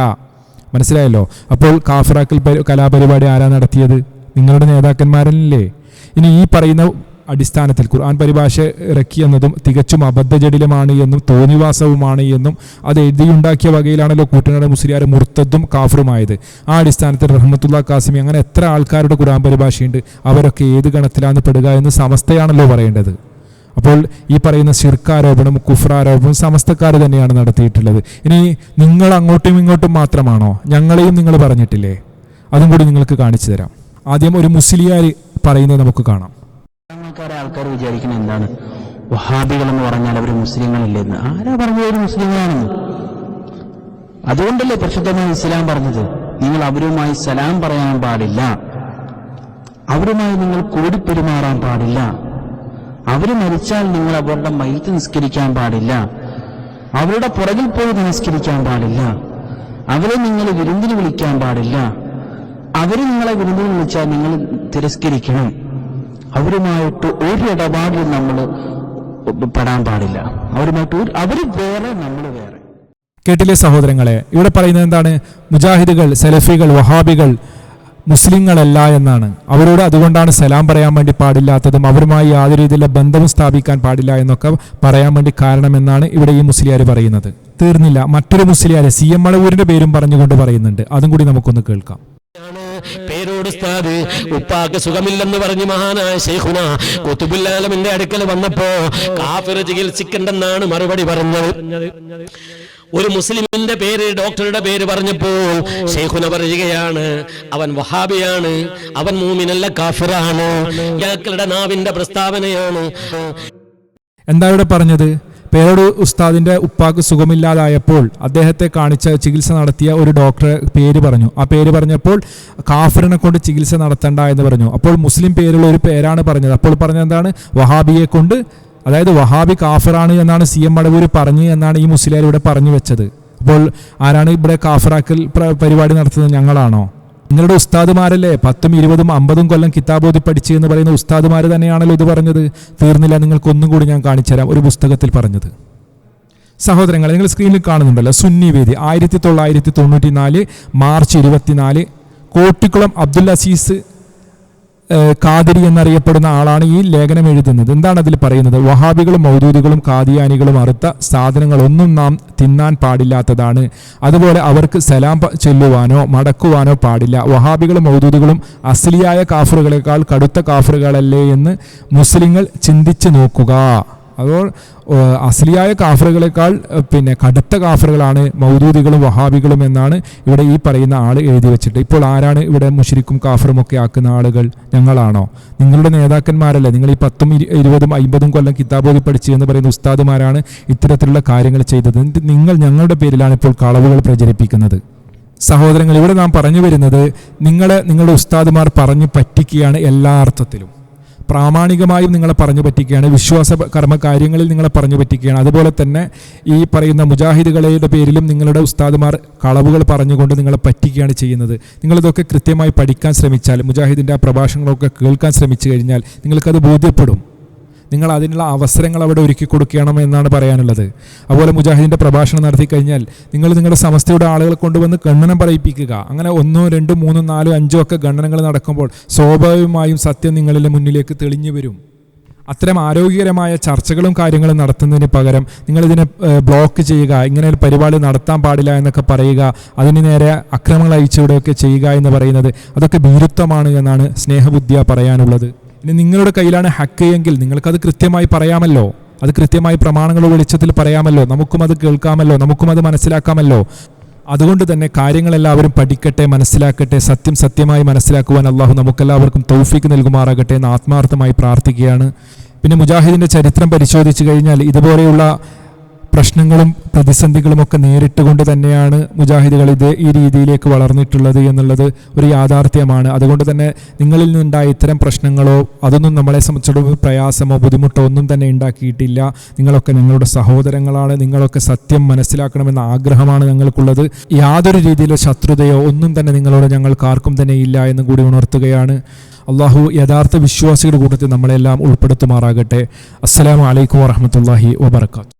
മനസ്സിലായല്ലോ? അപ്പോൾ കാഫിറാക്കൽ കലാപരിപാടി ആരാ നടത്തിയത്? നിങ്ങളുടെ നേതാക്കന്മാരല്ലേ? ഇനി ഈ പറയുന്ന അടിസ്ഥാനത്തിൽ ഖുർആൻ പരിഭാഷ ഇറക്കിയെന്നതും തികച്ചും അബദ്ധജടിലമാണ് എന്നും തോന്നിവാസവുമാണ് എന്നും അത് എഴുതിയുണ്ടാക്കിയ വകയിലാണല്ലോ കൂട്ടനാട് മുസ്ലിയാർ മുർത്തദും കാഫിറുമായത്. ആ അടിസ്ഥാനത്തിൽ റഹ്മത്തുള്ള കാസിമി അങ്ങനെ എത്ര ആൾക്കാരുടെ ഖുർആൻ പരിഭാഷയുണ്ട്, അവരൊക്കെ ഏത് ഗണത്തിലാണ് പെടുക എന്ന് സമസ്തയാണല്ലോ പറയേണ്ടത്. അപ്പോൾ ഈ പറയുന്ന ശിർക്കാരോപണം കുഫ്രാരോപണം സമസ്തക്കാർ തന്നെയാണ് നടത്തിയിട്ടുള്ളത്. ഇനി നിങ്ങൾ അങ്ങോട്ടും ഇങ്ങോട്ടും മാത്രമാണോ? ഞങ്ങളെയും നിങ്ങൾ പറഞ്ഞിട്ടില്ലേ? അതും കൂടി നിങ്ങൾക്ക് കാണിച്ചു തരാം. ആദ്യം ഒരു മുസ്ലിയാർ പറയുന്നത് നമുക്ക് കാണാം. ആൾക്കാർ വിചാരിക്കുന്നത് എന്താണ്? വഹാബികൾ എന്ന് പറഞ്ഞാൽ അവർ മുസ്ലിങ്ങളില്ലെന്ന്. ആരാ പറഞ്ഞത് ഒരു മുസ്ലിങ്ങളാണെന്ന്? അതുകൊണ്ടല്ലേ പരിശുദ്ധമായ ഇസ്ലാം പറഞ്ഞത് നിങ്ങൾ അവരുമായി സലാം പറയാൻ പാടില്ല, അവരുമായി നിങ്ങൾ കൂടിപ്പെരുമാറാൻ പാടില്ല, അവര് മരിച്ചാൽ നിങ്ങൾ അവരുടെ മയ്യത്ത് നിസ്കരിക്കാൻ പാടില്ല, അവരുടെ പുറകിൽ പോയി നിസ്കരിക്കാൻ പാടില്ല, അവരെ നിങ്ങൾ വിരുന്നിന് വിളിക്കാൻ പാടില്ല, അവര് നിങ്ങളെ വിരുന്നിന് വിളിച്ചാൽ നിങ്ങൾ തിരസ്കരിക്കണം, അവരുമായിട്ട് ഒരു ഇടപാടിൽ നമ്മൾ പെടാൻ പാടില്ല, അവരുമായിട്ട് അവര് വേറെ നമ്മൾ വേറെ. കേട്ടില്ലേ സഹോദരങ്ങളെ? ഇവിടെ പറയുന്നത് എന്താണ്? മുജാഹിദുകൾ, സലഫികൾ, വഹാബികൾ മുസ്ലിങ്ങളല്ല എന്നാണ്. അവരോട് അതുകൊണ്ടാണ് സലാം പറയാൻ വേണ്ടി പാടില്ലാത്തതും അവരുമായി യാതൊരു രീതിയിലുള്ള ബന്ധവും സ്ഥാപിക്കാൻ പാടില്ല എന്നൊക്കെ പറയാൻ വേണ്ടി കാരണമെന്നാണ് ഇവിടെ ഈ മുസ്ലിയാർ പറയുന്നത്. തീർന്നില്ല, മറ്റൊരു മുസ്ലിയാർ CM മടവൂരിന്റെ പേരും പറഞ്ഞുകൊണ്ട് പറയുന്നുണ്ട്. അതും കൂടി നമുക്കൊന്ന് കേൾക്കാം. പേരോട് ഉസ്താദ് ഉപ്പാക്ക് സുഖമില്ലെന്ന് പറഞ്ഞ് മഹാനായ ശൈഖുന ഖുതുബുൽ ആലമിന്റെ അടുക്കൽ വന്നപ്പോ കാഫിർ ചികിത്സിക്കണ്ടെന്നാണ് മറുപടി പറഞ്ഞത്. ഒരു മുസ്ലിമിന്റെ പേര്, ഡോക്ടറുടെ പേര് പറഞ്ഞപ്പോൾ ശൈഖുന പറയുകയാണ് അവൻ വഹാബിയാണ്, അവൻ മൂമിനല്ല കാഫിറാണ്. ഇയാക്കളുടെ നാവിന്റെ പ്രസ്താവനയാണ്. എന്താ ഇവിടെ പറഞ്ഞത്? പേരോട് ഉസ്താദിന്റെ ഉപ്പാക്ക് സുഖമില്ലാതായപ്പോൾ അദ്ദേഹത്തെ കാണിച്ച ചികിത്സ നടത്തിയ ഒരു ഡോക്ടറെ പേര് പറഞ്ഞു. ആ പേര് പറഞ്ഞപ്പോൾ കാഫിറിനെ കൊണ്ട് ചികിത്സ നടത്തണ്ട എന്ന് പറഞ്ഞു. അപ്പോൾ മുസ്ലിം പേരുള്ള ഒരു പേരാണ് പറഞ്ഞത്. അപ്പോൾ പറഞ്ഞത് എന്താണ്? വഹാബിയെ കൊണ്ട്, അതായത് വഹാബി കാഫിറാണ് എന്നാണ് CM മടവൂർ പറഞ്ഞു എന്നാണ് ഈ മുസ്ലിയാർ ഇവിടെ പറഞ്ഞു വെച്ചത്. അപ്പോൾ ആരാണ് ഇവിടെ കാഫിറാക്കൽ പരിപാടി നടത്തുന്നത്? ഞങ്ങളാണോ? നിങ്ങളുടെ ഉസ്താദുമാരല്ലേ 10, 20, 50 കൊല്ലം കിതാബോധി പഠിച്ച് എന്ന് പറയുന്ന ഉസ്താദുമാർ തന്നെയാണല്ലോ ഇത് പറഞ്ഞത്. തീർന്നില്ല, നിങ്ങൾക്കൊന്നും കൂടി ഞാൻ കാണിച്ചു തരാം. ഒരു പുസ്തകത്തിൽ പറഞ്ഞത്. സഹോദരങ്ങളെ, നിങ്ങൾ സ്ക്രീനിൽ കാണുന്നുണ്ടല്ലോ, സുന്നി വേദി 1994 മാർച്ച് 24 കോട്ടിക്കുളം അബ്ദുൽ അസീസ് ഖാദിരി എന്നറിയപ്പെടുന്ന ആളാണ് ഈ ലേഖനം എഴുതുന്നത്. എന്താണ് അതിൽ പറയുന്നത്? വഹാബികളും മൗദൂദികളും ഖാദിയാനികളും അറുത്ത സാധനങ്ങളൊന്നും നാം തിന്നാൻ പാടില്ലാത്തതാണ്. അതുപോലെ അവർക്ക് സലാം ചൊല്ലുവാനോ മടക്കുവാനോ പാടില്ല. വഹാബികളും മൗദൂദികളും അസ്ലിയായ കാഫറുകളെക്കാൾ കടുത്ത കാഫറുകളല്ലേ എന്ന് മുസ്ലിങ്ങൾ ചിന്തിച്ചു നോക്കുക. അപ്പോൾ അസ്ലിയായ കാഫറുകളെക്കാൾ കടുത്ത കാഫറുകളാണ് മൗദൂദികളും വഹാബികളും എന്നാണ് ഇവിടെ ഈ പറയുന്ന ആൾ എഴുതി വെച്ചിട്ട്. ഇപ്പോൾ ആരാണ് ഇവിടെ മുശ്രിക്കും കാഫറും ഒക്കെ ആക്കുന്ന ആളുകൾ? ഞങ്ങളാണോ? നിങ്ങളുടെ നേതാക്കന്മാരല്ലേ? നിങ്ങൾ ഈ 10, 20, 50 കൊല്ലം കിതാബോധി പഠിച്ചു എന്ന് പറയുന്ന ഉസ്താദുമാരാണ് ഇത്തരത്തിലുള്ള കാര്യങ്ങൾ ചെയ്തത്. നിങ്ങൾ ഞങ്ങളുടെ പേരിലാണ് ഇപ്പോൾ കളവുകൾ പ്രചരിപ്പിക്കുന്നത്. സഹോദരങ്ങൾ, ഇവിടെ നാം പറഞ്ഞു വരുന്നത് നിങ്ങളുടെ ഉസ്താദുമാർ പറഞ്ഞു പറ്റിക്കുകയാണ്. എല്ലാ അർത്ഥത്തിലും പ്രാമാണികമായും നിങ്ങളെ പറഞ്ഞു പറ്റിക്കുകയാണ്. വിശ്വാസ കർമ്മ കാര്യങ്ങളിൽ നിങ്ങളെ പറഞ്ഞു പറ്റിക്കുകയാണ്. അതുപോലെ തന്നെ ഈ പറയുന്ന മുജാഹിദുകളുടെ പേരിലും നിങ്ങളുടെ ഉസ്താദുമാർ കളവുകൾ പറഞ്ഞുകൊണ്ട് നിങ്ങളെ പറ്റിക്കുകയാണ് ചെയ്യുന്നത്. നിങ്ങളിതൊക്കെ കൃത്യമായി പഠിക്കാൻ ശ്രമിച്ചാൽ, മുജാഹിദിൻ്റെ ആ പ്രഭാഷണങ്ങളൊക്കെ കേൾക്കാൻ ശ്രമിച്ചു കഴിഞ്ഞാൽ നിങ്ങൾക്കത് ബോധ്യപ്പെടും. നിങ്ങൾ അതിനുള്ള അവസരങ്ങൾ അവിടെ ഒരുക്കി കൊടുക്കണം എന്നാണ് പറയാനുള്ളത്. അതുപോലെ മുജാഹിദിൻ്റെ പ്രഭാഷണം നടത്തി കഴിഞ്ഞാൽ നിങ്ങൾ നിങ്ങളുടെ സമസ്തയുടെ ആളുകളെ കൊണ്ടുവന്ന് ഗണ്ണനം പറയിപ്പിക്കുക. അങ്ങനെ 1, 2, 3, 4, 5 ഒക്കെ ഗണ്ണനങ്ങൾ നടക്കുമ്പോൾ സ്വാഭാവികമായും സത്യം നിങ്ങളുടെ മുന്നിലേക്ക് തെളിഞ്ഞു വരും. അത്തരം ആരോഗ്യകരമായ ചർച്ചകളും കാര്യങ്ങളും നടത്തുന്നതിന് പകരം നിങ്ങളിതിനെ ബ്ലോക്ക് ചെയ്യുക, ഇങ്ങനെ ഒരു പരിപാടി നടത്താൻ പാടില്ല എന്നൊക്കെ പറയുക, അതിന് നേരെ അക്രമങ്ങൾ അയച്ചുവിടുകയൊക്കെ ചെയ്യുക എന്ന് പറയുന്നത് അതൊക്കെ ഭീരുത്വമാണ് എന്നാണ് സ്നേഹബുദ്ധിയ പറയാനുള്ളത്. ഇനി നിങ്ങളുടെ കയ്യിലാണ് ഹക്ക് എങ്കിൽ നിങ്ങൾക്കത് കൃത്യമായി പറയാമല്ലോ, അത് കൃത്യമായി പ്രമാണങ്ങളുടെ വെളിച്ചത്തിൽ പറയാമല്ലോ, നമുക്കും അത് കേൾക്കാമല്ലോ, നമുക്കും അത് മനസ്സിലാക്കാമല്ലോ. അതുകൊണ്ട് തന്നെ കാര്യങ്ങളെല്ലാവരും പഠിക്കട്ടെ, മനസ്സിലാക്കട്ടെ. സത്യം സത്യമായി മനസ്സിലാക്കുവാൻ അള്ളാഹു നമുക്കെല്ലാവർക്കും തൗഫീക്ക് നൽകുമാറാകട്ടെ എന്ന് ആത്മാർത്ഥമായി പ്രാർത്ഥിക്കുകയാണ്. പിന്നെ മുജാഹിദിൻ്റെ ചരിത്രം പരിശോധിച്ചു കഴിഞ്ഞാൽ ഇതുപോലെയുള്ള പ്രശ്നങ്ങളും പ്രതിസന്ധികളും ഒക്കെ നേരിട്ടുകൊണ്ട് തന്നെയാണ് മുജാഹിദുകൾ ഈ രീതിയിലേക്ക് വളർന്നിട്ടുള്ളത് എന്നുള്ളത് ഒരു യാഥാർത്ഥ്യമാണ്. അതുകൊണ്ട് തന്നെ നിങ്ങളിൽ നിന്നുണ്ടായ ഇത്തരം പ്രശ്നങ്ങളോ അതൊന്നും നമ്മളെ സംബന്ധിച്ചിടത്തോളം പ്രയാസമോ ബുദ്ധിമുട്ടോ ഒന്നും തന്നെ ഉണ്ടാക്കിയിട്ടില്ല. നിങ്ങളൊക്കെ ഞങ്ങളുടെ സഹോദരങ്ങളാണ്. നിങ്ങളൊക്കെ സത്യം മനസ്സിലാക്കണമെന്ന ആഗ്രഹമാണ് ഞങ്ങൾക്കുള്ളത്. യാതൊരു രീതിയിലുള്ള ശത്രുതയോ ഒന്നും തന്നെ നിങ്ങളോട് ഞങ്ങൾക്ക് ആർക്കും തന്നെ ഇല്ല എന്നും കൂടി ഉണർത്തുകയാണ്. അള്ളാഹു യഥാർത്ഥ വിശ്വാസികളുടെ കൂട്ടത്തിൽ നമ്മളെല്ലാം ഉൾപ്പെടുത്തുമാറാകട്ടെ. അസ്സലാമു അലൈക്കും വറഹ്മത്തുള്ളാഹി വബറകാതുഹു.